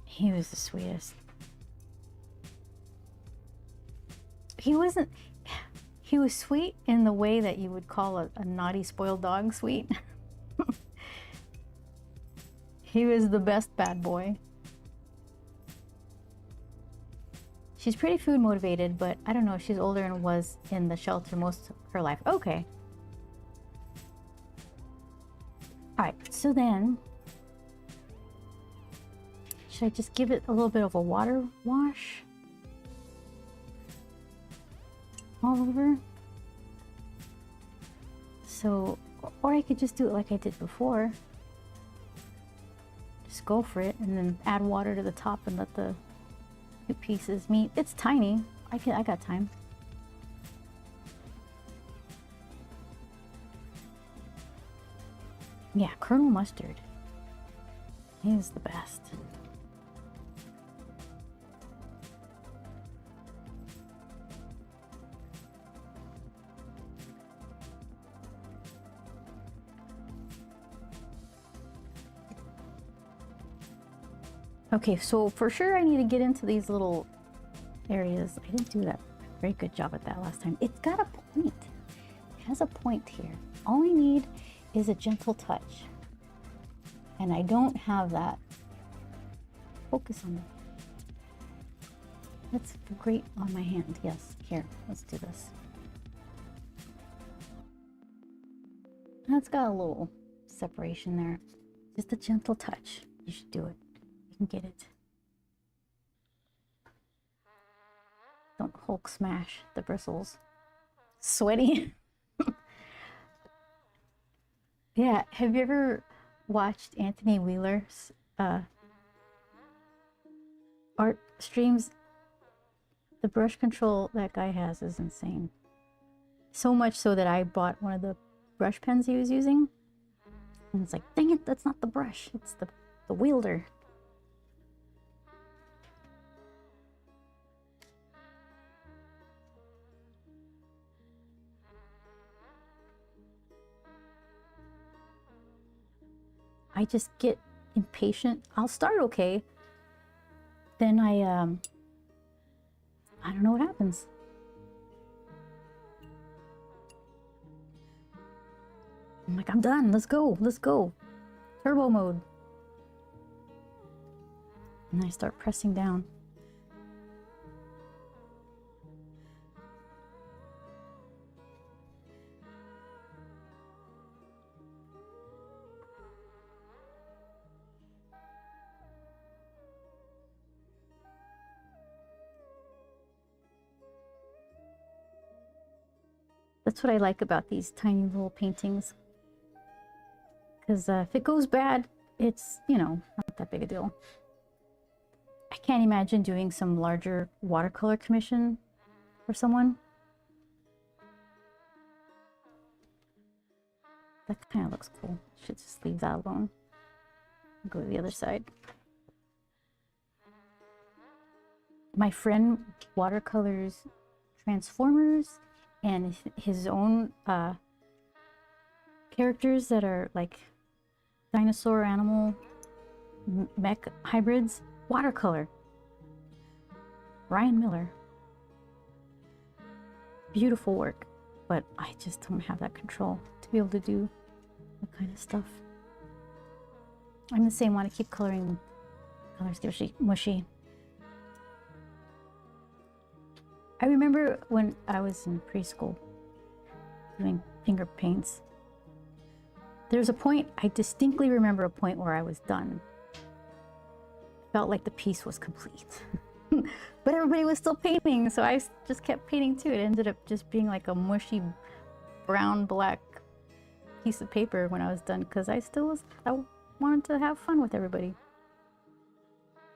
He was the sweetest. He was sweet in the way that you would call a naughty spoiled dog sweet. He was the best bad boy. She's pretty food motivated, but I don't know, she's older and was in the shelter most of her life. Okay. All right, so then, should I just give it a little bit of a water wash all over? So, or I could just do it like I did before. Just go for it and then add water to the top and let the two pieces meet. It's tiny. I got time. Yeah, Colonel Mustard. He's the best. Okay, so for sure I need to get into these little areas. I didn't do that very good job at that last time. It's got a point. It has a point here. All I need is a gentle touch. And I don't have that. Focus on it. That's great on my hand. Yes, here, let's do this. That's got a little separation there. Just a gentle touch. You should do it. You can get it. Don't Hulk smash the bristles. Sweaty. Yeah, have you ever watched Anthony Wheeler's art streams? The brush control that guy has is insane. So much so that I bought one of the brush pens he was using. And it's like, dang it, that's not the brush. It's the wielder. I just get impatient. I'll start okay. Then I don't know what happens. I'm like, I'm done. Let's go. Let's go. Turbo mode. And I start pressing down. That's what I like about these tiny little paintings. Because if it goes bad, it's, you know, not that big a deal. I can't imagine doing some larger watercolor commission for someone. That kind of looks cool. Should just leave that alone. Go to the other side. My friend watercolors Transformers and his own characters that are like dinosaur, animal, mech hybrids. Watercolor. Ryan Miller. Beautiful work, but I just don't have that control to be able to do that kind of stuff. I'm the same, want to keep coloring. Colors get mushy. I remember when I was in preschool doing finger paints. There's a point, I distinctly remember a point where I was done. Felt like the piece was complete. But everybody was still painting, so I just kept painting too. It ended up just being like a mushy brown black piece of paper when I was done, because I wanted to have fun with everybody.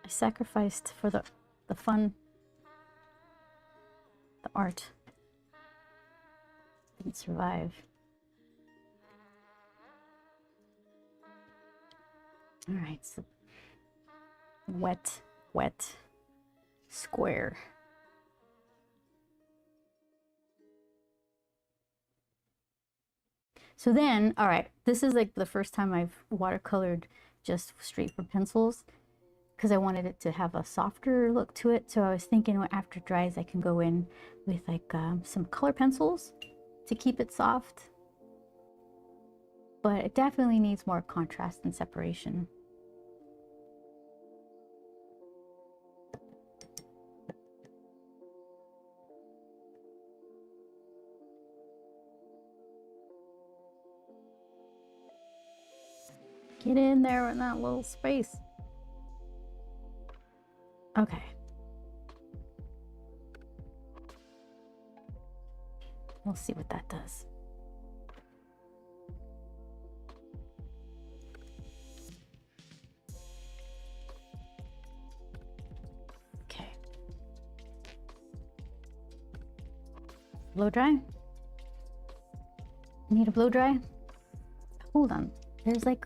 I sacrificed for the fun, the art. Didn't survive. All right, so wet square. So then, all right, this is like the first time I've watercolored just straight from pencils, because I wanted it to have a softer look to it. So I was thinking after it dries, I can go in with like some color pencils to keep it soft. But it definitely needs more contrast and separation. Get in there in that little space. Okay. We'll see what that does. Okay. Blow dry? Need a blow dry? Hold on. There's like,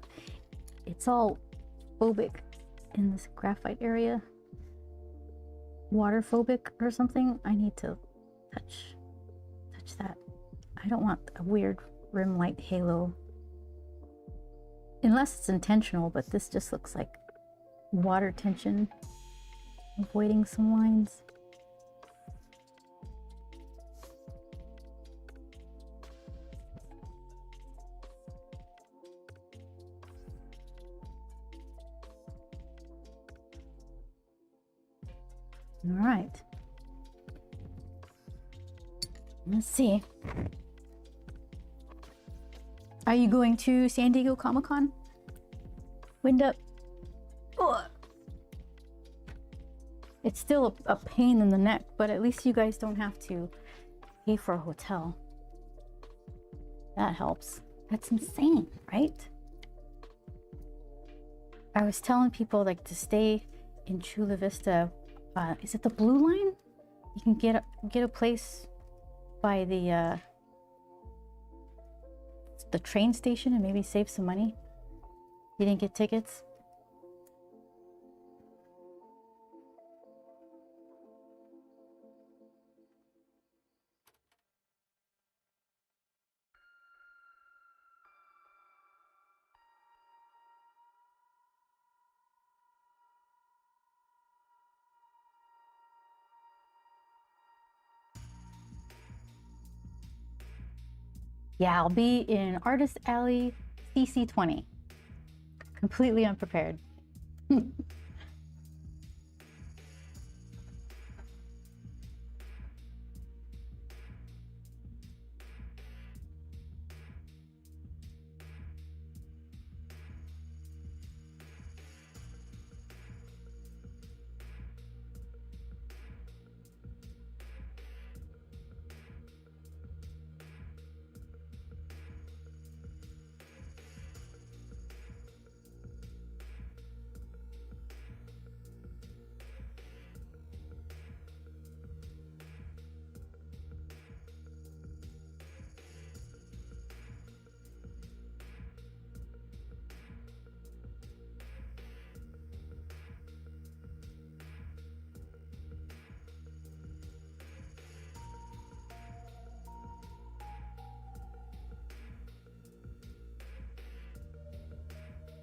it's all phobic in this graphite area. Water phobic or something. I need to touch that. I don't want a weird rim light halo. Unless it's intentional, but this just looks like water tension. Avoiding some lines. All right. Let's see. Are you going to San Diego Comic-Con? Wind up. Ugh. It's still a pain in the neck, but at least you guys don't have to pay for a hotel. That helps. That's insane, right? I was telling people like to stay in Chula Vista. Is it the Blue Line? You can get a place by the train station and maybe save some money. You didn't get tickets? Yeah, I'll be in Artist Alley CC20. Completely unprepared.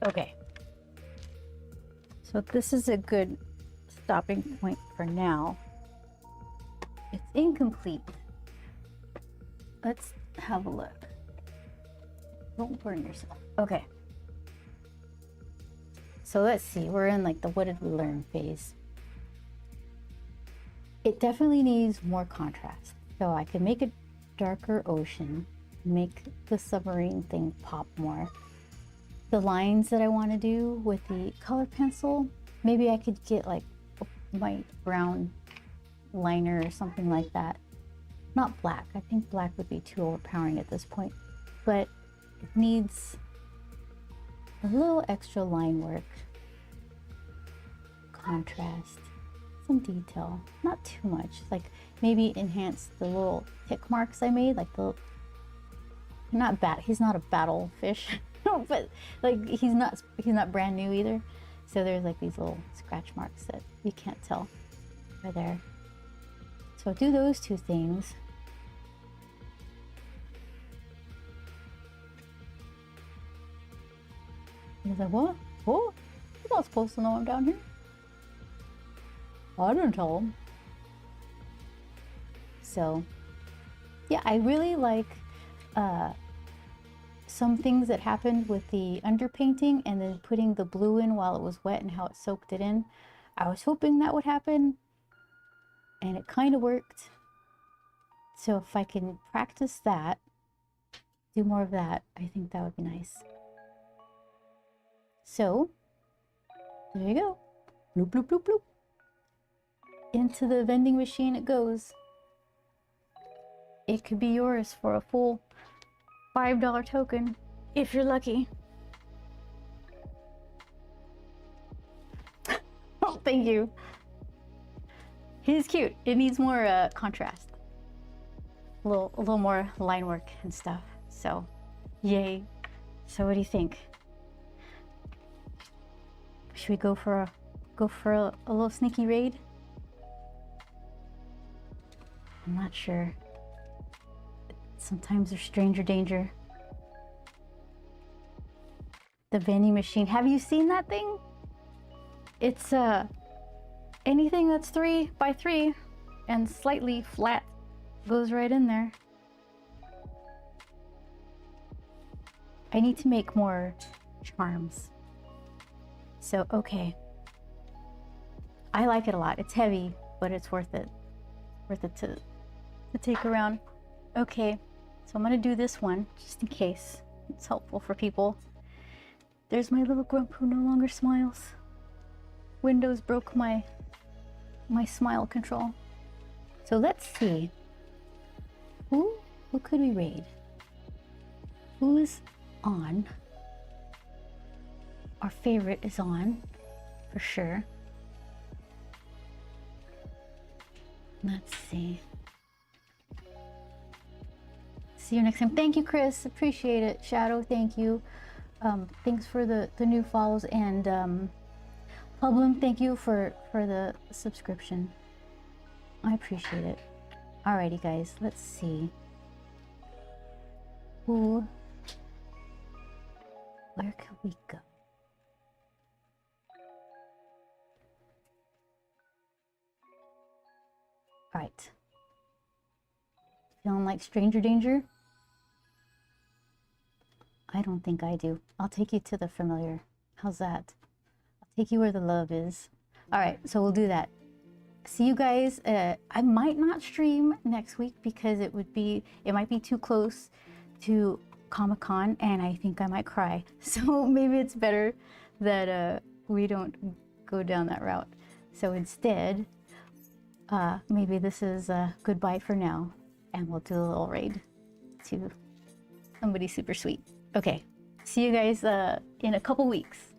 Okay. So this is a good stopping point for now. It's incomplete. Let's have a look. Don't burn yourself. Okay. So let's see. We're in like the what did we learn phase. It definitely needs more contrast. So I could make a darker ocean, make the submarine thing pop more. The lines that I want to do with the color pencil, maybe I could get like a white brown liner or something like that. Not black. I think black would be too overpowering at this point, but it needs a little extra line work, contrast, some detail, not too much. Like maybe enhance the little tick marks I made, like the he's not a battle fish. But like he's not brand new either, so there's like these little scratch marks that you can't tell are there. So I'll do those two things. He's like, what? You're not supposed to know I'm down here. I didn't tell him. So yeah, I really like some things that happened with the underpainting and then putting the blue in while it was wet and how it soaked it in. I was hoping that would happen and it kind of worked. So if I can practice that, do more of that, I think that would be nice. So there you go. Bloop, bloop, bloop, bloop. Into the vending machine it goes. It could be yours for a full $5 token if you're lucky. Oh, thank you. He's cute. It needs more contrast. A little more line work and stuff. So, yay. So what do you think? Should we go for a little sneaky raid? I'm not sure. Sometimes there's stranger danger. The vending machine. Have you seen that thing? It's anything that's 3 by 3 and slightly flat goes right in there. I need to make more charms. So, okay. I like it a lot. It's heavy, but it's worth it. Worth it to take around. Okay, so I'm gonna do this one just in case it's helpful for people. There's my little grump who no longer smiles. Windows broke my smile control. So let's see. Who could we raid? Who is on? Our favorite is on, for sure. Let's see. See you next time. Thank you, Chris. Appreciate it. Shadow, thank you. Thanks for the new follows, and Publim, thank you for the subscription. I appreciate it. Alrighty, guys. Let's see. Where can we go? Alright. Feeling like stranger danger? I don't think I do. I'll take you to the familiar. How's that? I'll take you where the love is. Alright, so we'll do that. See you guys. I might not stream next week because it might be too close to Comic-Con and I think I might cry. So maybe it's better that we don't go down that route. So instead, maybe this is goodbye for now and we'll do a little raid to somebody super sweet. Okay, see you guys in a couple weeks.